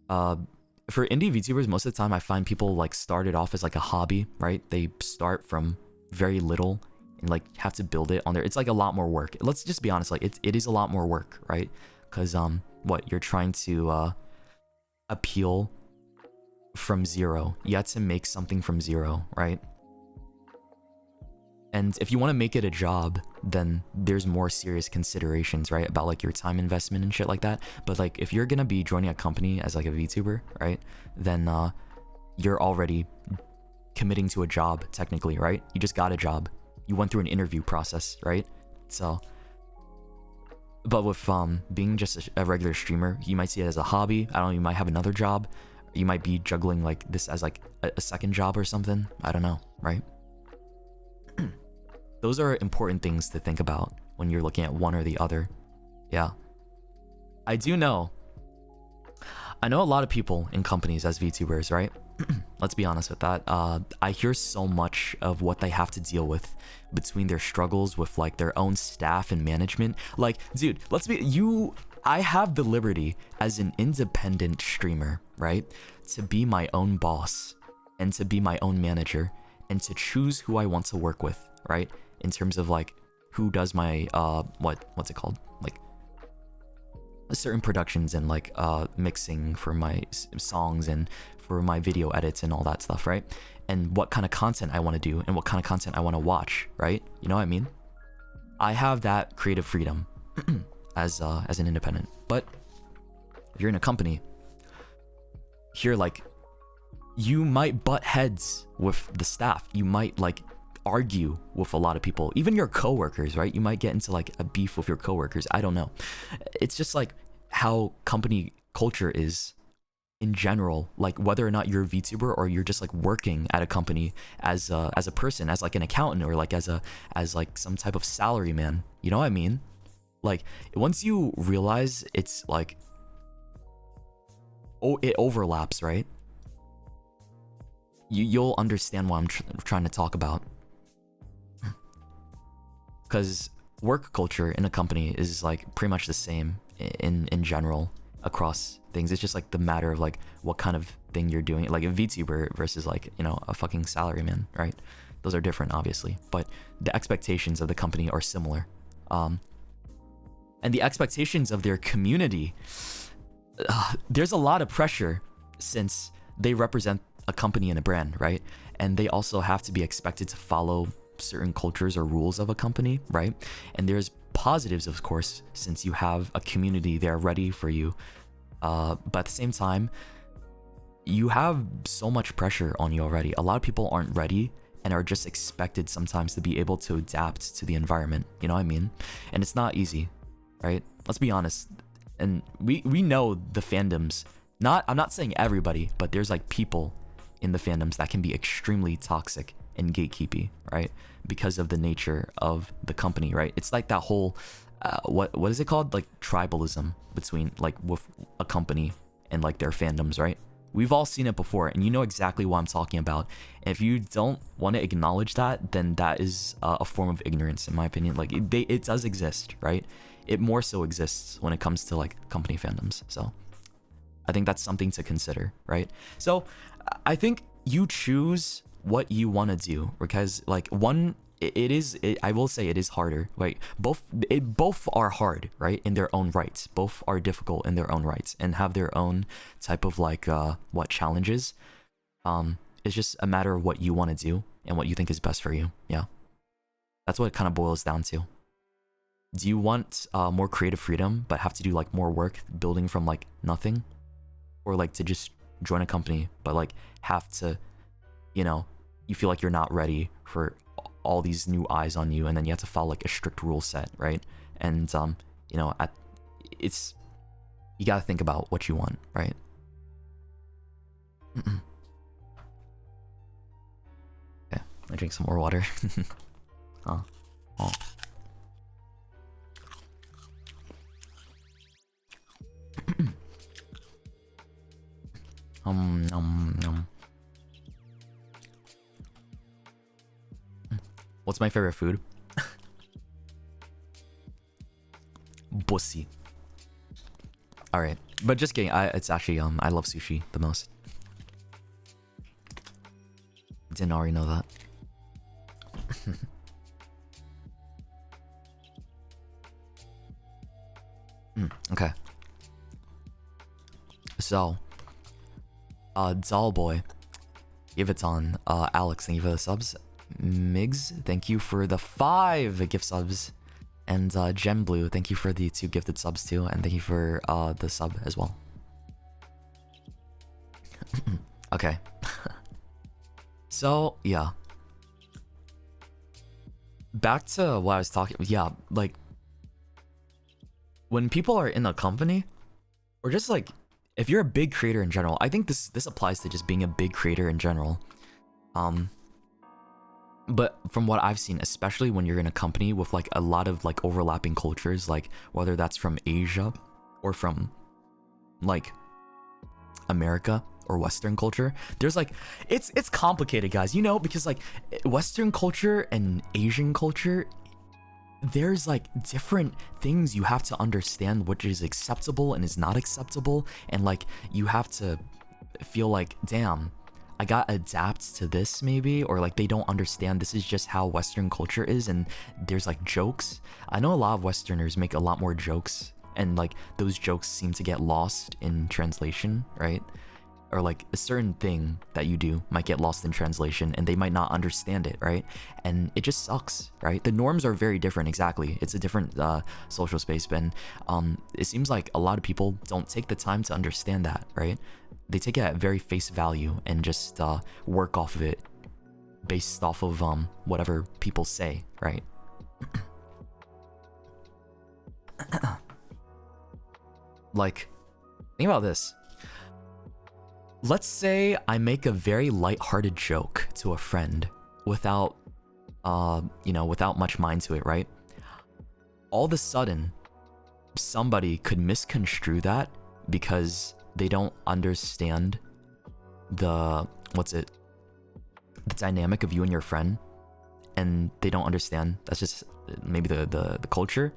For indie VTubers, most of the time I find people like started off as like a hobby, right? They start from very little and like have to build it on there. It's like a lot more work. Let's just be honest, like it is a lot more work, right? Because what you're trying to appeal from zero. You had to make something from zero, right? And if you want to make it a job, then there's more serious considerations, right, about like your time investment and shit like that. But like if you're gonna be joining a company as like a VTuber, right, then you're already committing to a job technically, right? You just got a job. You went through an interview process, right? So but with being just a regular streamer, you might see it as a hobby. I don't know, you might have another job. You might be juggling like this as like a second job or something. I don't know, right? Those are important things to think about when you're looking at one or the other. Yeah. I know a lot of people in companies as VTubers, right? Let's be honest with that. I hear so much of what they have to deal with between their struggles with like their own staff and management. Like, dude, I have the liberty as an independent streamer, right, to be my own boss and to be my own manager and to choose who I want to work with, right? In terms of like who does my what's it called, like certain productions and like mixing for my songs and for my video edits and all that stuff, right? And what kind of content I want to do and what kind of content I want to watch, right? You know what I mean? I have that creative freedom as an independent. But if you're in a company, here, like, you might butt heads with the staff. You might like argue with a lot of people, even your coworkers, right? You might get into like a beef with your coworkers. I don't know. It's just like how company culture is in general, like whether or not you're a VTuber or you're just like working at a company as a person, as like an accountant or like as like some type of salary man. You know what I mean? Like once you realize it's like, it overlaps, right? You'll understand what I'm trying to talk about. Because work culture in a company is like pretty much the same in general across things. It's just like the matter of like what kind of thing you're doing, like a VTuber versus like, you know, a fucking salaryman, right? Those are different, obviously, but the expectations of the company are similar. and the expectations of their community, there's a lot of pressure since they represent a company and a brand, right? And they also have to be expected to follow certain cultures or rules of a company, right? And there's positives, of course, since you have a community there ready for you. But at the same time, you have so much pressure on you already. A lot of people aren't ready and are just expected sometimes to be able to adapt to the environment. You know what I mean? And it's not easy, right? Let's be honest. And we know the fandoms. I'm not saying everybody, but there's like people in the fandoms that can be extremely toxic and gatekeepy, right? Because of the nature of the company, right? It's like that whole what is it called? Like tribalism between like with a company and like their fandoms, right? We've all seen it before, and you know exactly what I'm talking about. And if you don't want to acknowledge that, then that is a form of ignorance, in my opinion. Like it does exist, right? It more so exists when it comes to like company fandoms. So I think that's something to consider, right? So I think you choose what you want to do, because like I will say it is harder. Like both are hard, right? In their own rights. Both are difficult in their own rights and have their own type of like challenges. It's just a matter of what you want to do and what you think is best for you. Yeah, that's what it kind of boils down to. Do you want more creative freedom but have to do like more work building from like nothing, or like to just join a company but like have to, you feel like you're not ready for all these new eyes on you, and then you have to follow like a strict rule set, right? And you gotta think about what you want, right? Okay, I drink some more water. Oh. What's my favorite food? Bussy. All right, but just kidding. It's actually I love sushi the most. Didn't already know that. Okay. So, Dollboy, Giveton, Alex, thank you for the subs. Migs, thank you for the 5 gift subs. And Gem Blue, thank you for the 2 gifted subs too. And thank you for the sub as well. Okay. So, yeah. Back to what I was talking. Yeah, like when people are in a company, or just like if you're a big creator in general, I think this applies to just being a big creator in general. But from what I've seen, especially when you're in a company with like a lot of like overlapping cultures, like whether that's from Asia or from like America or Western culture, there's like it's complicated, guys, because like Western culture and Asian culture, there's like different things you have to understand, which is acceptable and is not acceptable, and like you have to feel like, damn, I gotta adapt to this maybe, or like they don't understand this is just how Western culture is, and there's like jokes. I know a lot of Westerners make a lot more jokes, and like those jokes seem to get lost in translation, right? Or like a certain thing that you do might get lost in translation and they might not understand it, right? And it just sucks, right? The norms are very different, exactly. It's a different social space, and it seems like a lot of people don't take the time to understand that, right? They take it at very face value and just work off of it based off of whatever people say, right? Like, think about this. Let's say I make a very lighthearted joke to a friend without, without much mind to it, right? All of a sudden, somebody could misconstrue that because they don't understand the dynamic of you and your friend, and they don't understand. That's just maybe the culture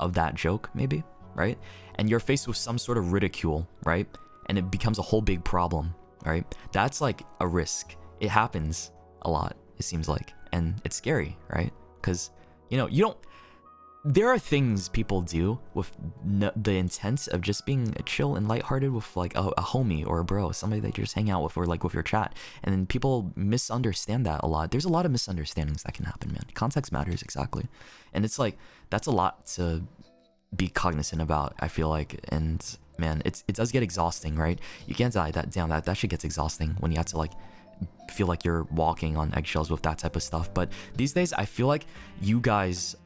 of that joke, maybe, right? And you're faced with some sort of ridicule, right? And it becomes a whole big problem, right? That's like a risk. It happens a lot, it seems like, and it's scary, right? Because you there are things people do with the intent of just being chill and lighthearted with like a homie or a bro, somebody that you just hang out with, or like with your chat, and then people misunderstand that a lot. There's a lot of misunderstandings that can happen, man. Context matters, exactly. And it's like, that's a lot to be cognizant about, I feel like. And man, it does get exhausting, right? You can't die that shit gets exhausting when you have to like feel like you're walking on eggshells with that type of stuff. But these days I feel like you guys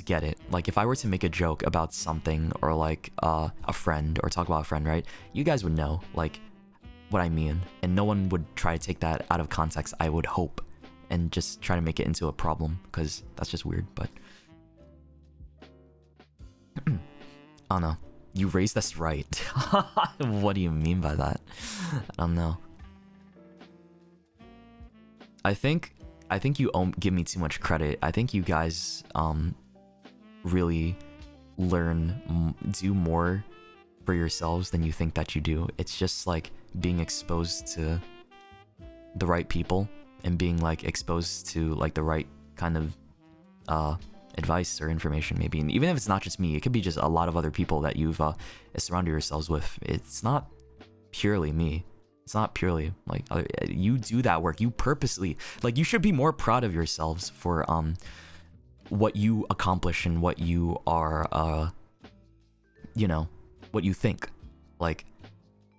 get it. Like if I were to make a joke about something, or like a friend, or talk about a friend, right, you guys would know like what I mean, and no one would try to take that out of context, I would hope, and just try to make it into a problem, because that's just weird. But I don't know. You raised us right. What do you mean by that? I don't know. I think you give me too much credit. I think you guys really do more for yourselves than you think that you do. It's just like being exposed to the right people, and being like exposed to like the right kind of advice or information, maybe. And even if it's not just me, it could be just a lot of other people that you've surrounded yourselves with. It's not purely me. It's not purely like you do that work. You purposely, like, you should be more proud of yourselves for what you accomplish and what you are, you know, what you think. Like,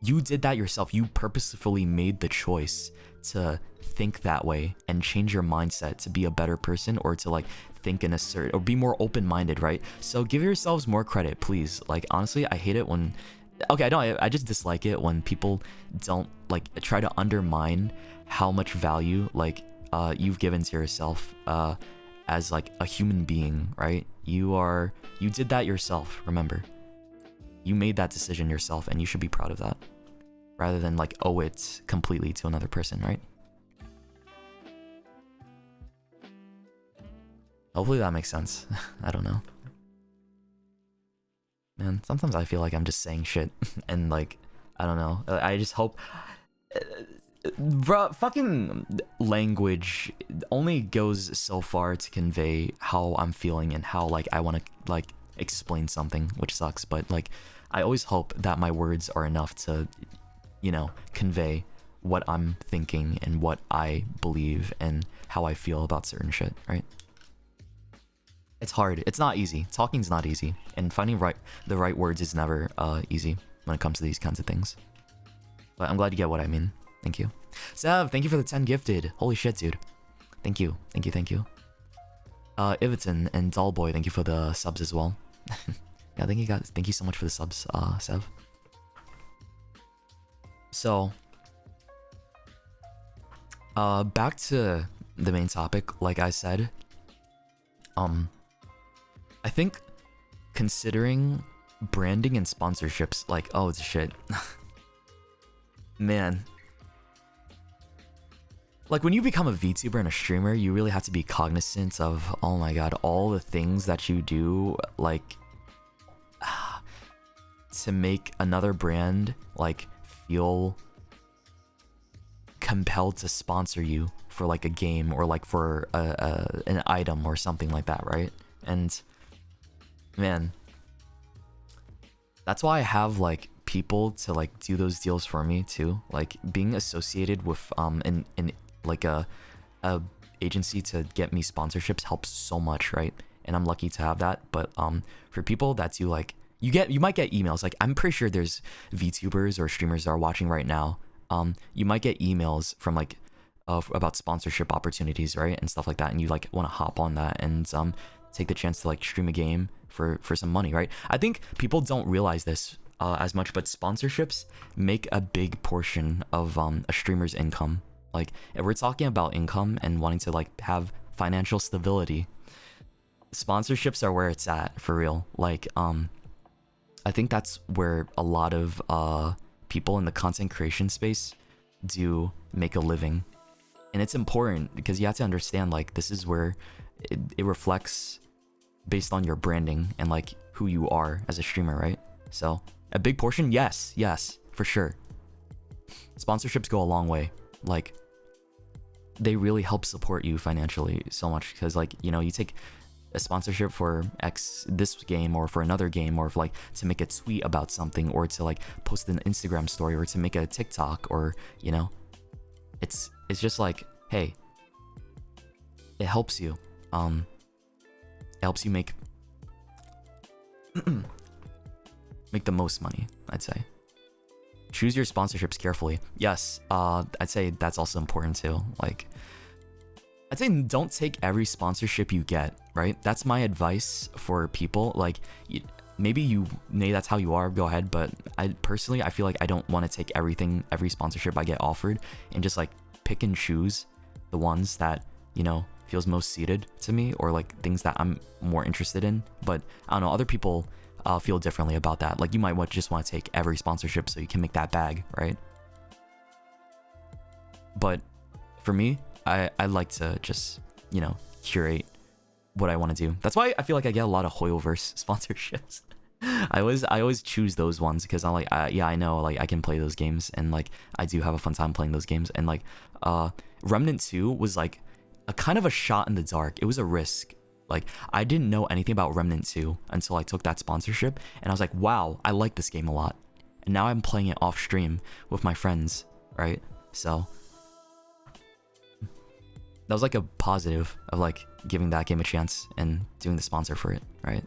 you did that yourself. You purposefully made the choice to think that way and change your mindset to be a better person, or to like think in a certain, or be more open-minded, right? So give yourselves more credit, please. Like, honestly, I hate it when, okay, I just dislike it when people don't like try to undermine how much value like you've given to yourself as like a human being, right? You did that yourself, remember. You made that decision yourself, and you should be proud of that, rather than like owe it completely to another person, right? Hopefully that makes sense. I don't know. Man, sometimes I feel like I'm just saying shit and like, I don't know. I just hope, bro, fucking language only goes so far to convey how I'm feeling and how like I want to like explain something, which sucks. But like, I always hope that my words are enough to, you know, convey what I'm thinking and what I believe and how I feel about certain shit, right? It's hard. It's not easy. Talking's not easy, and finding the right words is never easy when it comes to these kinds of things. But I'm glad you get what I mean. Thank you. Sev, thank you for the 10 gifted. Holy shit, dude. Thank you. Thank you. Thank you. Iverton and Dollboy, thank you for the subs as well. Yeah, thank you guys. Thank you so much for the subs, Sev. So, back to the main topic. Like I said, I think considering branding and sponsorships, like, oh shit, man. Like, when you become a VTuber and a streamer, you really have to be cognizant of, oh my god, all the things that you do, like, to make another brand, like, feel compelled to sponsor you for, like, a game, or, like, for an item or something like that, right? And, man, that's why I have, like, people to, like, do those deals for me, too. Like, being associated with, like a agency to get me sponsorships helps so much, right? And I'm lucky to have that. But for people that do, like, you might get emails. Like, I'm pretty sure there's VTubers or streamers that are watching right now. You might get emails from like about sponsorship opportunities, right, and stuff like that, and you like want to hop on that and take the chance to like stream a game for some money, right? I think people don't realize this as much, but sponsorships make a big portion of a streamer's income. Like, if we're talking about income and wanting to like have financial stability, sponsorships are where it's at, for real. Like, I think that's where a lot of people in the content creation space do make a living. And it's important because you have to understand, like, this is where it reflects based on your branding and like who you are as a streamer, right? So a big portion, yes, for sure. Sponsorships go a long way. Like, they really help support you financially so much, because like, you know, you take a sponsorship for this game or for another game, or for, like, to make a tweet about something, or to like post an Instagram story, or to make a TikTok, or you know, it's just like, hey, it helps you. It helps you make make the most money, I'd say. Choose your sponsorships carefully. Yes, I'd say that's also important too. Like, I'd say don't take every sponsorship you get, right? That's my advice for people. Like, maybe that's how you are, go ahead. But I personally feel like I don't want to take every sponsorship I get offered, and just like pick and choose the ones that, you know, feels most suited to me, or like things that I'm more interested in. But I don't know, other people feel differently about that. Like, you might just want to take every sponsorship so you can make that bag, right? But for me, I like to just, you know, curate what I want to do. That's why I feel like I get a lot of Hoyoverse sponsorships. I always choose those ones because I'm like, yeah, I know, like, I can play those games, and like I do have a fun time playing those games. And like Remnant 2 was like a kind of a shot in the dark. It was a risk. Like, I didn't know anything about Remnant 2 until I took that sponsorship, and I was like, wow, I like this game a lot. And now I'm playing it off stream with my friends, right? So that was like a positive of like giving that game a chance and doing the sponsor for it, right?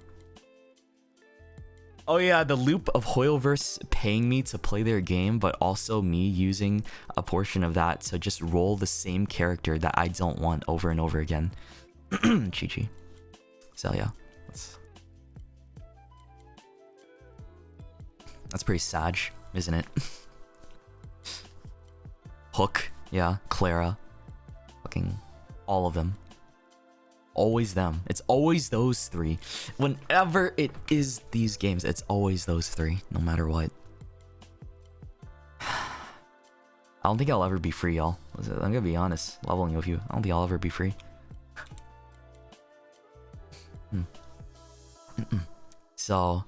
Oh yeah, the loop of Hoyoverse paying me to play their game, but also me using a portion of that to just roll the same character that I don't want over and over again. Chi-chi. So yeah, that's pretty sad, isn't it? Hook, yeah, Clara, fucking all of them. Always them. It's always those three. Whenever it is these games, it's always those three, no matter what. I don't think I'll ever be free, y'all. I'm gonna be honest, leveling with you. I don't think I'll ever be free. So,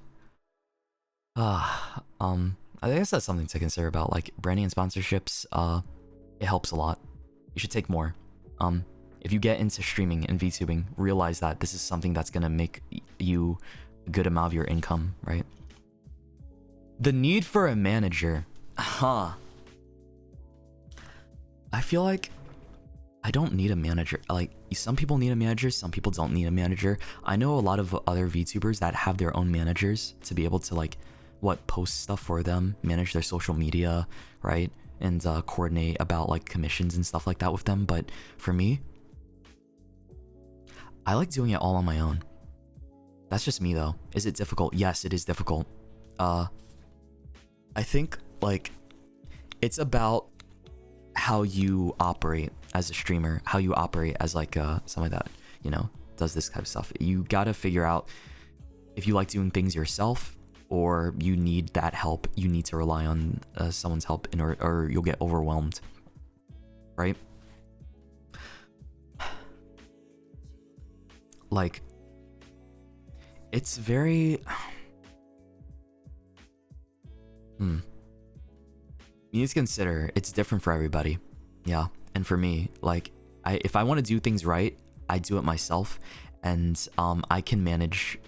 I guess that's something to consider about, like, branding and sponsorships. It helps a lot. You should take more. If you get into streaming and VTubing, realize that this is something that's gonna make you a good amount of your income, right? The need for a manager. I feel like I don't need a manager. Like, some people need a manager, some people don't need a manager. I know a lot of other VTubers that have their own managers to be able to, like, post stuff for them, manage their social media, right? And coordinate about, like, commissions and stuff like that with them. But for me, I like doing it all on my own. That's just me, though. Is it difficult? Yes, it is difficult. I think, like, it's about how you operate as a streamer, how you operate as, like, somebody that, you know, does this type of stuff. You gotta figure out if you like doing things yourself, or you need that help. You need to rely on someone's help in order, or you'll get overwhelmed, right? Like, it's very you need to consider it's different for everybody. Yeah. And for me, like, if I want to do things right, I do it myself, and I can manage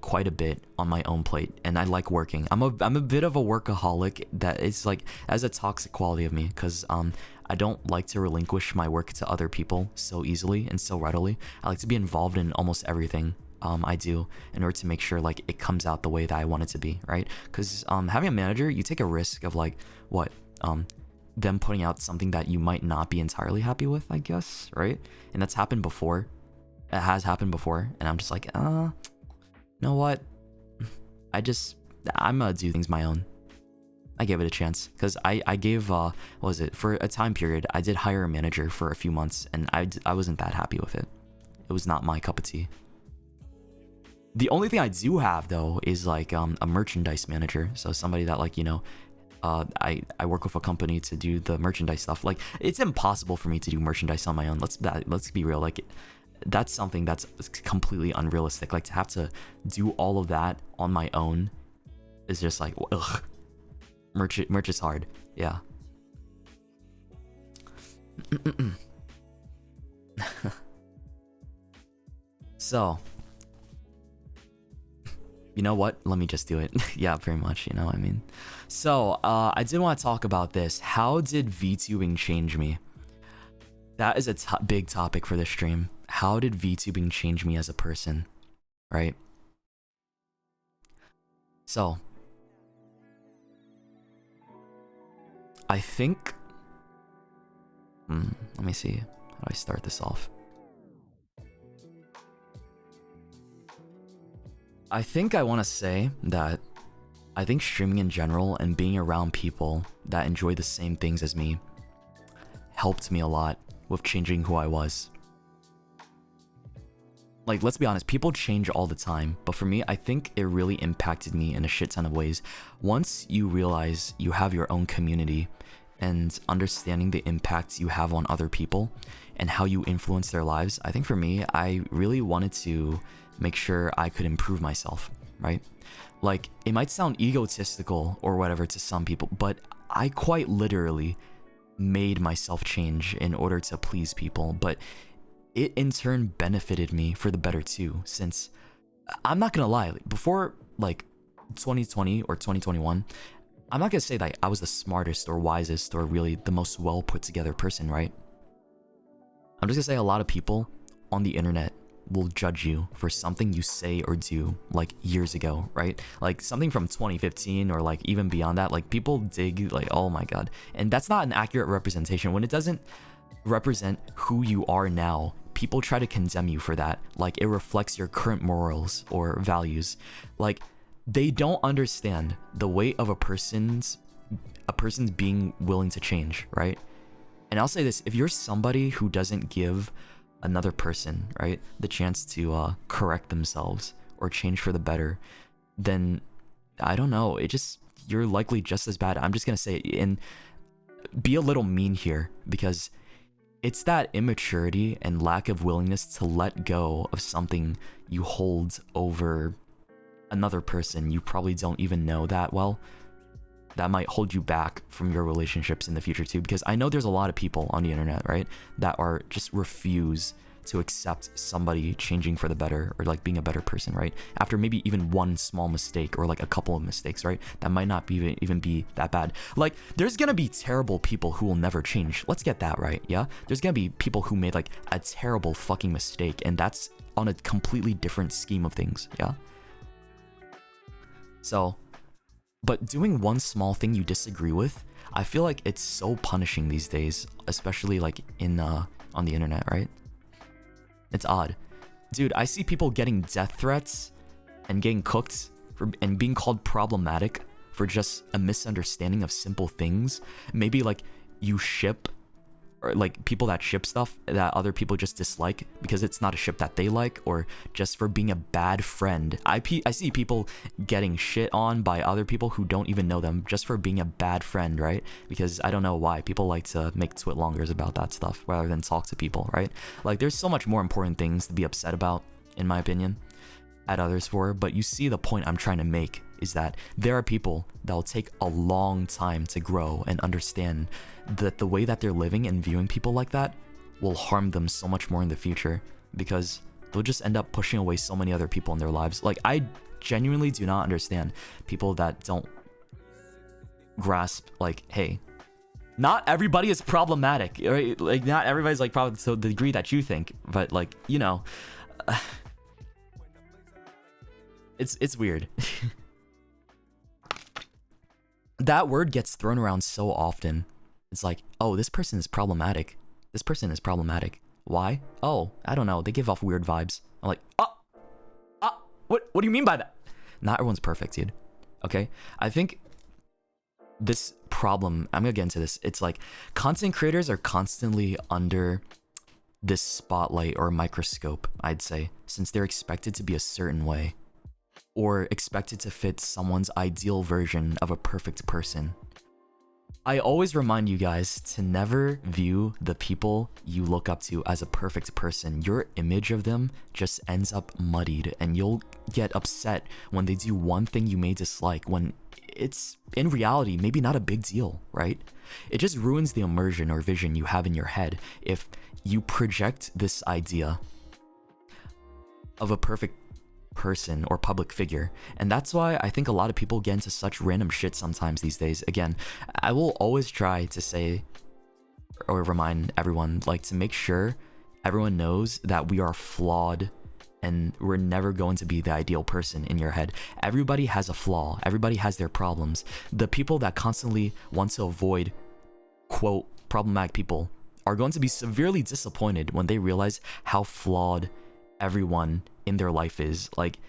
quite a bit on my own plate, and I like working. I'm a bit of a workaholic. That is, like, as a toxic quality of me, because I don't like to relinquish my work to other people so easily and so readily. I like to be involved in almost everything I do, in order to make sure, like, it comes out the way that I want it to be, right? Because having a manager, you take a risk of, like, them putting out something that you might not be entirely happy with, I guess, right? And that's happened before. It has happened before, and I'm just like, you know what? I'm gonna do things my own. I gave it a chance, because I gave, what was it? For a time period, I did hire a manager for a few months, and I wasn't that happy with it. It was not my cup of tea. The only thing I do have, though, is, like, a merchandise manager. So somebody that, like, you know, I work with a company to do the merchandise stuff. Like, it's impossible for me to do merchandise on my own. Let's be real. Like, that's something that's completely unrealistic. Like, to have to do all of that on my own is just like, ugh. Merch is hard. Yeah. You know what? Let me just do it. Yeah, pretty much, you know what I mean? So, I did want to talk about this. How did VTubing change me? That is a big topic for this stream. How did VTubing change me as a person? Right? So, I think... let me see. How do I start this off? I think I want to say that I think streaming in general and being around people that enjoy the same things as me helped me a lot with changing who I was. Like, let's be honest, people change all the time, but for me, I think it really impacted me in a shit ton of ways. Once you realize you have your own community and understanding the impacts you have on other people and how you influence their lives, I think for me, I really wanted to make sure I could improve myself, right? Like, it might sound egotistical or whatever to some people, but I quite literally made myself change in order to please people, but it in turn benefited me for the better too, since I'm not gonna lie, before like 2020 or 2021, I'm not gonna say that I was the smartest or wisest or really the most well put together person, right? I'm just gonna say a lot of people on the internet will judge you for something you say or do like years ago, right? Like something from 2015 or like even beyond that, like people dig like, oh my god. And that's not an accurate representation. When it doesn't represent who you are now, people try to condemn you for that. Like it reflects your current morals or values. Like they don't understand the weight of a person's being willing to change, right? And I'll say this, if you're somebody who doesn't give another person, right, the chance to correct themselves or change for the better, then I don't know, you're likely just as bad. I'm just gonna say, and be a little mean here, because it's that immaturity and lack of willingness to let go of something you hold over another person you probably don't even know that well, that might hold you back from your relationships in the future too. Because I know there's a lot of people on the internet, right, that are just refuse to accept somebody changing for the better or like being a better person, right, after maybe even one small mistake or like a couple of mistakes, right, that might not be even be that bad. Like there's gonna be terrible people who will never change, let's get that right. Yeah, there's gonna be people who made like a terrible fucking mistake, and that's on a completely different scheme of things. Yeah, so but doing one small thing you disagree with, I feel like it's so punishing these days, especially like in on the internet, right? It's odd. Dude, I see people getting death threats and getting cooked and being called problematic for just a misunderstanding of simple things. Maybe like you ship, or like people that ship stuff that other people just dislike because it's not a ship that they like, or just for being a bad friend. I see people getting shit on by other people who don't even know them just for being a bad friend, right? Because I don't know why people like to make twitlongers about that stuff rather than talk to people, right? Like there's so much more important things to be upset about, in my opinion, at others for. But you see the point I'm trying to make is that there are people that will take a long time to grow and understand that the way that they're living and viewing people like that will harm them so much more in the future, because they'll just end up pushing away so many other people in their lives. Like I genuinely do not understand people that don't grasp like, hey, not everybody is problematic, right? Like not everybody's like probably to the degree that you think, but like, you know, it's weird. That word gets thrown around so often. It's like, oh, this person is problematic. This person is problematic. Why? Oh, I don't know. They give off weird vibes. I'm like, what do you mean by that? Not everyone's perfect, dude. Okay? I think this problem, I'm gonna get into this. It's like content creators are constantly under this spotlight or microscope, I'd say, since they're expected to be a certain way, or expected to fit someone's ideal version of a perfect person. I always remind you guys to never view the people you look up to as a perfect person. Your image of them just ends up muddied, and you'll get upset when they do one thing you may dislike when it's in reality maybe not a big deal, right? It just ruins the immersion or vision you have in your head if you project this idea of a perfect person or public figure. And that's why I think a lot of people get into such random shit sometimes these days. Again, I will always try to say or remind everyone, like, to make sure everyone knows that we are flawed and we're never going to be the ideal person in your head. Everybody has a flaw. Everybody has their problems. The people that constantly want to avoid, quote, problematic people are going to be severely disappointed when they realize how flawed everyone in their life is. Like,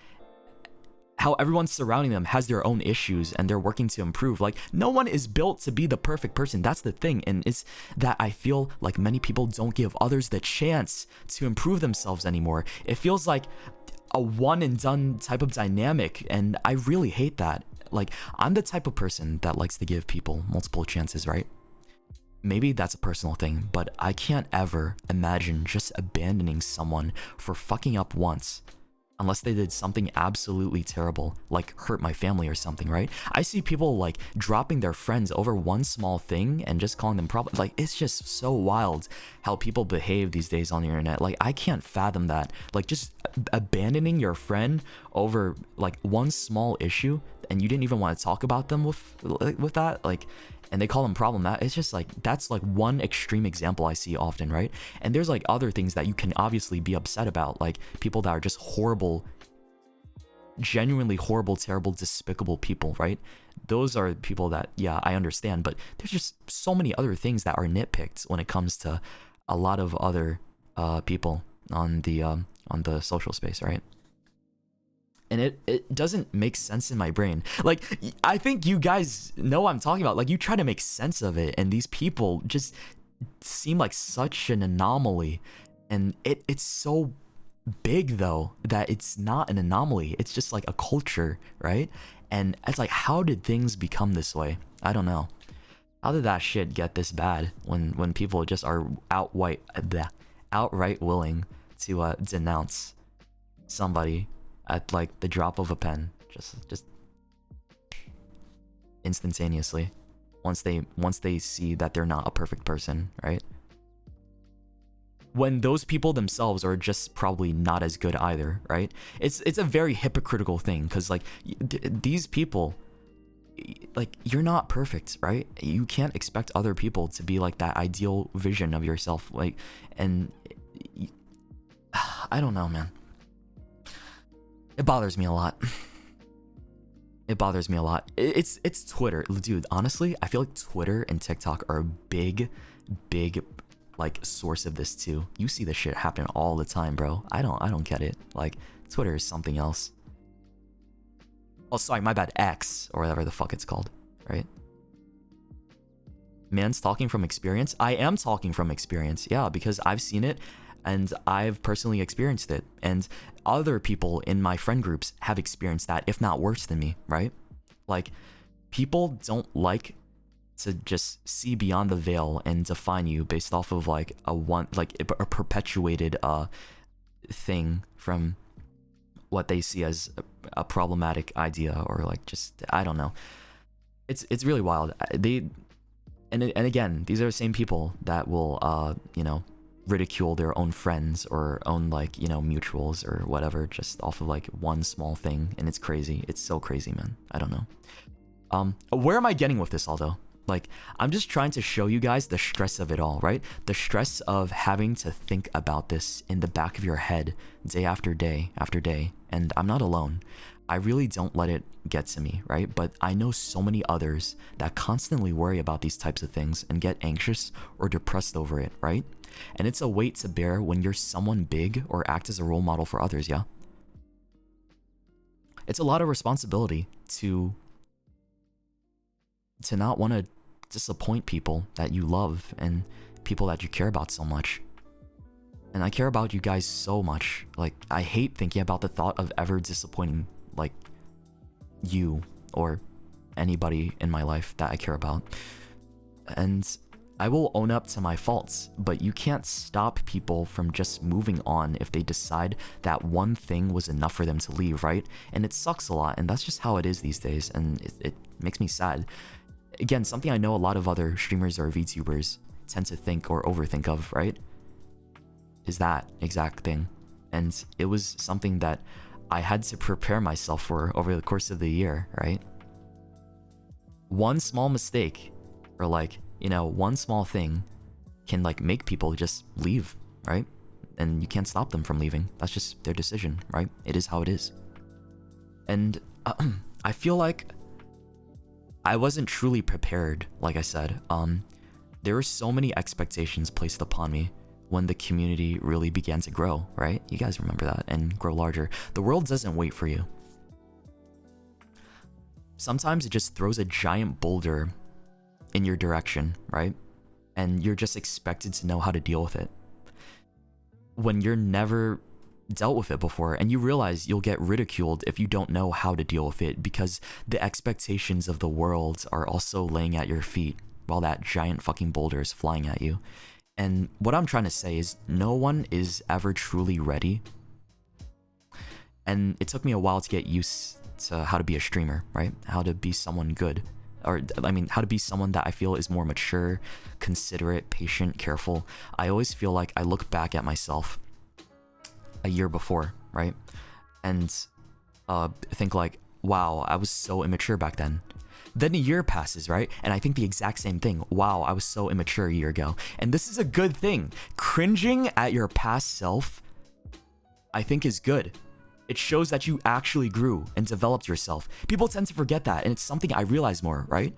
how everyone surrounding them has their own issues and they're working to improve. Like, no one is built to be the perfect person. That's the thing. And it's that I feel like many people don't give others the chance to improve themselves anymore. It feels like a one and done type of dynamic, and I really hate that. Like, I'm the type of person that likes to give people multiple chances, right? Maybe that's a personal thing, but I can't ever imagine just abandoning someone for fucking up once. Unless they did something absolutely terrible, like hurt my family or something, right? I see people like dropping their friends over one small thing and just calling them problem. Like, it's just so wild how people behave these days on the internet. Like, I can't fathom that. Like, just abandoning your friend over like one small issue, and you didn't even want to talk about them with that. Like, and they call them problem. That it's just like, that's like one extreme example I see often, right? And there's like other things that you can obviously be upset about, like people that are just horrible, genuinely horrible, terrible, despicable people, right? Those are people that, yeah, I understand, but there's just so many other things that are nitpicked when it comes to a lot of other people on the social space, right? And it doesn't make sense in my brain. Like, I think you guys know what I'm talking about. Like, you try to make sense of it, and these people just seem like such an anomaly. And it's so big, though, that it's not an anomaly. It's just like a culture, right? And it's like, how did things become this way? I don't know. How did that shit get this bad when people just are outright willing to denounce somebody at like the drop of a pen, just instantaneously, once they see that they're not a perfect person, right? When those people themselves are just probably not as good either, right? It's a very hypocritical thing, because like these people, like, you're not perfect, right? You can't expect other people to be like that ideal vision of yourself, like, and I don't know, man. It bothers me a lot. It bothers me a lot. It's Twitter, dude. Honestly, I feel like Twitter and TikTok are a big like source of this too. You see this shit happen all the time, bro. I don't get it. Like, Twitter is something else. Oh, sorry, my bad. X, or whatever the fuck it's called, right? Man's talking from experience. I am talking from experience, yeah, because I've seen it and I've personally experienced it, and other people in my friend groups have experienced that, if not worse than me, right? Like, people don't like to just see beyond the veil and define you based off of like a perpetuated thing from what they see as a problematic idea, or like, just, I don't know. It's really wild. And again, these are the same people that will you know, ridicule their own friends or own, like, you know, mutuals or whatever, just off of like one small thing. And it's crazy. It's so crazy, man. I don't know. Where am I getting with this all, though? Like, I'm just trying to show you guys the stress of it all, right? The stress of having to think about this in the back of your head day after day after day. And I'm not alone. I really don't let it get to me, right? But I know so many others that constantly worry about these types of things and get anxious or depressed over it, right? And it's a weight to bear when you're someone big or act as a role model for others, yeah? It's a lot of responsibility to not want to disappoint people that you love and people that you care about so much. And I care about you guys so much. Like, I hate thinking about the thought of ever disappointing, like, you or anybody in my life that I care about. And I will own up to my faults, but you can't stop people from just moving on if they decide that one thing was enough for them to leave, right? And it sucks a lot, and that's just how it is these days, and it makes me sad. Again, something I know a lot of other streamers or VTubers tend to think or overthink of, right? Is that exact thing. And it was something that I had to prepare myself for over the course of the year, right? One small mistake, or like, you know, one small thing can like make people just leave, right? And you can't stop them from leaving. That's just their decision, right? It is how it is. And I feel like I wasn't truly prepared, like I said. There were so many expectations placed upon me when the community really began to grow, right? You guys remember that, and grow larger. The world doesn't wait for you. Sometimes it just throws a giant boulder in your direction, right? And you're just expected to know how to deal with it. When you're never dealt with it before, and you realize you'll get ridiculed if you don't know how to deal with it, because the expectations of the world are also laying at your feet while that giant fucking boulder is flying at you. And what I'm trying to say is no one is ever truly ready. And it took me a while to get used to how to be a streamer, right? How to be someone good. Or, I mean, how to be someone that I feel is more mature, considerate, patient, careful. I always feel like I look back at myself a year before, right? And think like, wow, I was so immature back then. Then a year passes, right? And I think the exact same thing. Wow, I was so immature a year ago. And this is a good thing. Cringing at your past self, I think, is good. It shows that you actually grew and developed yourself. People tend to forget that, and it's something I realize more, right?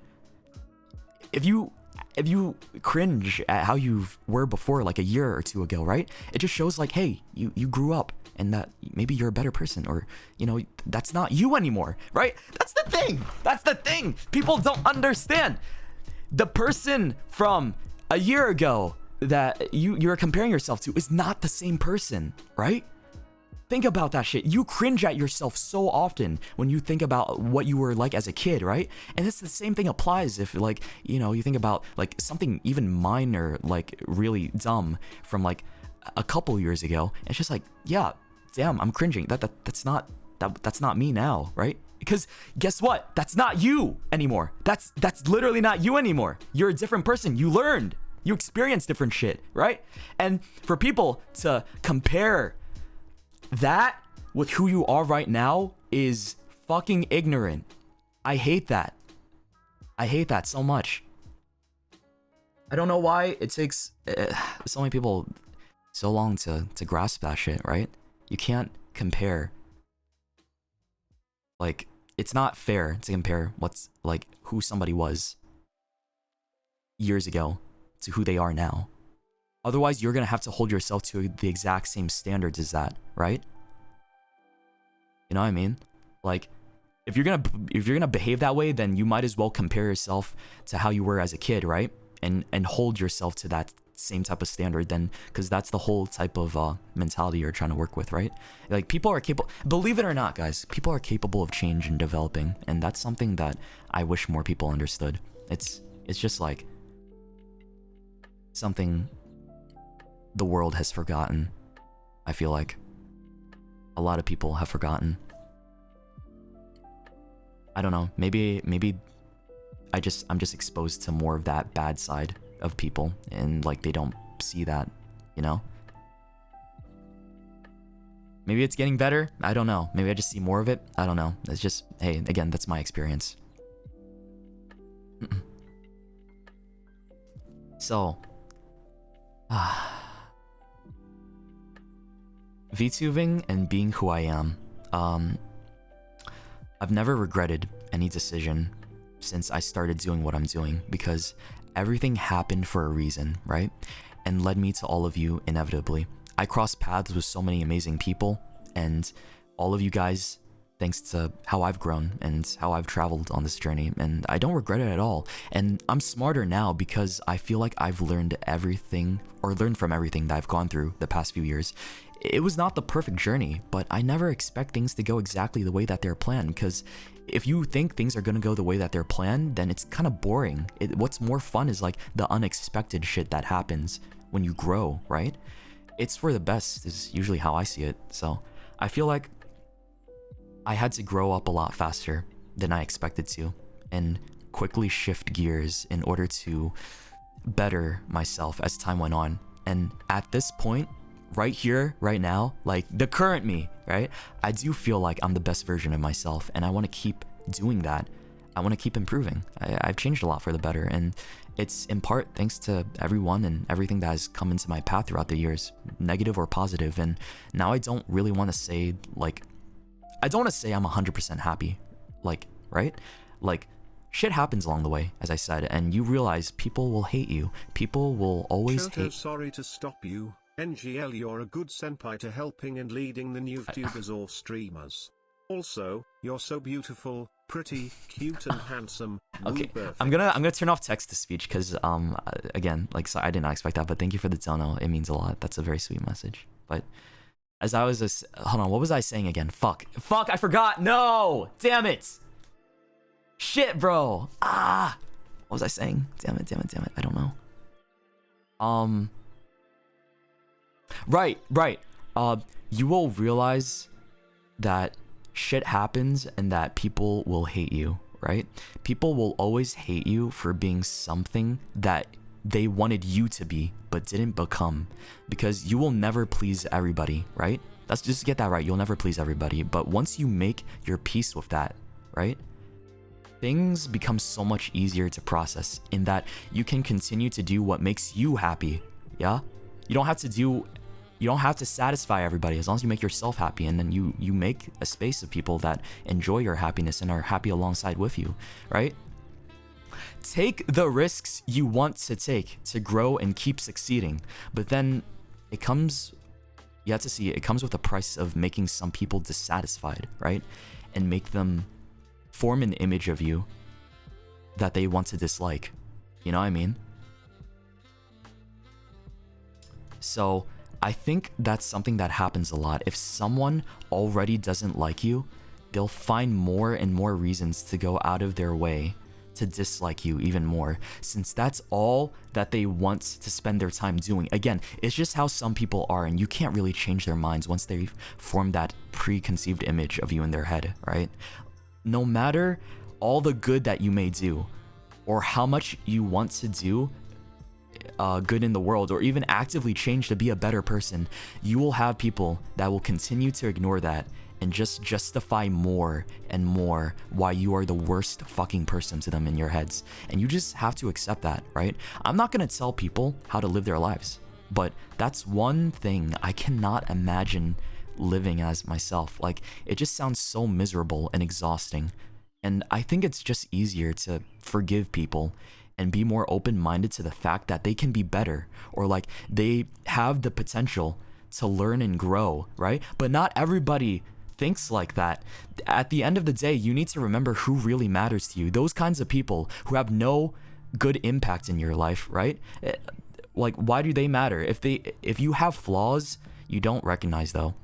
If you cringe at how you were before, like a year or two ago, right? It just shows like, hey, you grew up, and that maybe you're a better person, or, you know, that's not you anymore, right? That's the thing. That's the thing. People don't understand. The person from a year ago that you're comparing yourself to is not the same person, right? Think about that shit. You cringe at yourself so often when you think about what you were like as a kid, right? And it's the same thing applies if, like, you know, you think about like something even minor, like really dumb from like a couple years ago. It's just like, yeah, damn, I'm cringing. That's not me now, right? Because guess what? That's not you anymore. That's literally not you anymore. You're a different person. You learned. You experienced different shit, right? And for people to compare that with who you are right now is fucking ignorant. I hate that. I hate that so much. I don't know why it takes so many people so long to grasp that shit, right? You can't compare. Like, it's not fair to compare what's like who somebody was years ago to who they are now. Otherwise, you're gonna have to hold yourself to the exact same standards as that, right? You know what I mean? Like, if you're gonna behave that way, then you might as well compare yourself to how you were as a kid, right? And hold yourself to that same type of standard, then, because that's the whole type of mentality you're trying to work with, right? Like, people are capable. Believe it or not, guys, people are capable of change and developing, and that's something that I wish more people understood. It's just like something the world has forgotten. I feel like a lot of people have forgotten. I don't know, maybe I'm just exposed to more of that bad side of people, and like they don't see that, you know? Maybe it's getting better, I don't know. Maybe I just see more of it, I don't know. It's just, hey, again, that's my experience. So VTubing and being who I am. I've never regretted any decision since I started doing what I'm doing, because everything happened for a reason, right? And led me to all of you inevitably. I crossed paths with so many amazing people, and all of you guys, thanks to how I've grown and how I've traveled on this journey, and I don't regret it at all. And I'm smarter now because I feel like I've learned everything, or learned from everything that I've gone through the past few years. It was not the perfect journey, but I never expect things to go exactly the way that they're planned, because if you think things are going to go the way that they're planned, then it's kind of boring. What's more fun is like the unexpected shit that happens when you grow, right? It's for the best is usually how I see it. So I feel like I had to grow up a lot faster than I expected to, and quickly shift gears in order to better myself as time went on. And at this point, right here, right now, like the current me, right? I do feel like I'm the best version of myself, and I want to keep doing that. I want to keep improving. I've changed a lot for the better, and it's in part thanks to everyone and everything that has come into my path throughout the years, negative or positive. And now I don't really want to say like, I don't want to say I'm 100% happy, like, right? Like, shit happens along the way, as I said, and you realize people will hate you. People will always Shoto, hate. sorry to stop you. NGL, you're a good senpai to helping and leading the new VTubers or streamers. Also, you're so beautiful, pretty, cute and handsome. Okay, perfect. I'm gonna turn off text to speech because again, like, so I did not expect that, but thank you for the dono. It means a lot. That's a very sweet message. But as I was just, hold on, what was I saying again? Fuck, I forgot. No, damn it. Shit, bro. What was I saying? Damn it. I don't know. Right. You will realize that shit happens and that people will hate you, right? People will always hate you for being something that they wanted you to be but didn't become, because you will never please everybody, right? Let's just get that right. You'll never please everybody, but once you make your peace with that, right? Things become so much easier to process in that you can continue to do what makes you happy. Yeah? You don't have to satisfy everybody as long as you make yourself happy, and then you make a space of people that enjoy your happiness and are happy alongside with you, right? Take the risks you want to take to grow and keep succeeding, but then it comes, you have to see, it comes with a price of making some people dissatisfied, right? And make them form an image of you that they want to dislike. You know what I mean? So I think that's something that happens a lot. If someone already doesn't like you, they'll find more and more reasons to go out of their way to dislike you even more, since that's all that they want to spend their time doing. Again, it's just how some people are, and you can't really change their minds once they've formed that preconceived image of you in their head, right? No matter all the good that you may do, or how much you want to do good in the world, or even actively change to be a better person, you will have people that will continue to ignore that and just justify more and more why you are the worst fucking person to them in your heads. And you just have to accept that, right? I'm not gonna tell people how to live their lives, but that's one thing I cannot imagine living as myself. Like, it just sounds so miserable and exhausting. And I think it's just easier to forgive people and be more open-minded to the fact that they can be better, or like they have the potential to learn and grow, right? But not everybody thinks like that. At the end of the day, you need to remember who really matters to you. Those kinds of people who have no good impact in your life, right? Like, why do they matter? If you have flaws you don't recognize, though,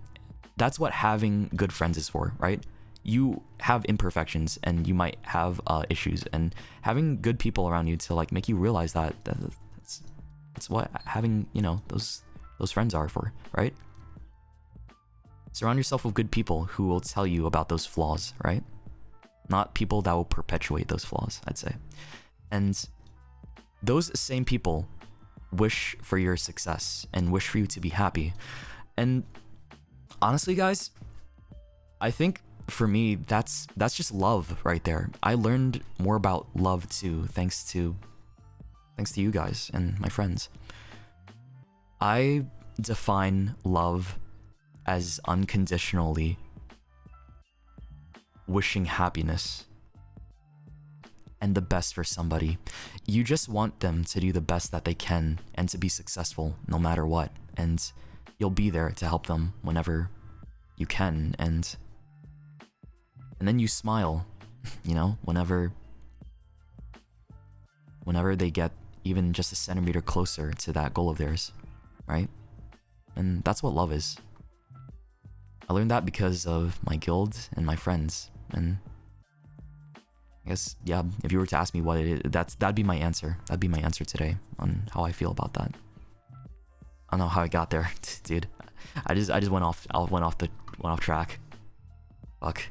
that's what having good friends is for, right? You have imperfections and you might have issues, and having good people around you to like make you realize that's what having, you know, those friends are for, right? Surround yourself with good people who will tell you about those flaws, right? Not people that will perpetuate those flaws, I'd say. And those same people wish for your success and wish for you to be happy. And honestly, guys, I think for me, that's just love right there. I learned more about love too, thanks to you guys and my friends. I define love as unconditionally wishing happiness and the best for somebody. You just want them to do the best that they can and to be successful no matter what. And you'll be there to help them whenever you can. And then you smile, you know, whenever they get even just a centimeter closer to that goal of theirs, right? And that's what love is. I learned that because of my guild and my friends, and I guess, yeah, if you were to ask me what it is, that'd be my answer. That'd be my answer today on how I feel about that. I don't know how I got there, dude. I just went off track. Fuck.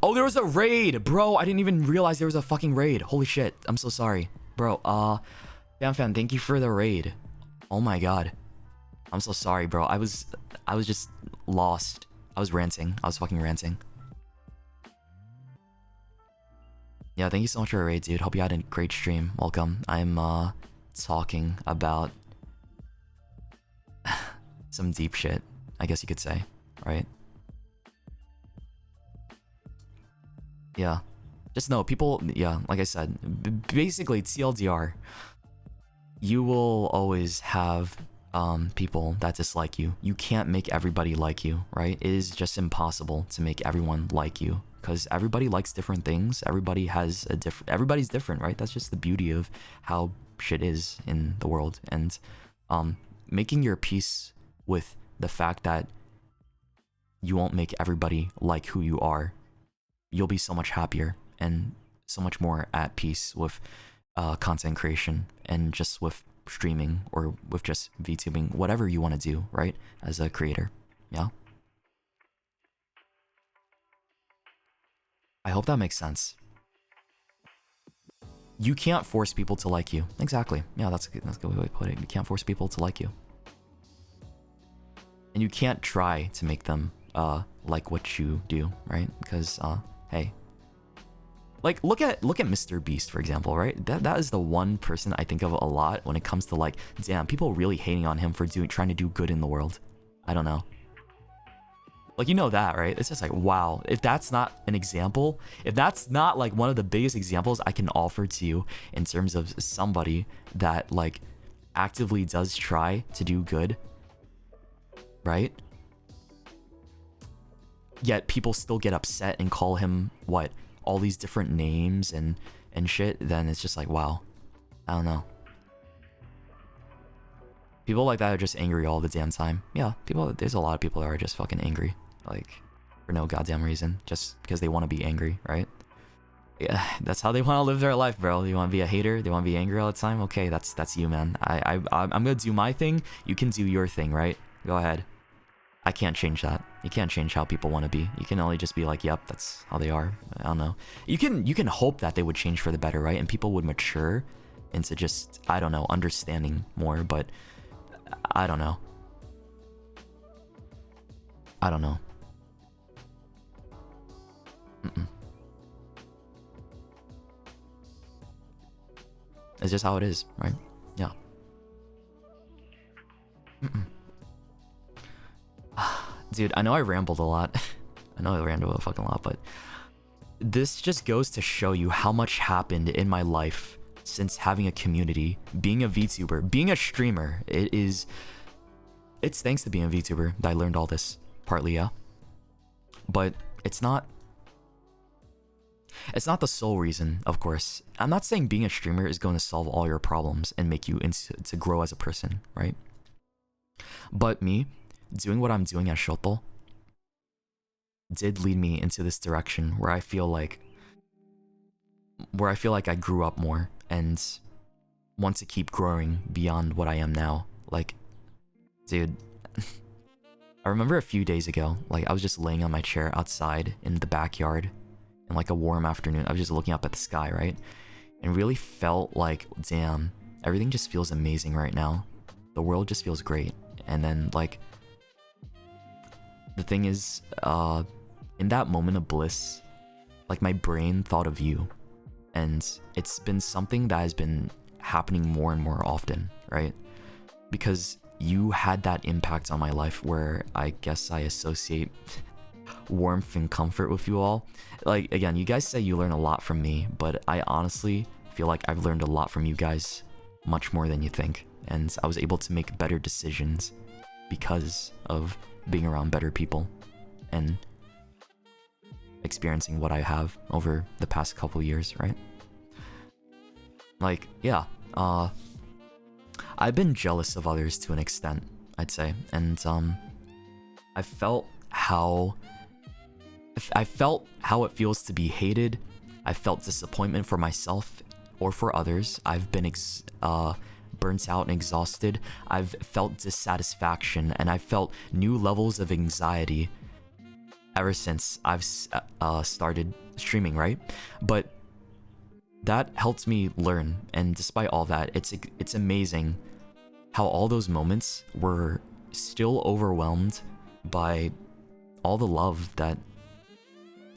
Oh, there was a raid, bro. I didn't even realize there was a fucking raid. Holy shit. I'm so sorry, bro. Fan, thank you for the raid. Oh my god. I'm so sorry, bro. I was just lost. I was ranting. I was fucking ranting. Yeah, thank you so much for a raid, dude. Hope you had a great stream. Welcome. I'm talking about some deep shit, I guess you could say, right? Yeah. Just know, people, yeah, like I said, basically, TLDR, you will always have people that dislike you. You can't make everybody like you, right? It is just impossible to make everyone like you, because everybody likes different things. Everybody has a different, everybody's different, right? That's just the beauty of how shit is in the world. And making your peace with the fact that you won't make everybody like who you are, you'll be so much happier and so much more at peace with content creation and just with streaming or with just VTubing, whatever you want to do, right? As a creator, yeah? I hope that makes sense. You can't force people to like you. Exactly. Yeah, that's a good way to put it. You can't force people to like you. And you can't try to make them like what you do, right? Because hey, like look at Mr. Beast, for example, right? That is the one person I think of a lot when it comes to like, damn, people really hating on him for trying to do good in the world. I don't know. Like, you know that, right? It's just like, wow, if that's not an example, if that's not like one of the biggest examples I can offer to you in terms of somebody that like actively does try to do good, right? Yet people still get upset and call him what? All these different names and shit, then it's just like, wow. I don't know. People like that are just angry all the damn time. Yeah, there's a lot of people that are just fucking angry. Like, for no goddamn reason. Just because they want to be angry, right? Yeah, that's how they want to live their life, bro. They want to be a hater, they want to be angry all the time. Okay, that's you, man. I'm gonna do my thing, you can do your thing, right? Go ahead. I can't change that. You can't change how people want to be. You can only just be like, yep, that's how they are. I don't know. You can hope that they would change for the better, right? And people would mature into just, I don't know, understanding more, but I don't know. I don't know. It's just how it is, right? Yeah. Dude, I know I rambled a lot. I know I rambled a fucking lot, but this just goes to show you how much happened in my life since having a community, being a VTuber, being a streamer. It's thanks to being a VTuber that I learned all this, partly, yeah. But it's not the sole reason, of course. I'm not saying being a streamer is going to solve all your problems and make you to grow as a person, right? But me doing what I'm doing at Shoto did lead me into this direction where I feel like I grew up more and want to keep growing beyond what I am now. Like, dude, I remember a few days ago, like I was just laying on my chair outside in the backyard in like a warm afternoon. I was just looking up at the sky, right? And really felt like, damn, everything just feels amazing right now. The world just feels great. And then like, the thing is, in that moment of bliss, like my brain thought of you, and it's been something that has been happening more and more often, right? Because you had that impact on my life where I guess I associate warmth and comfort with you all. Like, again, you guys say you learn a lot from me, but I honestly feel like I've learned a lot from you guys, much more than you think. And I was able to make better decisions because of being around better people and experiencing what I have over the past couple years, right? Like, yeah, I've been jealous of others to an extent, I'd say, and I felt how it feels to be hated. I felt disappointment for myself or for others. I've been burnt out and exhausted. I've felt dissatisfaction, and I've felt new levels of anxiety ever since I've started streaming, right? But that helped me learn, and despite all that, it's amazing how all those moments were still overwhelmed by all the love that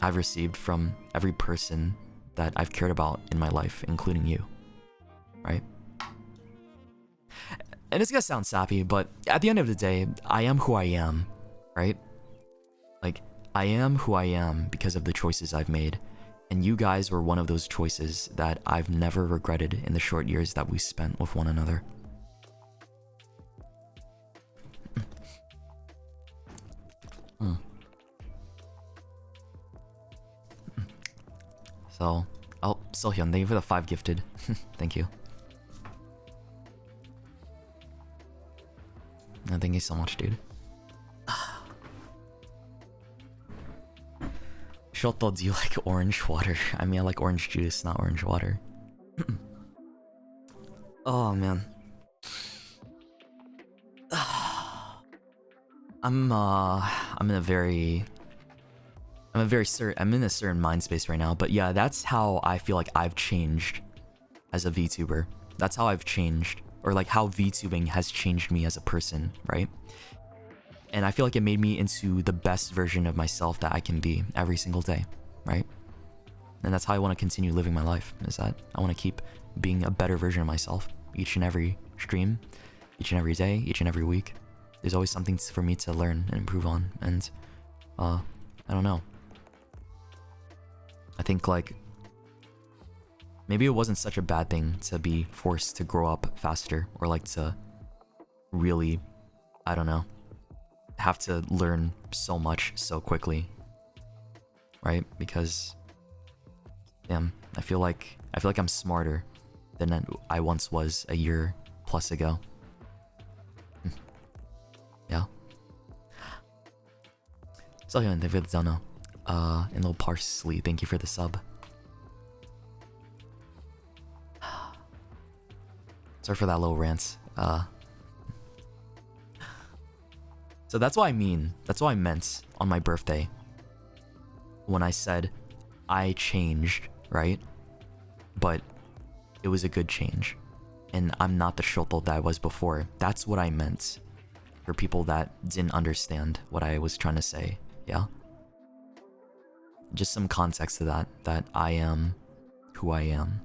I've received from every person that I've cared about in my life, including you, right? And it's gonna sound sappy, but at the end of the day, I am who I am, right? Like, I am who I am because of the choices I've made, and you guys were one of those choices that I've never regretted in the short years that we spent with one another. So, oh, Sohyun, thank you for the 5 gifted. Thank you. No, thank you so much, dude. Shoto, do you like orange water? I mean, I like orange juice, not orange water. Oh, man. I'm in a certain mind space right now, but yeah, that's how I feel like I've changed as a VTuber. That's how I've changed, or like how VTubing has changed me as a person, right? And I feel like it made me into the best version of myself that I can be every single day, right? And that's how I want to continue living my life, is that I want to keep being a better version of myself each and every stream, each and every day, each and every week. There's always something for me to learn and improve on, and I don't know. I think like maybe it wasn't such a bad thing to be forced to grow up faster, or like to really, I don't know, have to learn so much so quickly, right? Because damn, I feel like I'm smarter than I once was a year plus ago. Yeah. So yeah, thank you for the dono. And little parsley, thank you for the sub. Sorry for that little rant. So that's what I mean. That's what I meant on my birthday when I said I changed, right? But it was a good change, and I'm not the Shoto that I was before. That's what I meant for people that didn't understand what I was trying to say. Yeah. Just some context to that I am who I am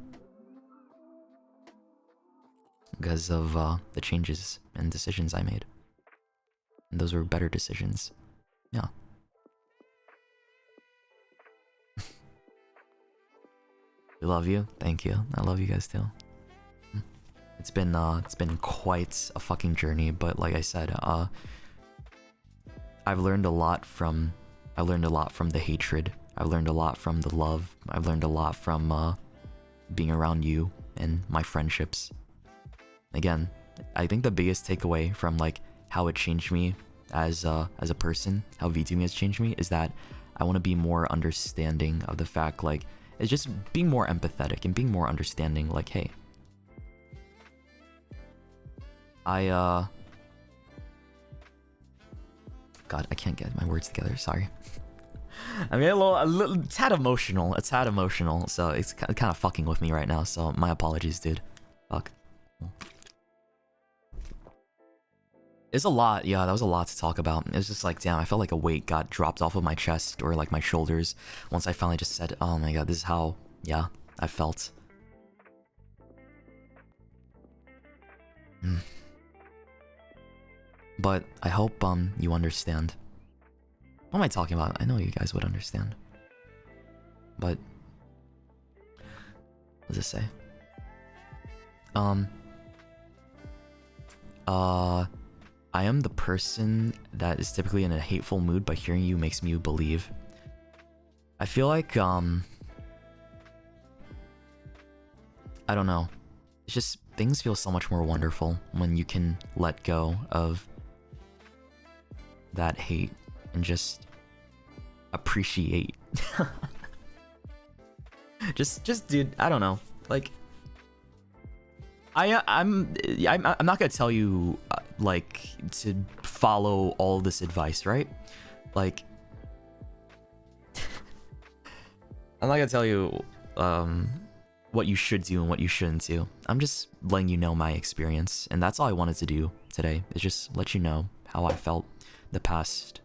because of the changes and decisions I made. And those were better decisions. Yeah. We love you. Thank you. I love you guys too. It's been quite a fucking journey, but like I said, I've learned a lot from the hatred. I've learned a lot from the love. I've learned a lot from being around you and my friendships. Again, I think the biggest takeaway from like how it changed me as a person, how VTubing has changed me, is that I want to be more understanding of the fact, like, it's just being more empathetic and being more understanding, like, hey, God, I can't get my words together, sorry. I'm getting a little tad emotional, so it's kind of fucking with me right now, so my apologies, dude. Fuck. It's a lot, yeah, that was a lot to talk about. It was just like, damn, I felt like a weight got dropped off of my chest or like my shoulders once I finally just said, oh my god, this is how, yeah, I felt. But I hope you understand. What am I talking about? I know you guys would understand. But what does it say? I am the person that is typically in a hateful mood, but hearing you makes me believe. I feel like, I don't know. It's just, things feel so much more wonderful when you can let go of that hate and just appreciate. just dude, I don't know. Like, I'm not gonna tell you like to follow all this advice, right? Like, I'm not gonna tell you what you should do and what you shouldn't do. I'm just letting you know my experience, and that's all I wanted to do today, is just let you know how I felt the past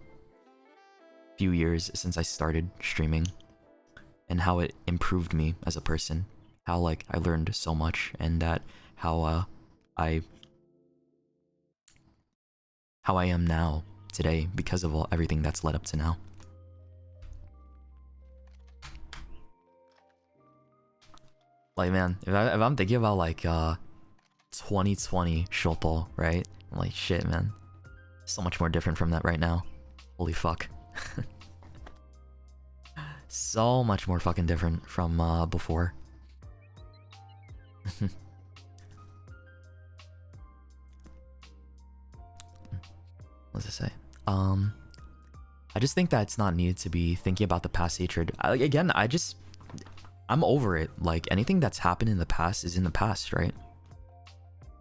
few years since I started streaming, and how it improved me as a person, how like I learned so much, and that how I am now today because of everything that's led up to now. Like, man, if I'm thinking about like 2020 Shoto, right? I'm like, shit, man, so much more different from that right now. Holy fuck. So much more fucking different from before. What's it say? I just think that it's not needed to be thinking about the past hatred. I'm over it. Like, anything that's happened in the past is in the past, right?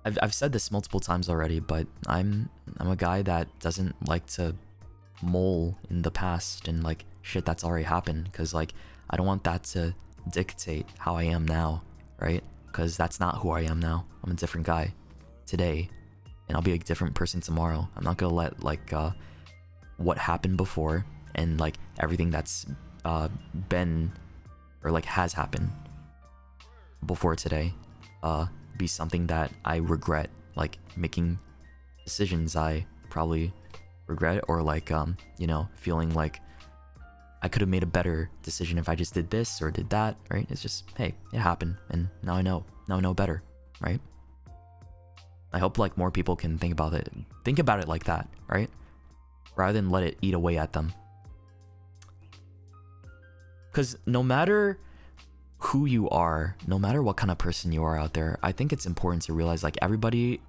I've said this multiple times already, but I'm a guy that doesn't like to mull in the past and like shit that's already happened, because like I don't want that to dictate how I am now, right? Because that's not who I am now. I'm a different guy today, and I'll be a different person tomorrow. I'm not gonna let like what happened before and like everything that's been or like has happened before today be something that I regret, like making decisions I probably regret, or like you know, feeling like I could have made a better decision if I just did this or did that, right? It's just, hey, it happened, and now I know better, right? I hope like more people can think about it like that, right? Rather than let it eat away at them. Because no matter who you are, no matter what kind of person you are out there, I think it's important to realize like everybody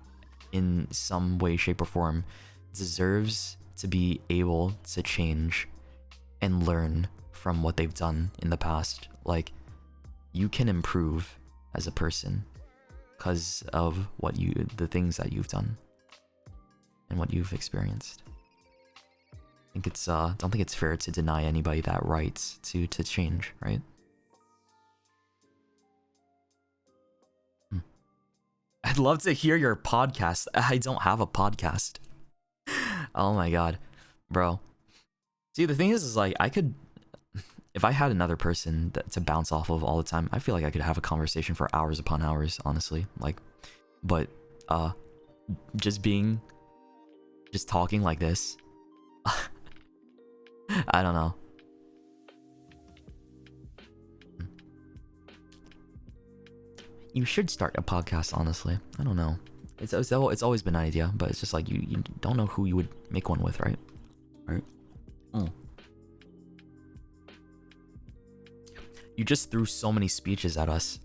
in some way, shape, or form deserves to be able to change and learn from what they've done in the past. Like, you can improve as a person because of the things that you've done and what you've experienced. I think don't think it's fair to deny anybody that right to change, right? I'd love to hear your podcast. I don't have a podcast. Oh my god, bro. See, the thing is like, I could, if I had another person to bounce off of all the time, I feel like I could have a conversation for hours upon hours, honestly. Like, but just talking like this, I don't know. You should start a podcast, honestly. I don't know. It's always been an idea, but it's just like you don't know who you would make one with, right? Right? You just threw so many speeches at us.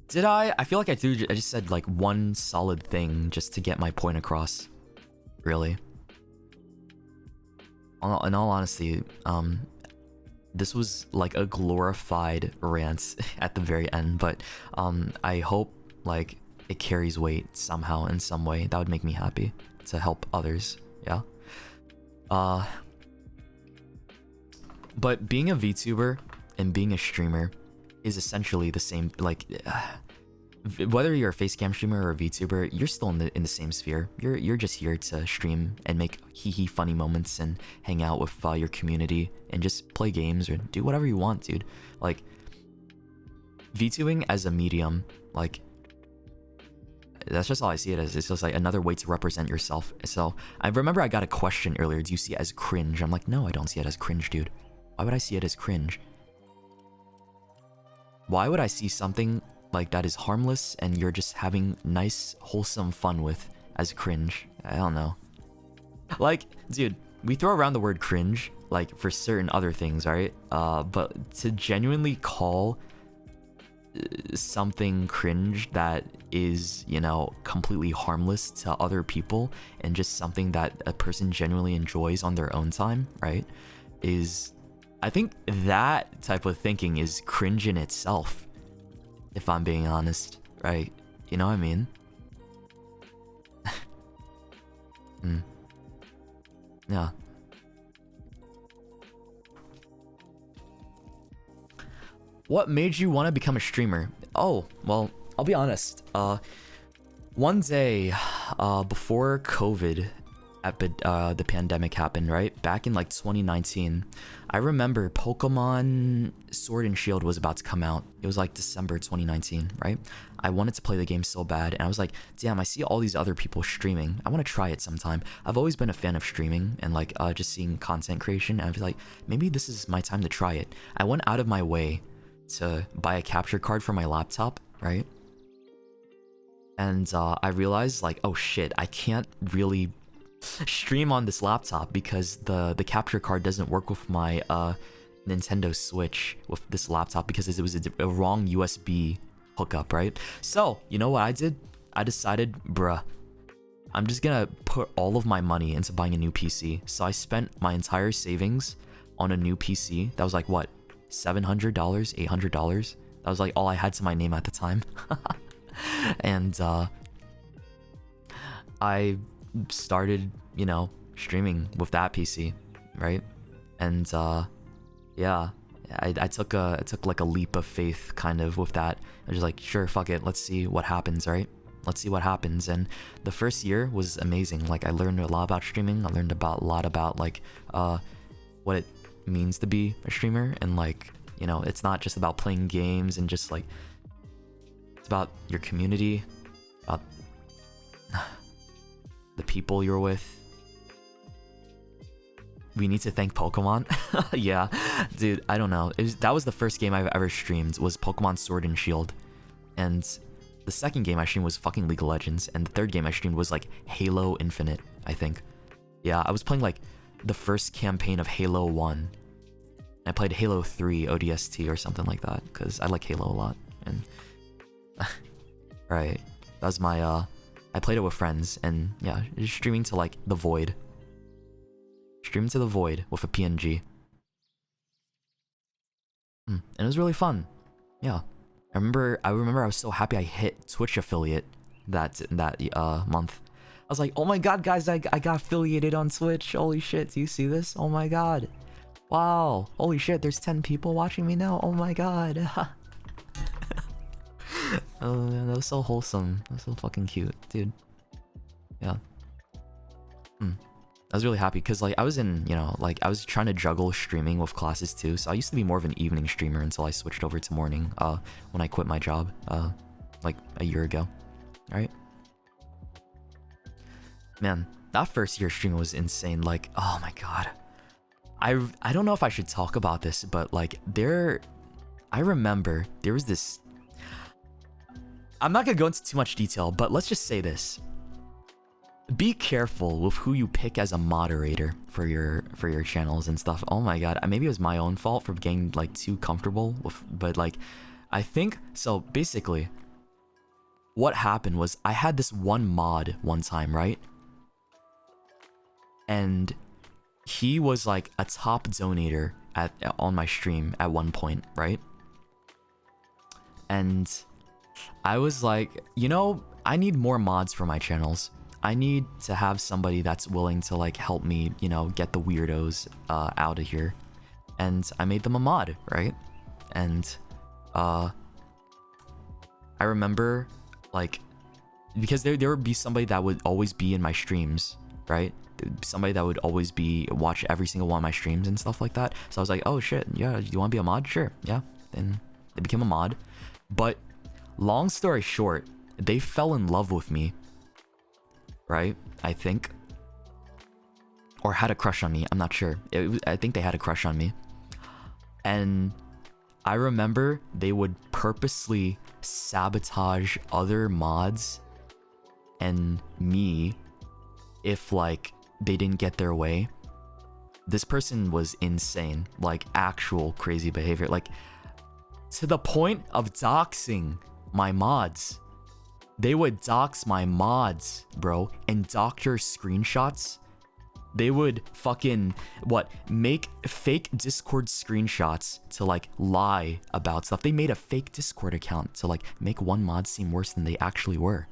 Did I? I feel like I just said like one solid thing just to get my point across. Really? In all honesty, this was like a glorified rant at the very end, but I hope like it carries weight somehow in some way. That would make me happy to help others. Yeah. But being a VTuber and being a streamer is essentially the same. Like, whether you're a facecam streamer or a VTuber, you're still in the same sphere. You're just here to stream and make hee funny moments and hang out with your community and just play games or do whatever you want, dude. Like, VTubing as a medium, like, that's just all I see it as. It's just like another way to represent yourself. So I remember I got a question earlier. Do you see it as cringe? I'm like, no, I don't see it as cringe, dude. Why would I see it as cringe? Why would I see something like that is harmless and you're just having nice, wholesome fun with as cringe? I don't know. Like, dude, we throw around the word cringe like for certain other things, right? But to genuinely call something cringe that is, you know, completely harmless to other people and just something that a person genuinely enjoys on their own time, right? Is, I think that type of thinking is cringe in itself, if I'm being honest, right? You know what I mean? Yeah. What made you want to become a streamer? Oh, well, I'll be honest. One day, before COVID, the pandemic happened, right? Back in like 2019, I remember Pokemon Sword and Shield was about to come out. It was like December 2019, right? I wanted to play the game so bad, and I was like, damn, I see all these other people streaming. I want to try it sometime. I've always been a fan of streaming and like just seeing content creation, and I was like, maybe this is my time to try it. I went out of my way to buy a capture card for my laptop, right? And I realized like, oh shit, I can't really stream on this laptop because the capture card doesn't work with my Nintendo Switch with this laptop because it was a wrong USB hookup, right? So, you know what I did? I decided, bruh, I'm just gonna put all of my money into buying a new PC. So I spent my entire savings on a new PC. That was like, what, $700, $800? That was like all I had to my name at the time. And I started, you know, streaming with that PC, right? And yeah, I took like a leap of faith kind of with that. I was just like, sure, fuck it, let's see what happens, right? Let's see what happens. And the first year was amazing. Like I learned a lot about streaming. I learned a lot about like what it means to be a streamer, and like, you know, it's not just about playing games and just like, it's about your community, about the people you're with. We need to thank Pokemon. Yeah, dude, I don't know. That was the first game I've ever streamed, was Pokemon Sword and Shield. And the second game I streamed was fucking League of Legends. And the third game I streamed was like Halo Infinite, I think. Yeah, I was playing like the first campaign of Halo 1. I played Halo 3 ODST or something like that, because I like Halo a lot. And right, that was my I played it with friends, and yeah, just streaming to like the void. Streaming to the void with a PNG. And it was really fun. Yeah. I remember I was so happy I hit Twitch affiliate that month. I was like, oh my god, guys, I got affiliated on Twitch. Holy shit, do you see this? Oh my god. Wow. Holy shit, there's 10 people watching me now. Oh my god. Oh man, that was so wholesome. That was so fucking cute, dude. Yeah. I was really happy because like I was in, you know, like I was trying to juggle streaming with classes too. So I used to be more of an evening streamer until I switched over to morning when I quit my job like a year ago. Right? Man, that first year streaming was insane. Like, oh my god. I don't know if I should talk about this, but like I remember there was this, I'm not gonna go into too much detail, but let's just say this. Be careful with who you pick as a moderator for your channels and stuff. Oh my god, maybe it was my own fault for getting like too comfortable with, but like I think so. Basically, what happened was I had this one mod one time, right? And he was like a top donator on my stream at one point, right? And I was like, you know, I need more mods for my channels. I need to have somebody that's willing to like help me, you know, get the weirdos out of here. And I made them a mod, right? And I remember like, because there would be somebody that would always be in my streams, right? Somebody that would always watch every single one of my streams and stuff like that. So I was like, oh shit, yeah, you want to be a mod? Sure, yeah. Then they became a mod. But long story short, they fell in love with me, right? I think, or had a crush on me. I'm not sure. I think they had a crush on me. And I remember they would purposely sabotage other mods and me if like they didn't get their way. This person was insane, like actual crazy behavior, like to the point of doxing my mods. They would dox my mods, bro, and doctor screenshots. They would fucking, make fake Discord screenshots to like lie about stuff. They made a fake Discord account to like make one mod seem worse than they actually were.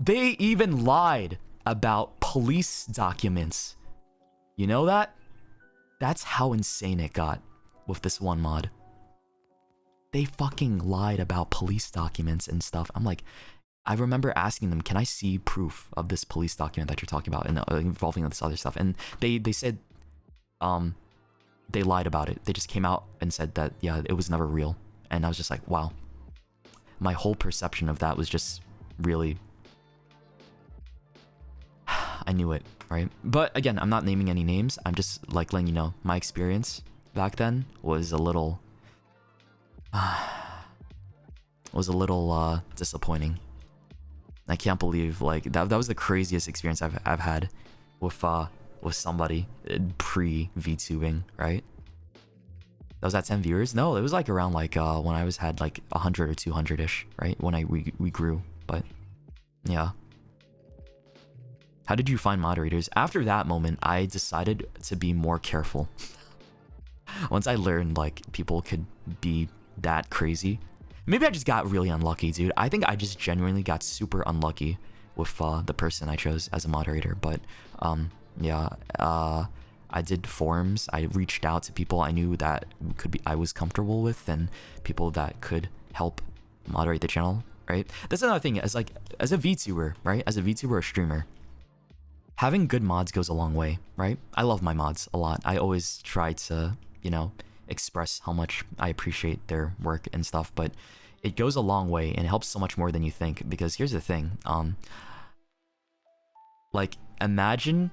They even lied about police documents. You know that? That's how insane it got with this one mod. They fucking lied about police documents and stuff. I'm like, I remember asking them, can I see proof of this police document that you're talking about and involving this other stuff? And they said, they lied about it. They just came out and said that, yeah, it was never real. And I was just like, wow. My whole perception of that was just really... I knew it, right? But again, I'm not naming any names. I'm just like letting you know my experience back then was a little... disappointing. I can't believe like that was the craziest experience I've had with somebody pre VTubing, right? That was at 10 viewers? No, it was like around like when I had like 100 or 200-ish, right? When we grew. But yeah. How did you find moderators? After that moment, I decided to be more careful. Once I learned like people could be that crazy. Maybe I just got really unlucky, dude. I think I just genuinely got super unlucky with the person I chose as a moderator. But yeah, I did forums. I reached out to people I knew that I was comfortable with, and people that could help moderate the channel, right? That's another thing. As a VTuber, right? As a VTuber or streamer, having good mods goes a long way, right? I love my mods a lot. I always try to, you know, express how much I appreciate their work and stuff, but it goes a long way and it helps so much more than you think. Because here's the thing, like imagine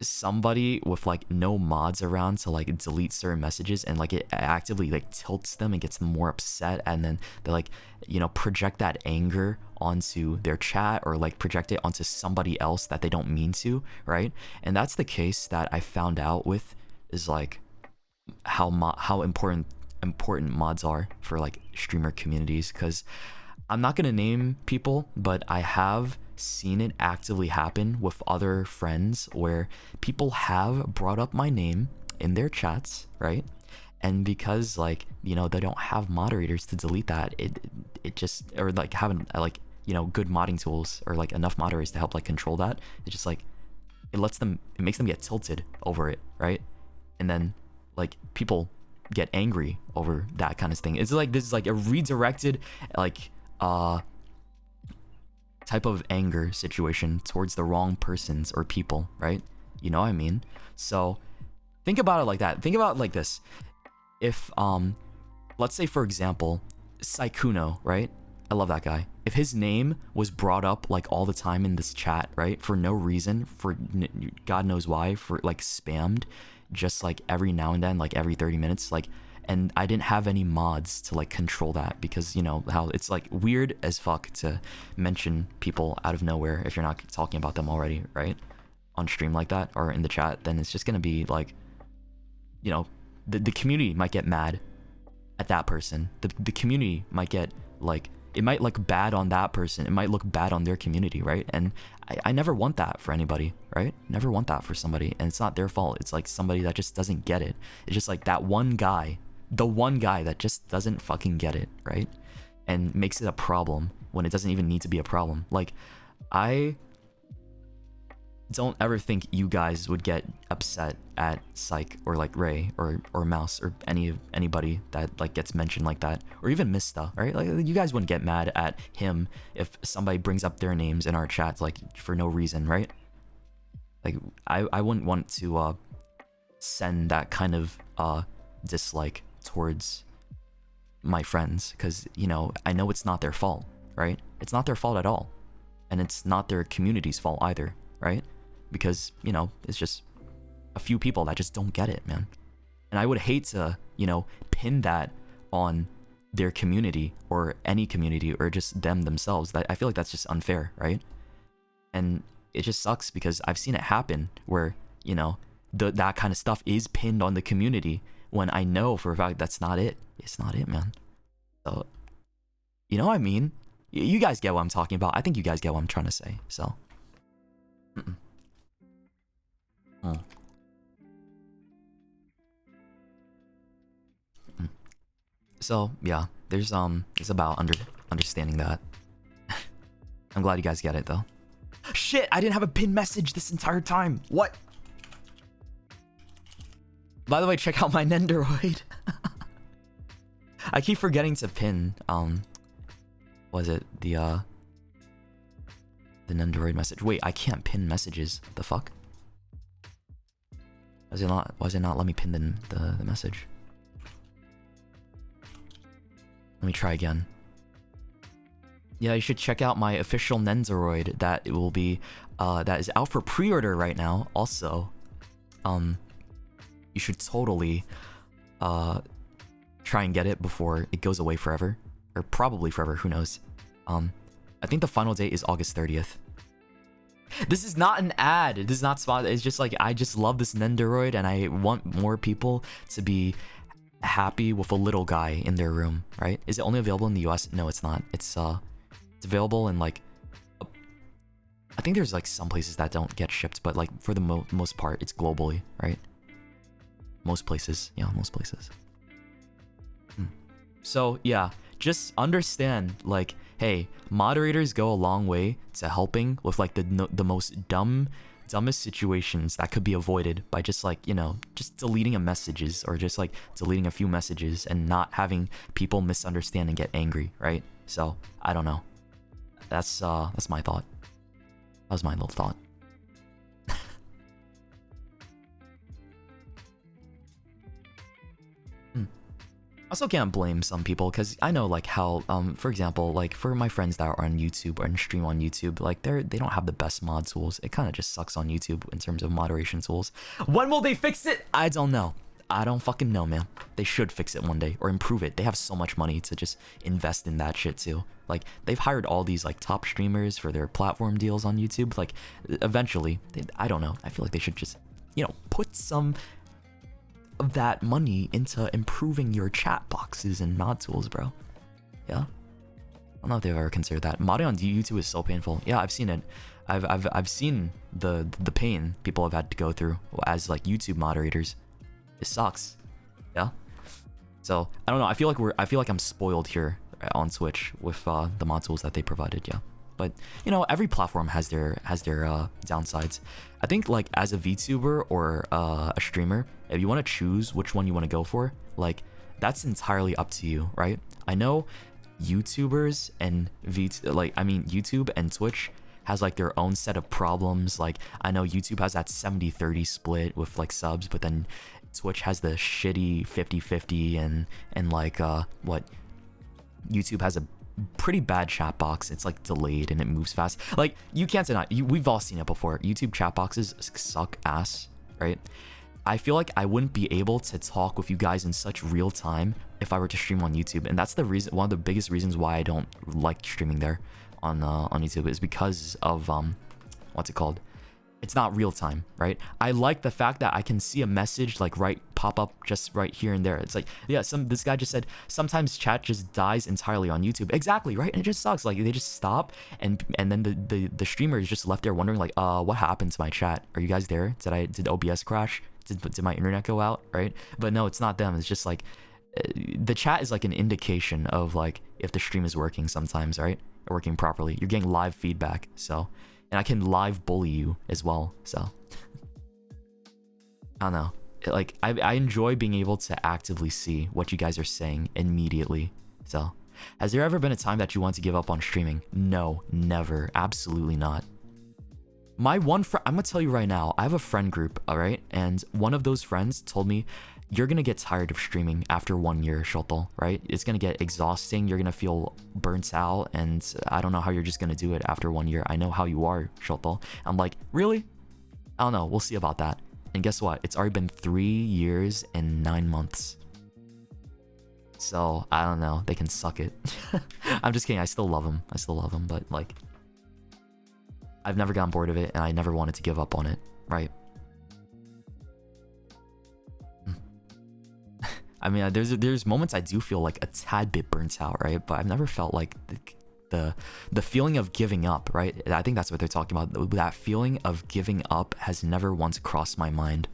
somebody with like no mods around to like delete certain messages, and like it actively like tilts them and gets them more upset, and then they like, you know, project that anger onto their chat or like project it onto somebody else that they don't mean to, right? And that's the case that I found out with is like how important mods are for like streamer communities. Because I'm not gonna name people, but I have seen it actively happen with other friends where people have brought up my name in their chats, right? And because like, you know, they don't have moderators to delete that, it just, or like having like, you know, good modding tools or like enough moderators to help like control that, it just like it makes them get tilted over it, right? And then like people get angry over that kind of thing. It's like this is like a redirected like type of anger situation towards the wrong persons or people, right? You know what I mean? So think about it like that. Think about it like this. If let's say for example Saikuno, right? I love that guy. If his name was brought up like all the time in this chat, right, for no reason, for God knows why, for like spammed just like every now and then, like every 30 minutes, like, and I didn't have any mods to like control that, because you know how it's like weird as fuck to mention people out of nowhere if you're not talking about them already, right? On stream like that or in the chat, then it's just gonna be like, you know, the community might get mad at that person. The community might get like, it might look bad on that person. It might look bad on their community, right? And I never want that for anybody, right? Never want that for somebody. And it's not their fault. It's like somebody that just doesn't get it. It's just like that one guy, the one guy that just doesn't fucking get it, right? And makes it a problem when it doesn't even need to be a problem. Like, I don't ever think you guys would get upset at Psych or like Ray or Mouse or anybody that like gets mentioned like that, or even Mista, right? Like you guys wouldn't get mad at him if somebody brings up their names in our chats like for no reason, right? Like I wouldn't want to send that kind of dislike towards my friends, because you know I know it's not their fault, right? It's not their fault at all, and it's not their community's fault either, right? Because, you know, it's just a few people that just don't get it, man. And I would hate to, you know, pin that on their community or any community or just them themselves. That I feel like that's just unfair, right? And it just sucks because I've seen it happen where, you know, that kind of stuff is pinned on the community when I know for a fact that's not it. It's not it, man. So, you know what I mean? You guys get what I'm talking about. I think you guys get what I'm trying to say, so. So yeah, there's it's about understanding that. I'm glad you guys get it though. Shit, I didn't have a pinned message this entire time. What? By the way, check out my Nendoroid. I keep forgetting to pin was it the Nendoroid message. Wait, I can't pin messages. The fuck? Why does it not let me pin the message? Let me try again. Yeah, you should check out my official Nendoroid that it will be that is out for pre-order right now. Also, you should totally try and get it before it goes away forever, or probably forever, who knows. I think the final date is August 30th. This is not an ad. This is not spot. It's just like I just love this Nendoroid and I want more people to be happy with a little guy in their room, right? Is it only available in the US? No, it's not. It's available in like I think there's like some places that don't get shipped, but like for the most part it's globally, right? Most places. Yeah, most places. So, yeah, just understand like hey, moderators go a long way to helping with like the most dumbest situations that could be avoided by just like, you know, just deleting a messages or just like deleting a few messages and not having people misunderstand and get angry, right? So, I don't know. That's my thought. That was my little thought. I also can't blame some people because I know like how for example, like for my friends that are on YouTube or stream on YouTube, like they don't have the best mod tools. It kind of just sucks on YouTube in terms of moderation tools. When will they fix it? I don't know. I don't fucking know, man. They should fix it one day or improve it. They have so much money to just invest in that shit too. Like they've hired all these like top streamers for their platform deals on YouTube. Like eventually, I don't know. I feel like they should just, you know, put some of that money into improving your chat boxes and mod tools, bro. Yeah, I don't know if they've ever considered that. Modding on YouTube is so painful. Yeah, I've seen it. I've seen the pain people have had to go through as like YouTube moderators. It sucks. Yeah. So I don't know. I feel like I'm spoiled here on Twitch with the mod tools that they provided. Yeah. But you know, every platform has their downsides. I think like as a VTuber or a streamer, if you want to choose which one you want to go for, like that's entirely up to you, right? I know YouTubers and YouTube and Twitch has like their own set of problems. Like I know YouTube has that 70-30 split with like subs, but then Twitch has the shitty 50-50 and like what YouTube has a pretty bad chat box. It's like delayed and it moves fast. Like you can't deny we've all seen it before. YouTube chat boxes suck ass, right? I feel like I wouldn't be able to talk with you guys in such real time if I were to stream on YouTube, and that's the reason, one of the biggest reasons why I don't like streaming there on YouTube is because of what's it called? It's not real time, right? I like the fact that I can see a message like pop up just right here and there. It's like, yeah, this guy just said sometimes chat just dies entirely on YouTube. Exactly, right? And it just sucks. Like they just stop and then the streamer is just left there wondering like, what happened to my chat? Are you guys there? Did OBS crash? Did my internet go out? Right? But no, it's not them. It's just like the chat is like an indication of like if the stream is working sometimes, right? Or working properly. You're getting live feedback, so. And I can live bully you as well, so. I don't know. Like, I enjoy being able to actively see what you guys are saying immediately, so. Has there ever been a time that you want to give up on streaming? No, never. Absolutely not. My one friend, I'm gonna tell you right now, I have a friend group, alright? And one of those friends told me, you're gonna get tired of streaming after 1 year, Shoto, right? It's gonna get exhausting, you're gonna feel burnt out, and I don't know how you're just gonna do it after 1 year. I know how you are, Shoto. I'm like, really? I don't know, we'll see about that. And guess what? It's already been 3 years and 9 months. So, I don't know, they can suck it. I'm just kidding, I still love them, but like, I've never gotten bored of it, and I never wanted to give up on it, right? I mean, there's moments I do feel like a tad bit burnt out, right? But I've never felt like the feeling of giving up, right? I think that's what they're talking about. That feeling of giving up has never once crossed my mind.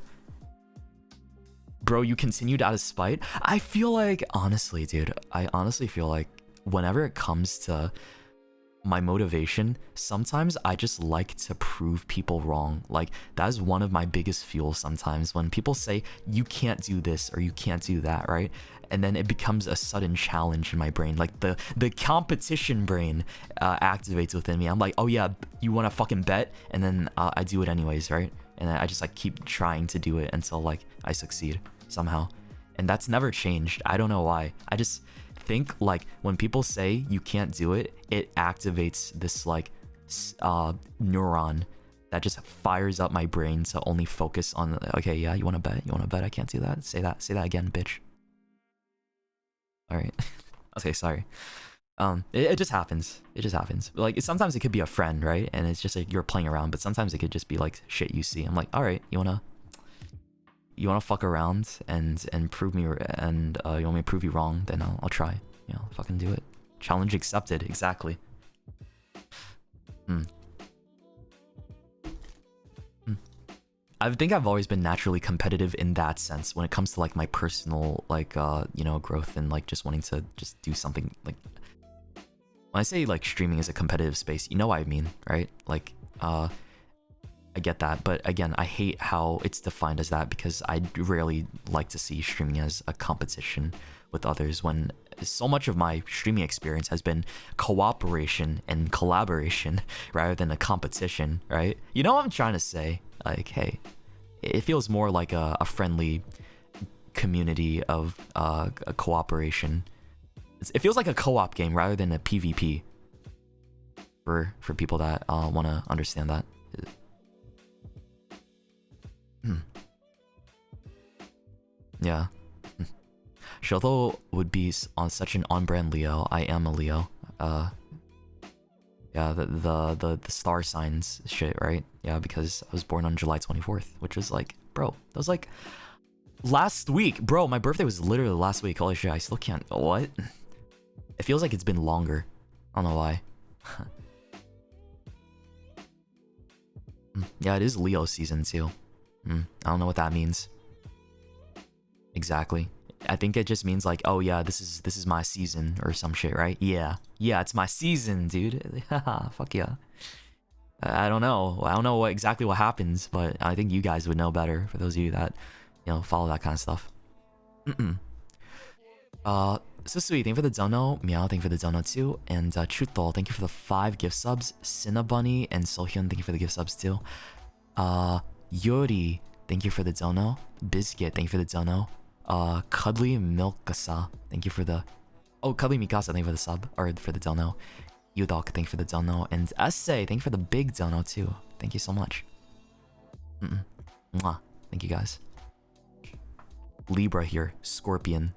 Bro, you continued out of spite? I feel like, honestly, dude, I honestly feel like whenever it comes to my motivation, sometimes I just like to prove people wrong. Like, that is one of my biggest fuels sometimes, when people say you can't do this or you can't do that, right? And then it becomes a sudden challenge in my brain. Like the competition brain activates within me. I'm like, oh yeah, you want to fucking bet? And then I do it anyways, right? And I just like keep trying to do it until like I succeed somehow. And that's never changed. I don't know why. I just think like when people say you can't do it, it activates this like neuron that just fires up my brain to only focus on, okay, yeah, you want to bet? You want to bet I can't do that? Say that again, bitch. All right. Okay, sorry. It just happens. It just happens. Like, sometimes it could be a friend, right? And it's just like you're playing around, but sometimes it could just be like shit you see. I'm like, all right, you wanna fuck around and prove me, and you want me to prove you wrong? Then I'll try. You know, fucking do it. Challenge accepted. Exactly. I think I've always been naturally competitive in that sense when it comes to like my personal like you know, growth and like just wanting to just do something. Like, when I say like streaming is a competitive space, you know what I mean, right? Like I get that, but again, I hate how it's defined as that, because I rarely like to see streaming as a competition with others, when so much of my streaming experience has been cooperation and collaboration rather than a competition, right? You know what I'm trying to say? Like, hey, it feels more like a friendly community of a cooperation. It feels like a co-op game rather than a PvP, for people that want to understand that. Yeah. Shoto would be on such an on-brand Leo. I am a Leo. Yeah, the star signs shit, right? Yeah, because I was born on July 24th, which was like, bro, that was like last week, bro. My birthday was literally last week. Holy shit, I still can't. What? It feels like it's been longer. I don't know why. Yeah, it is Leo season too. I don't know what that means. Exactly. I think it just means like, oh yeah, this is my season or some shit, right? Yeah, it's my season, dude. Fuck yeah. I don't know exactly what happens, but I think you guys would know better, for those of you that, you know, follow that kind of stuff. So sweet, thank you for the dono. Meow, thank you for the dono too. And Chutol, thank you for the 5 gift subs. Cinnabunny and Sohyun, thank you for the gift subs too. Yuri, thank you for the dono. Biscuit, thank you for the dono. Cuddly Milkasa, thank you for the... Oh, Cuddly Mikasa, thank you for the sub, or for the dono. Udok, thank you for the dono. And Essay, thank you for the big dono too. Thank you so much. Mwah. Thank you guys. Libra here. Scorpion,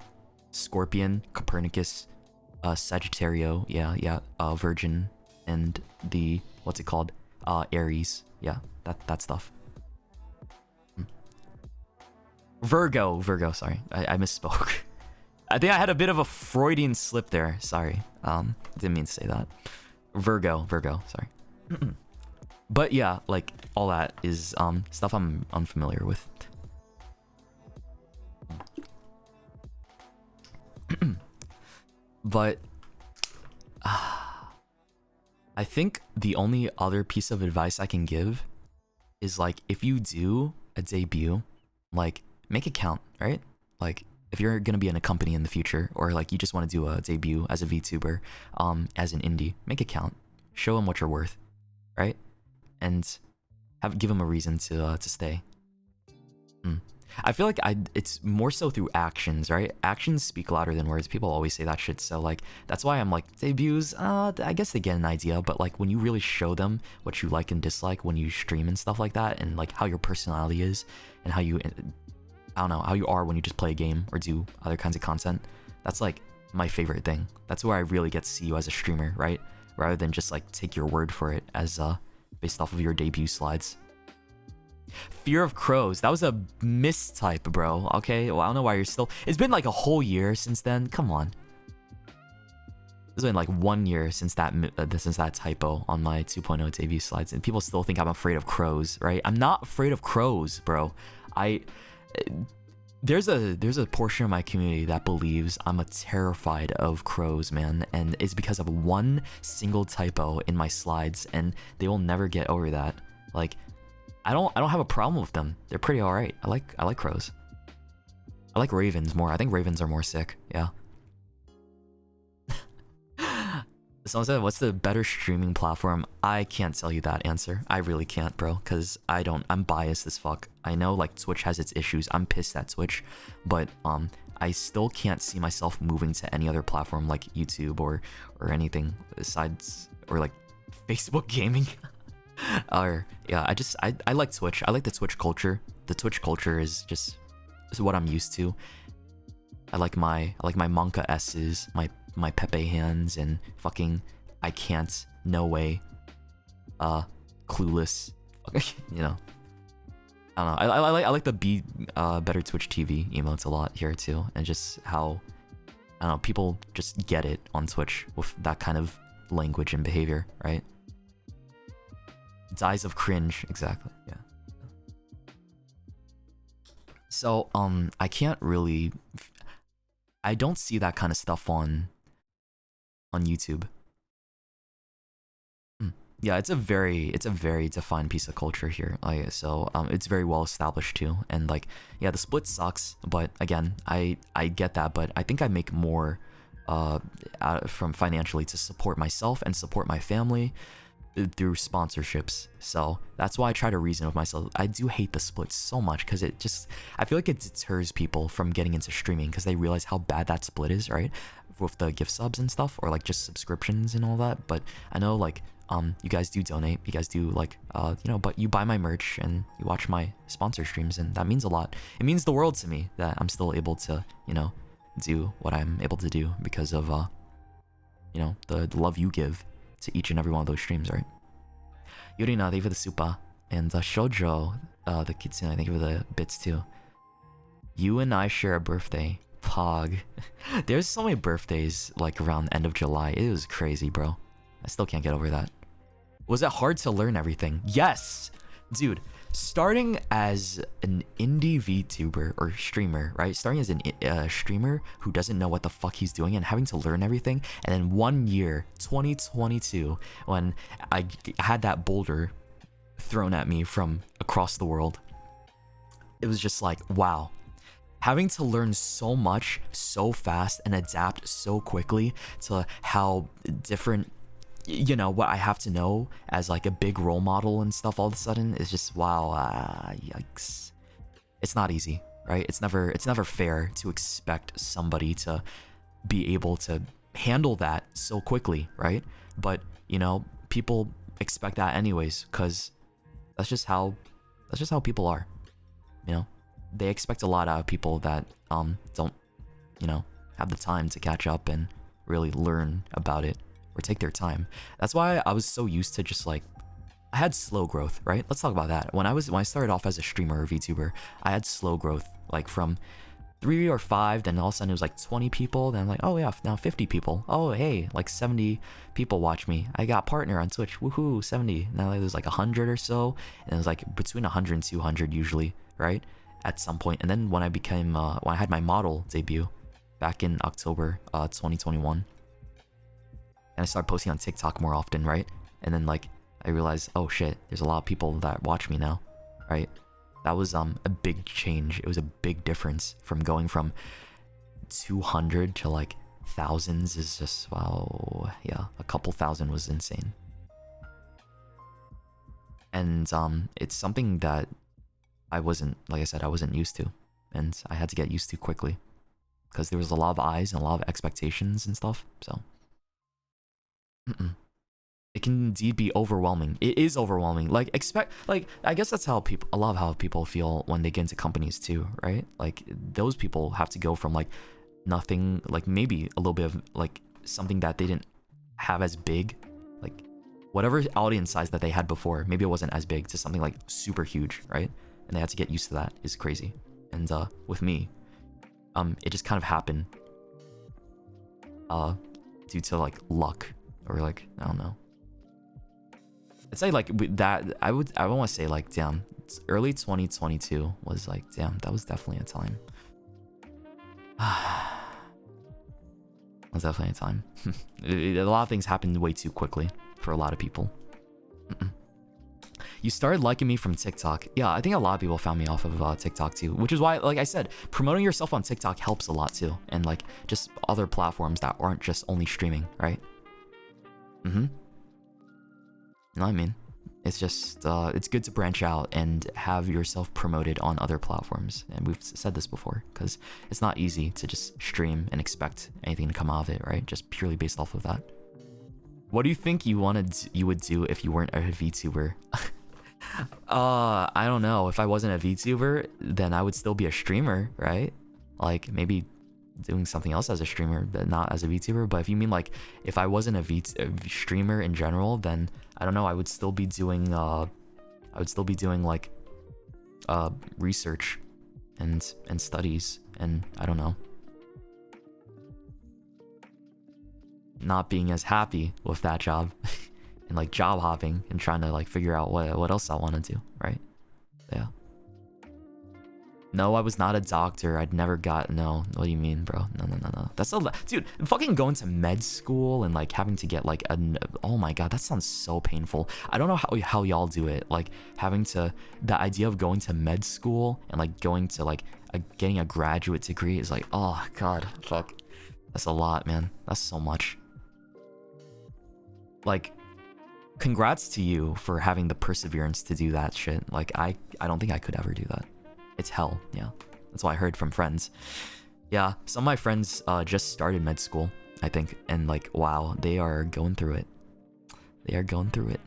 Copernicus, Sagittario, yeah, Virgin, and the... what's it called? Aries. Yeah, that stuff. Virgo, sorry. I misspoke. I think I had a bit of a Freudian slip there. Sorry. Didn't mean to say that. Virgo, sorry. But yeah, like, all that is stuff I'm unfamiliar with. But I think the only other piece of advice I can give is, like, if you do a debut, like, make it count, right? Like, if you're gonna be in a company in the future, or like you just want to do a debut as a VTuber, as an indie, make it count. Show them what you're worth, right? And give them a reason to stay. I feel like it's more so through actions, right? Actions speak louder than words. People always say that shit. So like, that's why I'm like, debuts, I guess they get an idea, but like when you really show them what you like and dislike when you stream and stuff like that, and like how your personality is, and how you, I don't know, how you are when you just play a game or do other kinds of content, that's like my favorite thing. That's where I really get to see you as a streamer, right? Rather than just like take your word for it as based off of your debut slides. Fear of crows. That was a mistype, bro. Okay, well, I don't know why you're still... It's been like a whole year since then. Come on. It's been like 1 year since that typo on my 2.0 debut slides, and people still think I'm afraid of crows, right? I'm not afraid of crows, bro. there's a portion of my community that believes I'm a terrified of crows, man, and it's because of one single typo in my slides, and they will never get over that. Like, I don't have a problem with them. They're pretty alright. I like crows. I like ravens more. I think ravens are more sick. Yeah. Someone said, what's the better streaming platform? I can't tell you that answer. I really can't, bro, because I'm biased as fuck. I know, like, Twitch has its issues. I'm pissed at Twitch, but I still can't see myself moving to any other platform like YouTube or anything besides, or like Facebook gaming. Or yeah, I like Twitch. I like the Twitch culture. The Twitch culture is what I'm used to. I like my Monka S's, my Pepe hands, and fucking I can't, no way, clueless. You know, I don't know. I like the be better Twitch TV emotes a lot here too, and just how, I don't know, people just get it on Twitch with that kind of language and behavior, right? Dies of cringe, exactly. Yeah. So I can't really, I don't see that kind of stuff on YouTube. Yeah, it's a very defined piece of culture here. Like, so it's very well established too. And like, yeah, the split sucks, but again, I get that, but I think I make more from financially to support myself and support my family through sponsorships. So that's why I try to reason with myself. I do hate the split so much because I feel like it deters people from getting into streaming because they realize how bad that split is, right? With the gift subs and stuff, or like just subscriptions and all that. But I know, like, you guys do donate, you guys do, like, you know, but you buy my merch and you watch my sponsor streams, and that means a lot. It means the world to me that I'm still able to, you know, do what I'm able to do because of you know, the love you give to each and every one of those streams, right? Yurina, thank you for the super. And Shoujo, the Kitsune, thank you for the bits too. You and I share a birthday. Pog. There's so many birthdays like around the end of July. It was crazy, bro. I still can't get over that. Was it hard to learn everything? Yes! Dude, starting as an indie VTuber or streamer, right? Starting as a streamer who doesn't know what the fuck he's doing and having to learn everything. And then 1 year, 2022, when I had that boulder thrown at me from across the world, it was just like, wow. Having to learn so much so fast and adapt so quickly to how different, you know, what I have to know as like a big role model and stuff all of a sudden is just, wow, yikes. It's not easy, right? It's never fair to expect somebody to be able to handle that so quickly, right? But, you know, people expect that anyways, because that's just how people are, you know? They expect a lot out of people that don't, you know, have the time to catch up and really learn about it or take their time. That's why I was so used to just like, I had slow growth, right? Let's talk about that. When I started off as a streamer or VTuber, I had slow growth, like from 3 or 5, then all of a sudden it was like 20 people, then I'm like, oh yeah, now 50 people. Oh hey, like 70 people watch me. I got partner on Twitch, woohoo, 70. Now there's like 100 or so, and it was like between 100 and 200 usually, right? At some point. And then when I became when I had my model debut back in October 2021, and I started posting on TikTok more often, right? And then like I realized, oh shit, there's a lot of people that watch me now, right? That was a big change. It was a big difference from going from 200 to like thousands. Is just, wow, yeah, a couple thousand was insane. And it's something that I wasn't, like I said, I wasn't used to, and I had to get used to quickly because there was a lot of eyes and a lot of expectations and stuff. So it can indeed be overwhelming. It is overwhelming. Like I guess that's how people, a lot of how people feel when they get into companies too, right? Like those people have to go from like nothing, like maybe a little bit of like something that they didn't have as big, like whatever audience size that they had before, maybe it wasn't as big, to something like super huge, right? And they had to get used to that. Is crazy. And with me, it just kind of happened due to like luck, or like, I don't know. I'd say like with that, I want to say like, damn, early 2022 was like, damn, that was definitely a time. That's definitely a time. A lot of things happened way too quickly for a lot of people. You started liking me from TikTok. Yeah, I think a lot of people found me off of TikTok too, which is why, like I said, promoting yourself on TikTok helps a lot too, and like just other platforms that aren't just only streaming, right? You know what I mean? It's just it's good to branch out and have yourself promoted on other platforms, and we've said this before because it's not easy to just stream and expect anything to come out of it, right? Just purely based off of that. What do you think you would do if you weren't a VTuber? I don't know. If I wasn't a VTuber, then I would still be a streamer, right? Like maybe doing something else as a streamer, but not as a VTuber. But if you mean like if I wasn't a streamer in general, then I don't know. I would still be doing like research and studies, and I don't know. Not being as happy with that job and like job hopping and trying to like figure out what else I want to do, right? Yeah. No, I was not a doctor. I'd never got... No, what do you mean, bro? No. That's a... Dude, fucking going to med school and like having to get like a... Oh my god, that sounds so painful. I don't know how y'all do it. Like having to... The idea of going to med school and like going to like getting a graduate degree is like... Oh god, fuck. That's a lot, man. That's so much. Like... Congrats to you for having the perseverance to do that shit. Like I don't think I could ever do that. It's hell, yeah. That's what I heard from friends. Yeah, some of my friends just started med school, I think, and like, wow, they are going through it. They are going through it.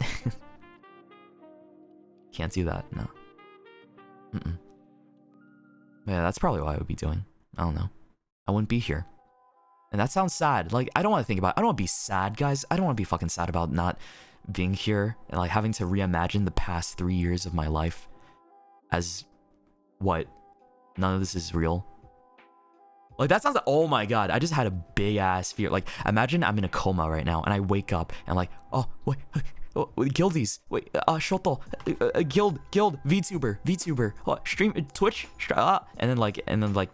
Can't do that, no. Yeah, that's probably what I would be doing. I don't know. I wouldn't be here. And that sounds sad. Like, I don't want to think about... I don't want to be sad, guys. I don't want to be fucking sad about not being here and like having to reimagine the past 3 years of my life as... What? None of this is real? Like, that sounds like, oh my god, I just had a big ass fear. Like, imagine I'm in a coma right now and I wake up and like, oh, wait, Guildies, wait, Shoto, Guild, VTuber, what, stream, Twitch, and then like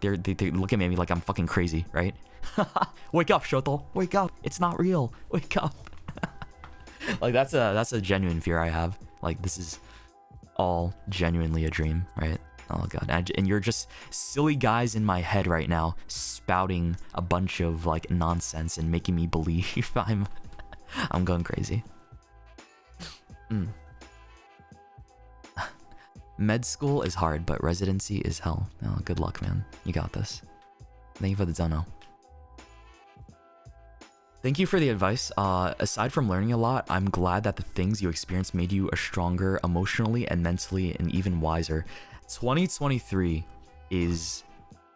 they look at me like I'm fucking crazy, right? Wake up, Shoto, wake up, it's not real, wake up. Like, that's a genuine fear I have. Like, this is all genuinely a dream, right? Oh god, and you're just silly guys in my head right now spouting a bunch of like nonsense and making me believe I'm going crazy. Med school is hard, but residency is hell. Oh, good luck, man. You got this. Thank you for the dono. Thank you for the advice. Aside from learning a lot, I'm glad that the things you experienced made you a stronger emotionally and mentally and even wiser. 2023 is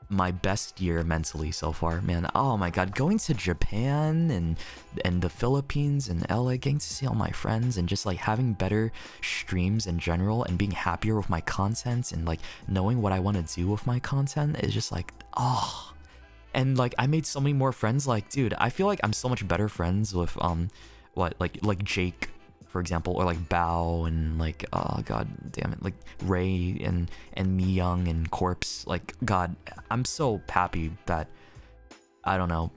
my best year mentally so far, man. Oh my god, going to Japan and the Philippines and LA, getting to see all my friends and just like having better streams in general and being happier with my content and like knowing what I want to do with my content is just like, oh. And like I made so many more friends. Like, dude, I feel like I'm so much better friends with like Jake, for example, or like Bao and like, oh god damn it, like Ray and Mi Young and Corpse. Like, god, I'm so happy that, I don't know,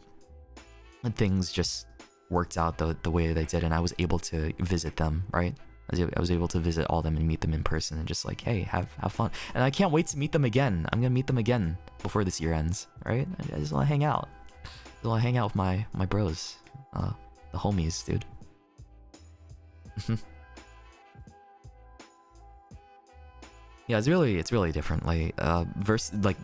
things just worked out the way they did and I was able to visit them, right? I was able to visit all of them and meet them in person and just like, hey, have fun. And I can't wait to meet them again. I'm gonna meet them again before this year ends, right? I just want to hang out. I just want to hang out with my bros, the homies, dude. Yeah, it's really different. Like versus like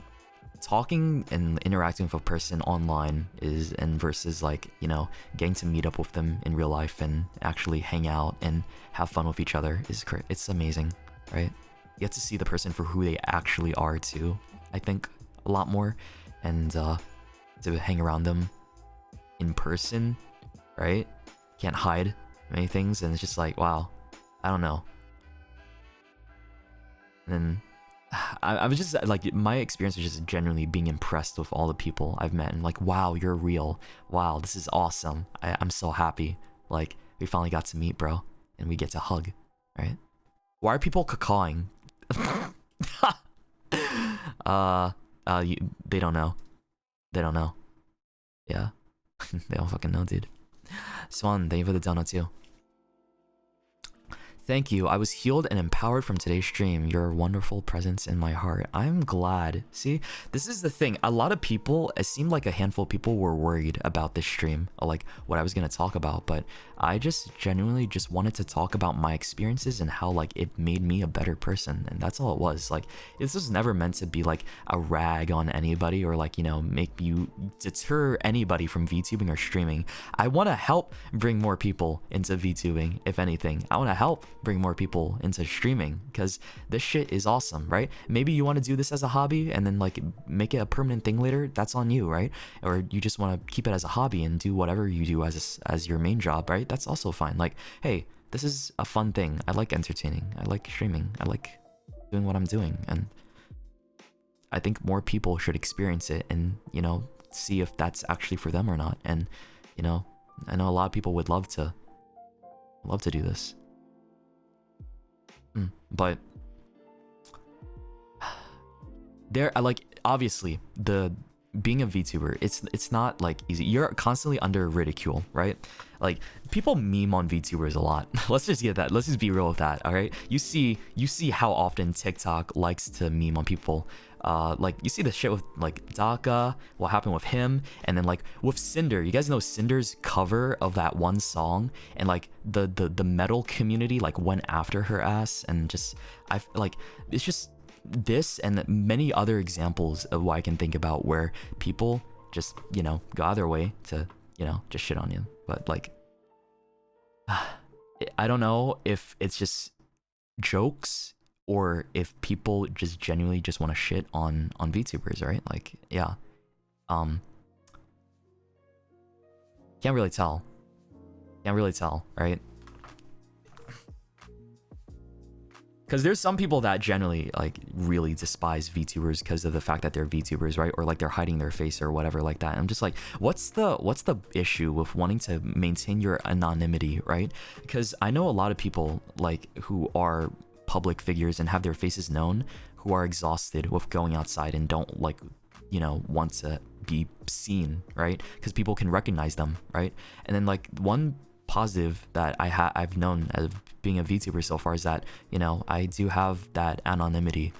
talking and interacting with a person online versus like, you know, getting to meet up with them in real life and actually hang out and have fun with each other is great. It's amazing, right? You get to see the person for who they actually are too, I think, a lot more, and to hang around them in person, right? Can't hide many things, and it's just like, wow, I don't know. And then I was just like, my experience was just genuinely being impressed with all the people I've met and like, wow, you're real. Wow, this is awesome. I'm so happy. Like, we finally got to meet, bro, and we get to hug, right? Why are people cacawing? They don't know. They don't know. Yeah. They don't fucking know, dude. Swan, thank you for the donut too. Thank you. I was healed and empowered from today's stream. Your wonderful presence in my heart. I'm glad. See, this is the thing. A lot of people, it seemed like a handful of people were worried about this stream, like what I was going to talk about, but I just genuinely just wanted to talk about my experiences and how like it made me a better person. And that's all it was. Like, this was never meant to be like a rag on anybody or like, you know, make you deter anybody from VTubing or streaming. I want to help bring more people into VTubing, if anything. I want to help bring more people into streaming because this shit is awesome, right? Maybe you want to do this as a hobby and then like make it a permanent thing later. That's on you, right? Or you just want to keep it as a hobby and do whatever you do as your main job, right? That's also fine. Like, hey, this is a fun thing. I like entertaining. I like streaming. I like doing what I'm doing, and I think more people should experience it and, you know, see if that's actually for them or not. And, you know, I know a lot of people would love to do this. But there, I like, obviously the being a VTuber, it's not like easy. You're constantly under ridicule, right? Like, people meme on VTubers a lot. Let's just get that. Let's just be real with that. All right. You see how often TikTok likes to meme on people. Like, you see the shit with like Daka, what happened with him, and then like with Cinder. You guys know Cinder's cover of that one song, and like the metal community like went after her ass, and just it's just this and many other examples of what I can think about where people just, you know, go out of their way to, you know, just shit on you. But like, I don't know if it's just jokes or if people just genuinely just want to shit on VTubers, right? Like, yeah. Can't really tell, right? Because there's some people that generally like really despise VTubers because of the fact that they're VTubers, right? Or like they're hiding their face or whatever like that. And I'm just like, what's the issue with wanting to maintain your anonymity, right? Because I know a lot of people like who are public figures and have their faces known who are exhausted with going outside and don't like, you know, want to be seen, right? Because people can recognize them, right? And then like one positive that I've known as being a VTuber so far is that, you know, I do have that anonymity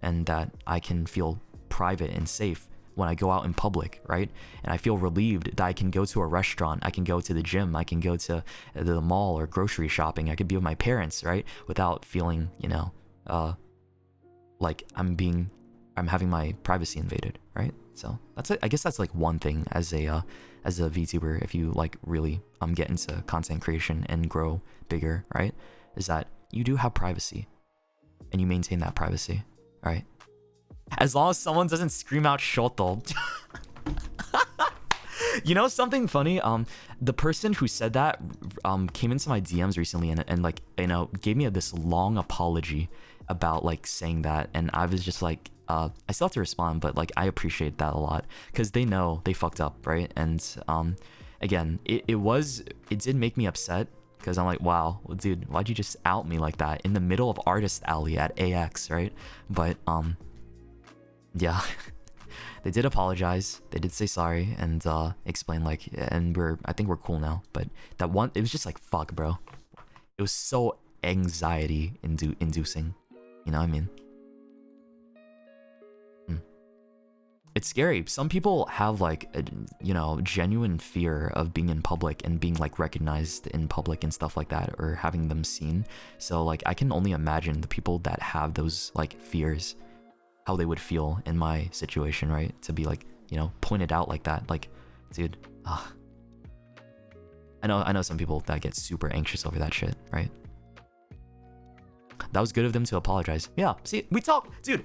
and that I can feel private and safe when I go out in public, right? And I feel relieved that I can go to a restaurant, I can go to the gym, I can go to the mall or grocery shopping, I could be with my parents, right? Without feeling, you know, like I'm having my privacy invaded, right? So that's it. I guess that's like one thing as a VTuber, if you like really get into content creation and grow bigger, right? Is that you do have privacy and you maintain that privacy, right? As long as someone doesn't scream out Shoto. You know something funny? The person who said that came into my DMs recently and like, you know, gave me this long apology about like saying that, and I was just like, I still have to respond, but like I appreciate that a lot because they know they fucked up, right? And again, it did make me upset because I'm like, wow, well, dude, why'd you just out me like that in the middle of Artist Alley at AX, right? But yeah. They did apologize, they did say sorry and explain like, and I think we're cool now. But that one, it was just like, fuck, bro. It was so anxiety inducing, you know what I mean? It's scary. Some people have like a, you know, genuine fear of being in public and being like recognized in public and stuff like that, or having them seen. So like I can only imagine the people that have those like fears, how they would feel in my situation, right? To be like, you know, pointed out like that. Like, dude, I know some people that get super anxious over that shit, right? That was good of them to apologize. Yeah, see, we talk, dude.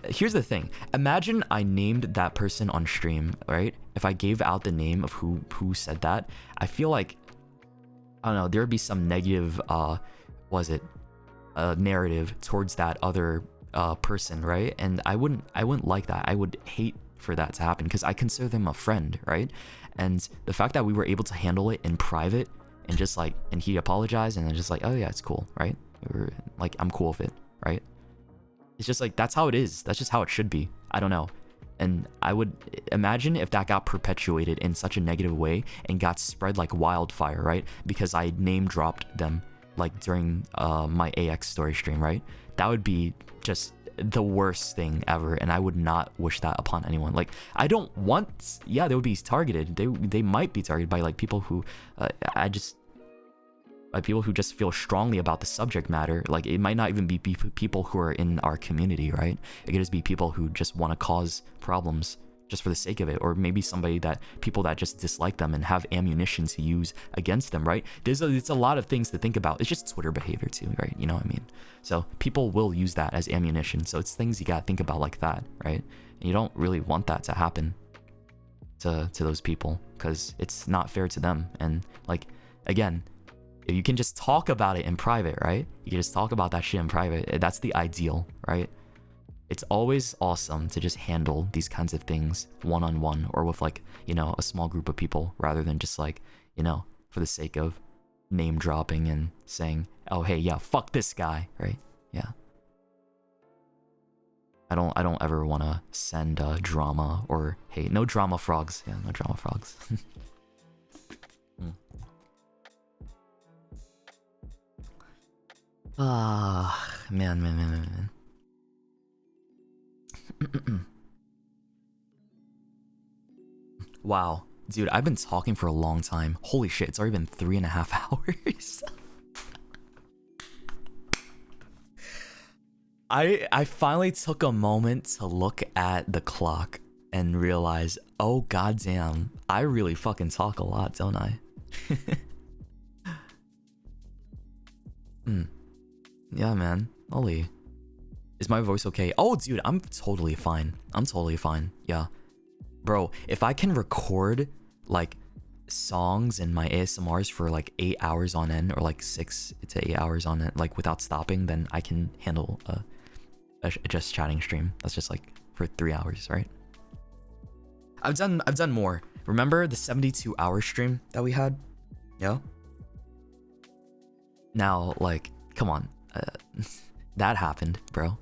Here's the thing. Imagine I named that person on stream, right? If I gave out the name of who said that, I feel like, I don't know, there would be some negative, narrative towards that other person, right? And I wouldn't like that. I would hate for that to happen because I consider them a friend, right? And the fact that we were able to handle it in private and just like, and he apologized and then just like, oh yeah, it's cool, right? Or like, I'm cool with it, right? It's just like, that's how it is. That's just how it should be. I don't know. And I would imagine if that got perpetuated in such a negative way and got spread like wildfire, right? Because I name dropped them like during my AX story stream, right? That would be just the worst thing ever, and I would not wish that upon anyone. Like, I don't want, yeah, they would be targeted. They might be targeted by like people who by people who just feel strongly about the subject matter. Like, it might not even be people who are in our community, right? It could just be people who just want to cause problems just for the sake of it, or maybe people that just dislike them and have ammunition to use against them, right? It's a lot of things to think about. It's just Twitter behavior too, right? You know what I mean? So people will use that as ammunition. So it's things you gotta think about like that, right? And you don't really want that to happen to those people, because it's not fair to them. And like, again, if you can just talk about it in private, right? You can just talk about that shit in private. That's the ideal, right? It's always awesome to just handle these kinds of things one-on-one, or with like, you know, a small group of people, rather than just like, you know, for the sake of name dropping and saying, oh, hey, yeah, fuck this guy, right? Yeah. I don't ever want to send drama or hate. No drama frogs. Yeah, no drama frogs. Man. Wow, dude, I've been talking for a long time. Holy shit, it's already been 3.5 hours. I finally took a moment to look at the clock and realize, oh goddamn, I really fucking talk a lot, don't I? Yeah, man. Holy. Is my voice okay? Oh, dude, I'm totally fine. Yeah. Bro, if I can record like songs and my ASMRs for like 8 hours on end, or like 6 to 8 hours on end, like without stopping, then I can handle a just chatting stream. That's just like for 3 hours, right? I've done more. Remember the 72-hour stream that we had? Yeah. Now, like, come on. That happened, bro.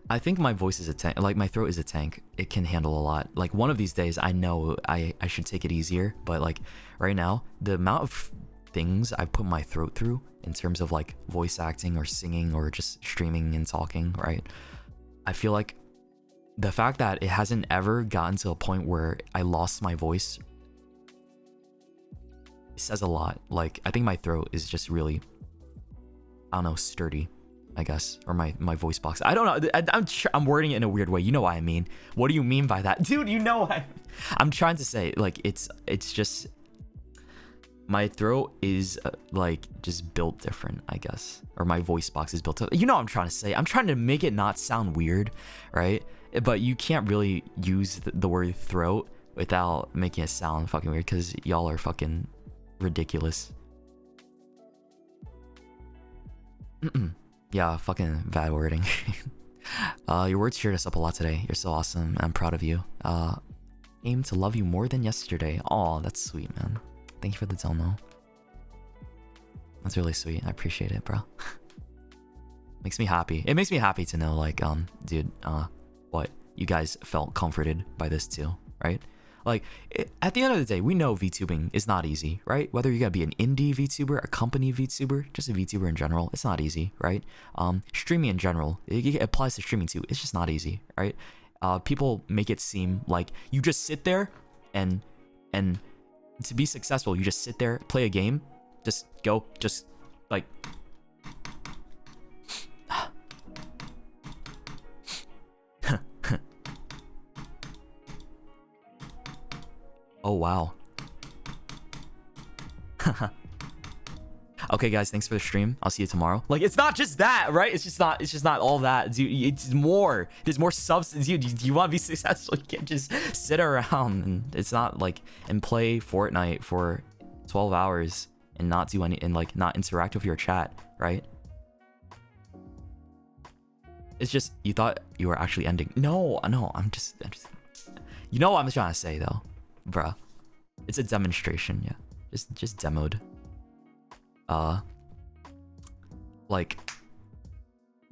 I think my voice is a tank. Like, my throat is a tank. It can handle a lot. Like, one of these days, I know I should take it easier. But, like, right now, the amount of things I've put my throat through in terms of, like, voice acting or singing or just streaming and talking, right? I feel like the fact that it hasn't ever gotten to a point where I lost my voice says a lot. Like, I think my throat is just really, I don't know, sturdy, I guess, or my voice box. I don't know. I'm wording it in a weird way. You know what I mean? What do you mean by that, dude? You know what I'm trying to say? Like, it's just my throat is like just built different, I guess, or my voice box is built up. You know what I'm trying to say? I'm trying to make it not sound weird, right? But you can't really use the word throat without making it sound fucking weird, because y'all are fucking ridiculous. Yeah, fucking bad wording. Your words cheered us up a lot today. You're so awesome. I'm proud of you. Aim to love you more than yesterday. Aw, that's sweet, man. Thank you for the dono. That's really sweet. I appreciate it, bro. Makes me happy. It makes me happy to know, like, dude, what? You guys felt comforted by this too, right? Like, at the end of the day, we know VTubing is not easy, right? Whether you gotta be an indie VTuber, a company VTuber, just a VTuber in general, it's not easy, right? Streaming in general, it applies to streaming too. It's just not easy, right? People make it seem like you just sit there and to be successful, you just sit there, play a game, just like... Oh, wow. Okay, guys, thanks for the stream. I'll see you tomorrow. Like, it's not just that, right? It's just not all that. Dude, it's more. There's more substance. Dude, you want to be successful, you can't just sit around and it's not like, and play Fortnite for 12 hours and not do any, and like not interact with your chat, right? It's just, you thought you were actually ending. No, I'm just you know what I'm trying to say though, bruh. It's a demonstration, yeah. Just demoed. Like,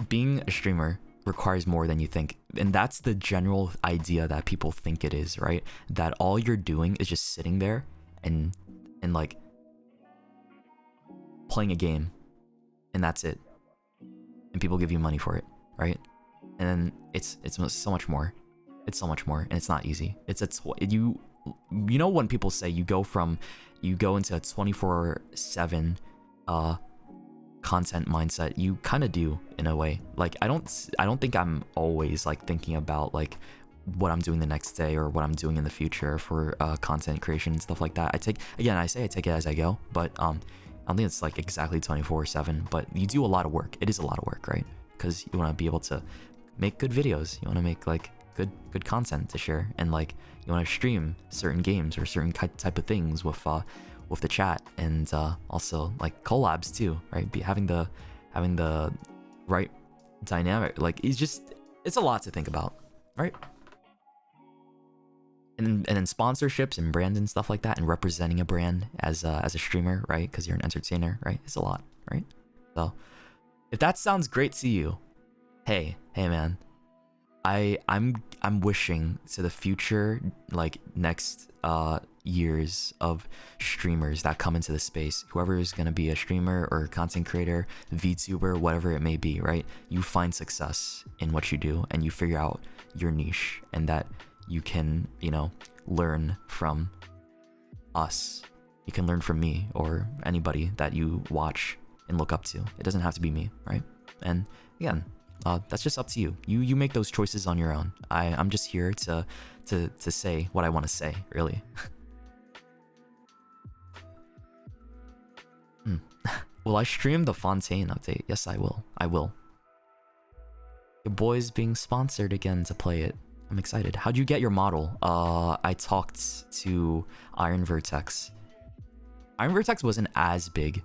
being a streamer requires more than you think. And that's the general idea that people think it is, right? That all you're doing is just sitting there and like playing a game, and that's it. And people give you money for it, right? And then it's so much more. It's so much more, and it's not easy. You know when people say you go into a 24/7 content mindset, you kind of do in a way. Like I don't think I'm always like thinking about like what I'm doing the next day or what I'm doing in the future for content creation and stuff like that. I take it as I go, but I don't think it's like exactly 24/7, but you do a lot of work. It is a lot of work, right? Because you want to be able to make good videos. You want to make like good content to share, and like you want to stream certain games or certain type of things with the chat, and also like collabs too, right? Having the right dynamic, like it's a lot to think about, right? And then sponsorships and brands and stuff like that, and representing a brand as a streamer, right? Because you're an entertainer, right? It's a lot, right? So if that sounds great to you, hey man, I'm wishing to the future, like next years of streamers that come into the space, whoever is going to be a streamer or a content creator, VTuber, whatever it may be, right? You find success in what you do, and you figure out your niche, and that you can, learn from us. You can learn from me or anybody that you watch and look up to. It doesn't have to be me, right? And again, that's just up to you. You make those choices on your own. I'm just here to say what I want to say, really. Will I stream the Fontaine update? Yes, I will. Your boy's being sponsored again to play it. I'm excited. How'd you get your model? I talked to Iron Vertex. Iron Vertex wasn't as big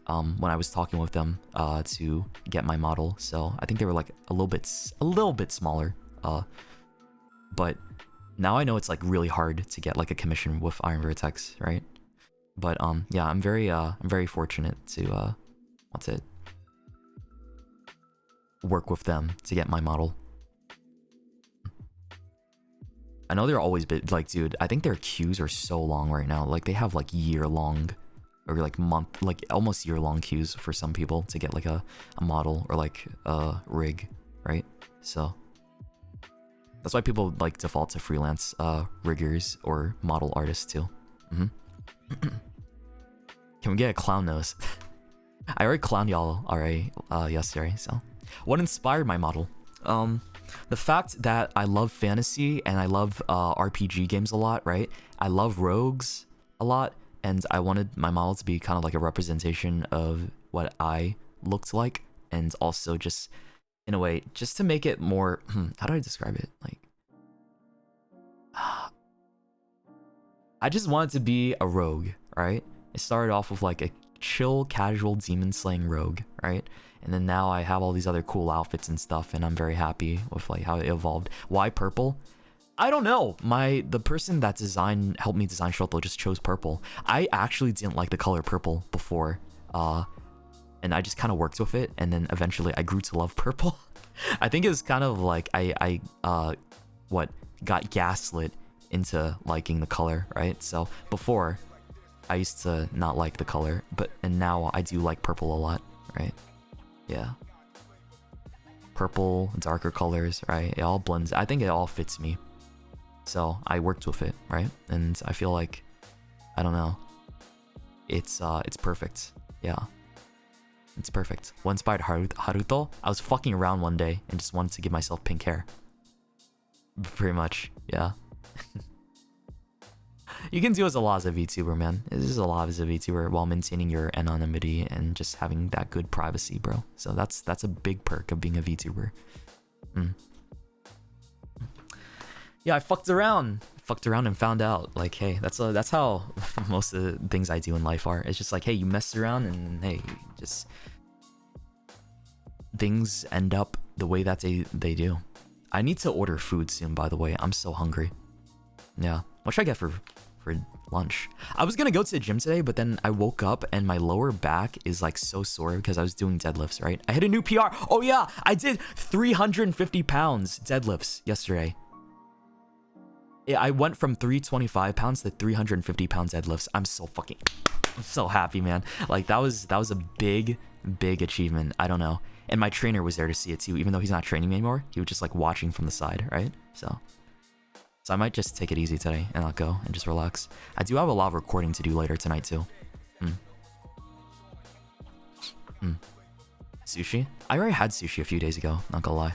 when I was talking with them to get my model, so I think they were like a little bit smaller. But now I know it's like really hard to get like a commission with Iron Vertex, right? But yeah, I'm very fortunate to want to work with them to get my model. I know they're always big, like, dude, I think their queues are so long right now. Like, they have like year-long or like almost year-long queues for some people to get like a model or like a rig, right? So that's why people like default to freelance riggers or model artists too. Can we get a clown nose? I already clowned y'all already yesterday. So what inspired my model? The fact that I love fantasy and I love RPG games a lot, right? I love rogues a lot, and I wanted my model to be kind of like a representation of what I looked like, and also just in a way, just to make it more, how do I describe it? Like, I just wanted to be a rogue, right? It started off with like a chill, casual demon slaying rogue, right? And then now I have all these other cool outfits and stuff, and I'm very happy with like how it evolved. Why purple? I don't know. The person that helped me design Shoto just chose purple. I actually didn't like the color purple before, and I just kind of worked with it, and then eventually I grew to love purple. I think it was kind of like I got gaslit into liking the color, right? So before, I used to not like the color, and now I do like purple a lot, right? Yeah. Purple, darker colors, right? It all blends. I think it all fits me. So I worked with it, right? And I feel like, I don't know, it's perfect. Yeah. It's perfect. What inspired Haruto? I was fucking around one day and just wanted to give myself pink hair. Pretty much, yeah. You can do as a lot as a VTuber, man. This is a lot as a VTuber while maintaining your anonymity and just having that good privacy, bro. So that's a big perk of being a VTuber. Yeah, I fucked around and found out, like, hey, that's how most of the things I do in life are. It's just like, hey, you mess around and hey, just things end up the way that they do. I need to order food soon, by the way. I'm so hungry. Yeah. What should I get for lunch. I was gonna go to the gym today, but then I woke up and my lower back is like so sore because I was doing deadlifts, right? I hit a new PR. Oh yeah, I did 350 pounds deadlifts yesterday. Yeah, I went from 325 pounds to 350 pounds deadlifts. I'm so happy, man. Like that was a big achievement. I don't know. And my trainer was there to see it too, even though he's not training me anymore. He was just like watching from the side, right? So I might just take it easy today and not go and just relax. I do have a lot of recording to do later tonight too. Sushi? I already had sushi a few days ago, not gonna lie.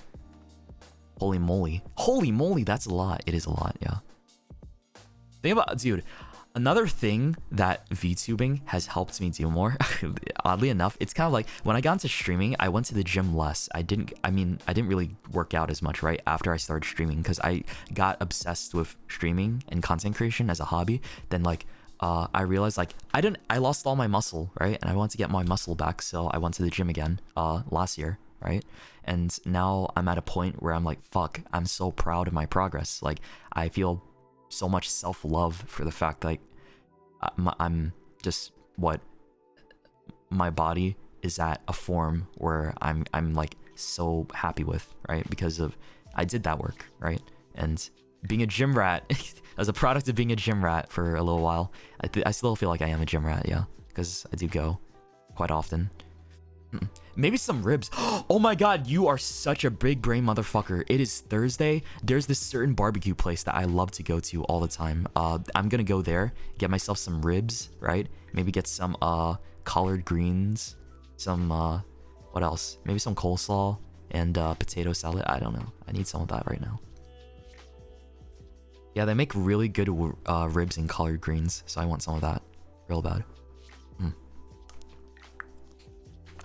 Holy moly. Holy moly, that's a lot. It is a lot, yeah. Think about, dude, another thing that VTubing has helped me do more, oddly enough, it's kind of like when I got into streaming, I went to the gym less. I didn't really work out as much, right? After I started streaming, because I got obsessed with streaming and content creation as a hobby. Then like, I realized like I lost all my muscle, right? And I wanted to get my muscle back. So I went to the gym again, last year, right? And now I'm at a point where I'm like, fuck, I'm so proud of my progress. Like I feel so much self-love for the fact that like, I'm just my body is at a form where I'm like so happy with, right? Because of I did that work, right? And being a gym rat as a product of being a gym rat for a little while, I still feel like I am a gym rat, yeah, because I do go quite often. Maybe some ribs. Oh my god, you are such a big brain motherfucker. It is Thursday. There's this certain barbecue place that I love to go to all the time. I'm gonna go there, get myself some ribs, right? Maybe get some collard greens, some what else? Maybe some coleslaw and potato salad. I don't know. I need some of that right now. Yeah, they make really good ribs and collard greens, so I want some of that real bad.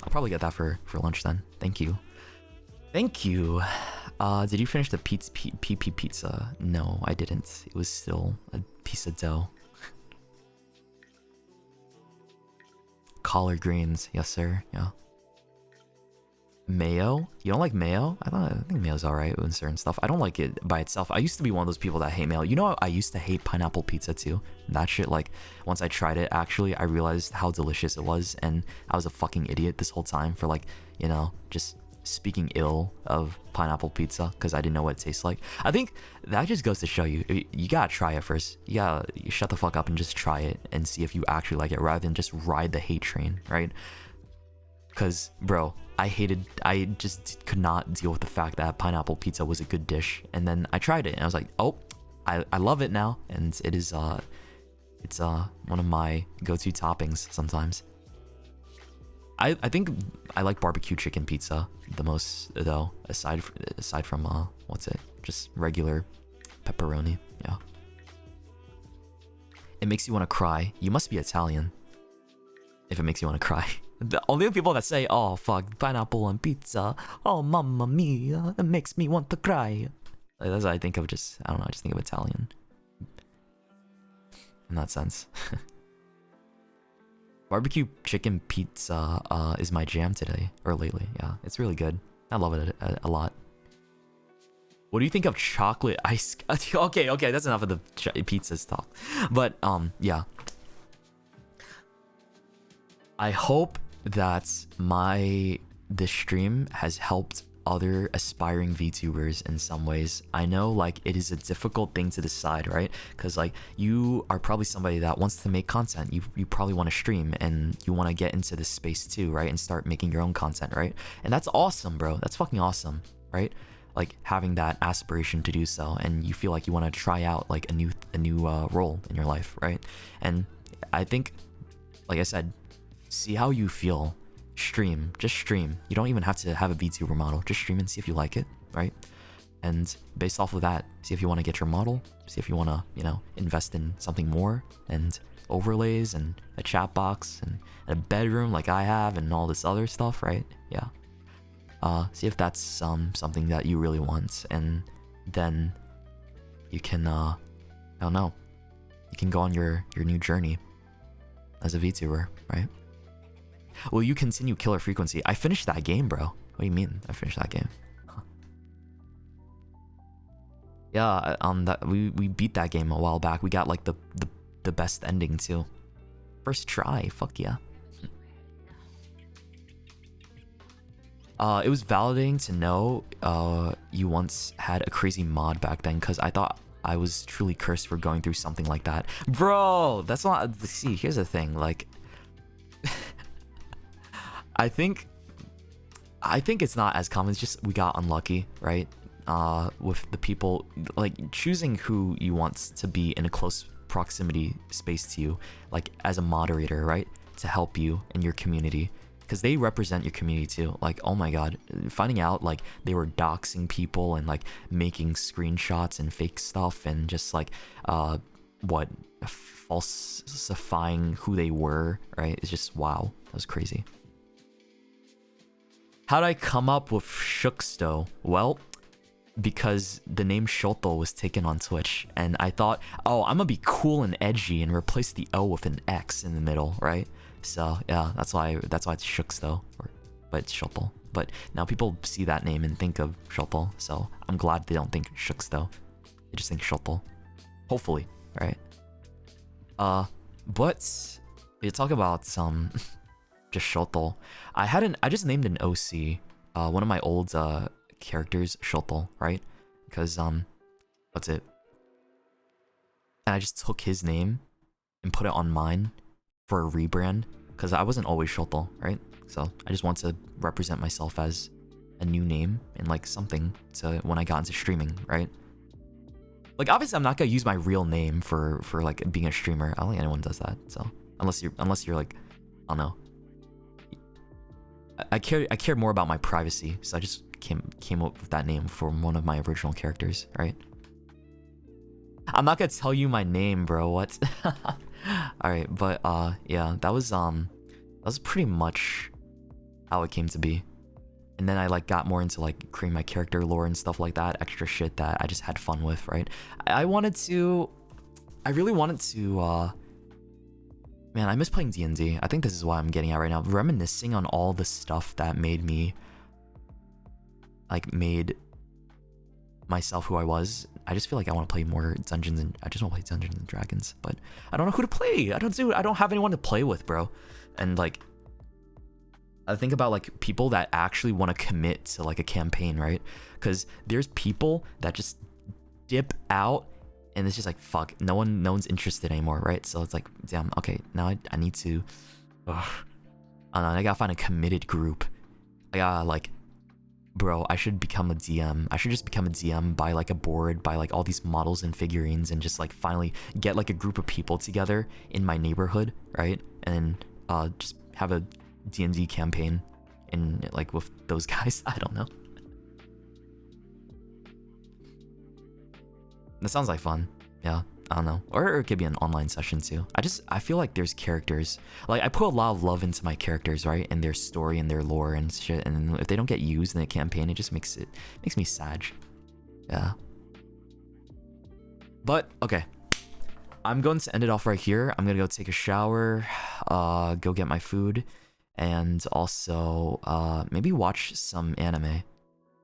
I'll probably get that for lunch then. Thank you. Thank you. Did you finish the PP pizza? No, I didn't. It was still a piece of dough. Collard greens. Yes, sir. Yeah. Mayo? You don't like mayo? I think mayo's alright with certain stuff. I don't like it by itself. I used to be one of those people that hate mayo. You know, I used to hate pineapple pizza too. That shit, like, once I tried it, actually, I realized how delicious it was, and I was a fucking idiot this whole time for, like, you know, just speaking ill of pineapple pizza because I didn't know what it tastes like. I think that just goes to show you, you gotta try it first. You shut the fuck up and just try it and see if you actually like it rather than just ride the hate train, right? Because, bro, I just could not deal with the fact that pineapple pizza was a good dish. And then I tried it and I was like, oh, I love it now. And it is, it's one of my go-to toppings sometimes. I think I like barbecue chicken pizza the most, though, aside from, what's it? Just regular pepperoni, yeah. It makes you want to cry. You must be Italian if it makes you want to cry. The only people that say, oh fuck, pineapple on pizza, oh mamma mia, it makes me want to cry. Like, that's what I think of. Just, I don't know, I just think of Italian in that sense. Barbecue chicken pizza is my jam today, or lately. Yeah, it's really good. I love it a lot. What do you think of chocolate ice? Okay, that's enough of the pizza talk. But yeah, I hope that this stream has helped other aspiring VTubers in some ways. I know, like, it is a difficult thing to decide, right? Because, like, you are probably somebody that wants to make content. You probably want to stream and you want to get into this space too, right? And start making your own content, right? And that's awesome, bro. That's fucking awesome, right? Like, having that aspiration to do so, and you feel like you want to try out like a new role in your life, right? And I think, like I said, see how you feel. Just stream. You don't even have to have a VTuber model. Just stream and see if you like it, right? And based off of that, see if you want to get your model, see if you want to, you know, invest in something more, and overlays and a chat box and a bedroom like I have and all this other stuff, right? Yeah. See if that's something that you really want, and then you can I don't know, you can go on your new journey as a VTuber, right? Will you continue Killer Frequency? I finished that game, bro. What do you mean? I finished that game. Huh. Yeah, we beat that game a while back. We got like the the best ending too. First try, fuck yeah. It was validating to know you once had a crazy mod back then, because I thought I was truly cursed for going through something like that. Bro, that's not... See, here's the thing, like... I think it's not as common, it's just we got unlucky, right? With the people, like, choosing who you want to be in a close proximity space to you, like, as a moderator, right? To help you in your community. Because they represent your community too. Like, oh my god, finding out like they were doxing people and like making screenshots and fake stuff and just like falsifying who they were, right? It's just wow, that was crazy. How did I come up with Shoto? Well, because the name Shoto was taken on Twitch, and I thought, oh, I'm gonna be cool and edgy and replace the O with an X in the middle, right? So yeah, that's why it's Shoto, but it's Shoto. But now people see that name and think of Shoto, so I'm glad they don't think Shoto. They just think Shoto. Hopefully, right? But you talk about just Shoto. I just named an OC, one of my old characters, Shoto, right? Because that's it. And I just took his name and put it on mine for a rebrand, because I wasn't always Shoto, right? So I just want to represent myself as a new name and like something to when I got into streaming, right? Like obviously I'm not gonna use my real name for like being a streamer. I don't think anyone does that. So unless you're like, I don't know. I care more about my privacy, so I just came up with that name for one of my original characters, right? I'm not gonna tell you my name, bro. What? All right, but yeah, that was pretty much how it came to be. And then I like got more into like creating my character lore and stuff like that, extra shit that I just had fun with, right? I really wanted to man, I miss playing D&D. I think this is why I'm getting at right now, reminiscing on all the stuff that made myself who I was. I just feel like I want to play more Dungeons and I just want to play Dungeons and Dragons, but I don't know who to play. I don't have anyone to play with, bro. And like I think about like people that actually want to commit to like a campaign, right? Because there's people that just dip out and it's just like fuck, no one's interested anymore, right? So it's like, damn, okay, now I need to I don't know, I gotta find a committed group. I gotta like, bro, I should become a DM. I should just become a DM, buy like a board, buy like all these models and figurines, and just like finally get like a group of people together in my neighborhood, right? And just have a D&D campaign and like with those guys. I don't know. That sounds like fun. Yeah, I don't know. Or it could be an online session too. I feel like there's characters. Like I put a lot of love into my characters, right? And their story and their lore and shit. And if they don't get used in a campaign, it just makes me sad. Yeah. But okay. I'm going to end it off right here. I'm gonna go take a shower, go get my food, and also maybe watch some anime.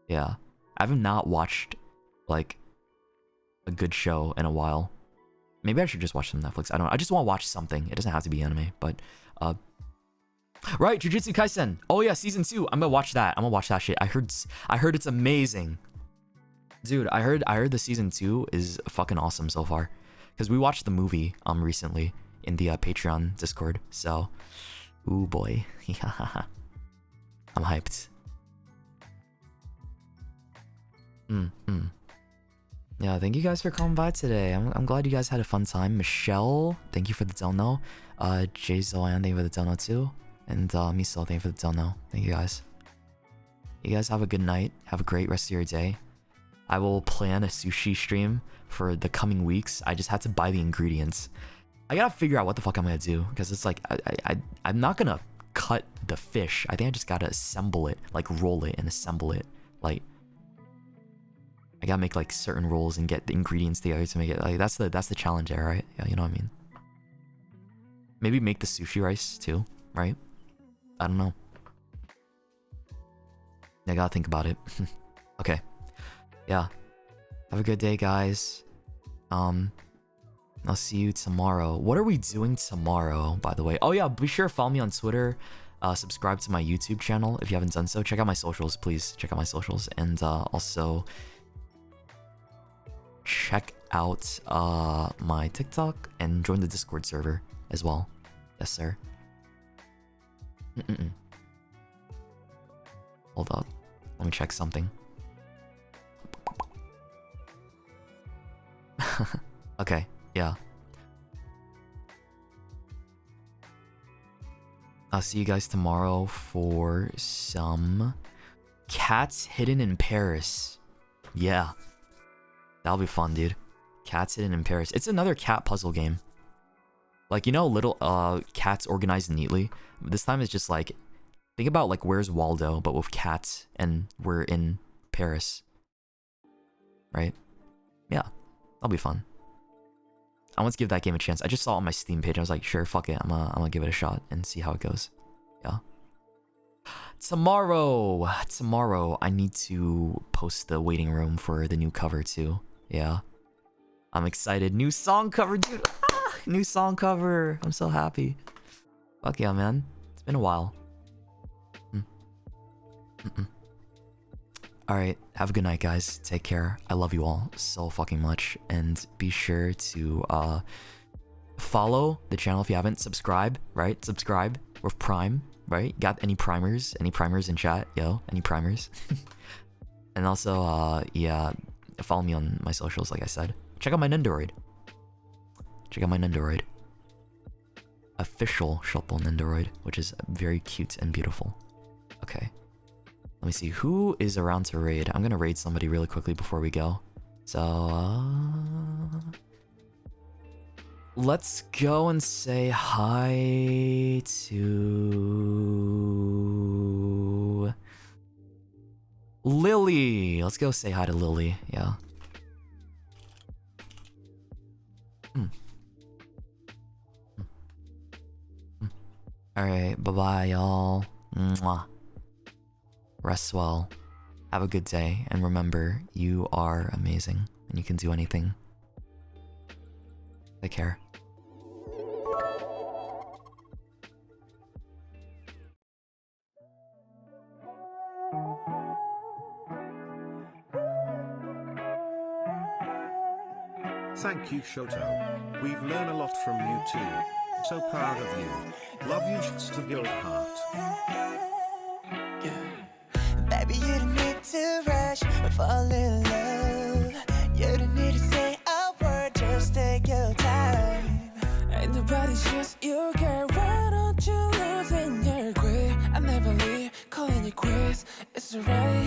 Yeah. I have not watched like a good show in a while. Maybe I should just watch some Netflix. I don't know. I just want to watch something. It doesn't have to be anime, but right, Jujutsu Kaisen. Oh yeah, season 2. I'm gonna watch that. I'm gonna watch that shit. I heard it's amazing. Dude, I heard the season 2 is fucking awesome so far. Because we watched the movie recently in the Patreon Discord. So, ooh boy. I'm hyped. Yeah, thank you guys for coming by today. I'm glad you guys had a fun time. Michelle, thank you for the dono. Jay Zoan, thank you for the dono too. And Miso, thank you for the dono. Thank you guys. You guys have a good night. Have a great rest of your day. I will plan a sushi stream for the coming weeks. I just had to buy the ingredients. I gotta figure out what the fuck I'm gonna do, because it's like I'm not gonna cut the fish. I think I just gotta assemble it, like roll it and assemble it. Like I gotta make like certain rolls and get the ingredients together to make it. Like that's the challenge there, right? Yeah, you know what I mean. Maybe make the sushi rice too, right? I don't know. I gotta think about it. Okay. Yeah. Have a good day, guys. I'll see you tomorrow. What are we doing tomorrow, by the way? Oh yeah, be sure to follow me on Twitter. Subscribe to my YouTube channel if you haven't done so. Check out my socials, please. Check out my socials. And also check out my TikTok and join the Discord server as well. Yes, sir. Hold up. Let me check something. Okay, yeah. I'll see you guys tomorrow for some Cats Hidden in Paris. Yeah. That'll be fun, dude. Cats Hidden in Paris. It's another cat puzzle game. Like, you know, little cats organized neatly. This time it's just like, think about like Where's Waldo, but with cats, and we're in Paris. Right? Yeah. That'll be fun. I want to give that game a chance. I just saw it on my Steam page. I was like, sure, fuck it. I'm gonna give it a shot and see how it goes. Yeah. Tomorrow, I need to post the waiting room for the new cover too. Yeah. I'm excited. New song cover, dude. Ah, new song cover. I'm so happy. Fuck yeah, man. It's been a while. Alright, have a good night, guys. Take care. I love you all so fucking much. And be sure to follow the channel if you haven't. Subscribe, right? Subscribe with Prime, right? Got any primers? Any primers in chat? Yo, any primers? And also, yeah, follow me on my socials, like I said. Check out my Nendoroid. Check out my Nendoroid. Official Shoto Nendoroid, which is very cute and beautiful. Okay. Let me see, who is around to raid? I'm gonna raid somebody really quickly before we go. So, let's go and say hi to Lily. Let's go say hi to Lily, yeah. Alright, bye-bye, y'all. Mwah. Rest well. Have a good day. And remember, you are amazing. And you can do anything. Take care. Thank you, Shoto. We've learned a lot from you too. So proud of you. Love you, shits to guild heart. Baby, you don't need to rush or fall in love. You don't need to say a word, just take your time. Ain't nobody just you, girl. Why don't you lose in your grip? I never leave, calling you quits. It's alright.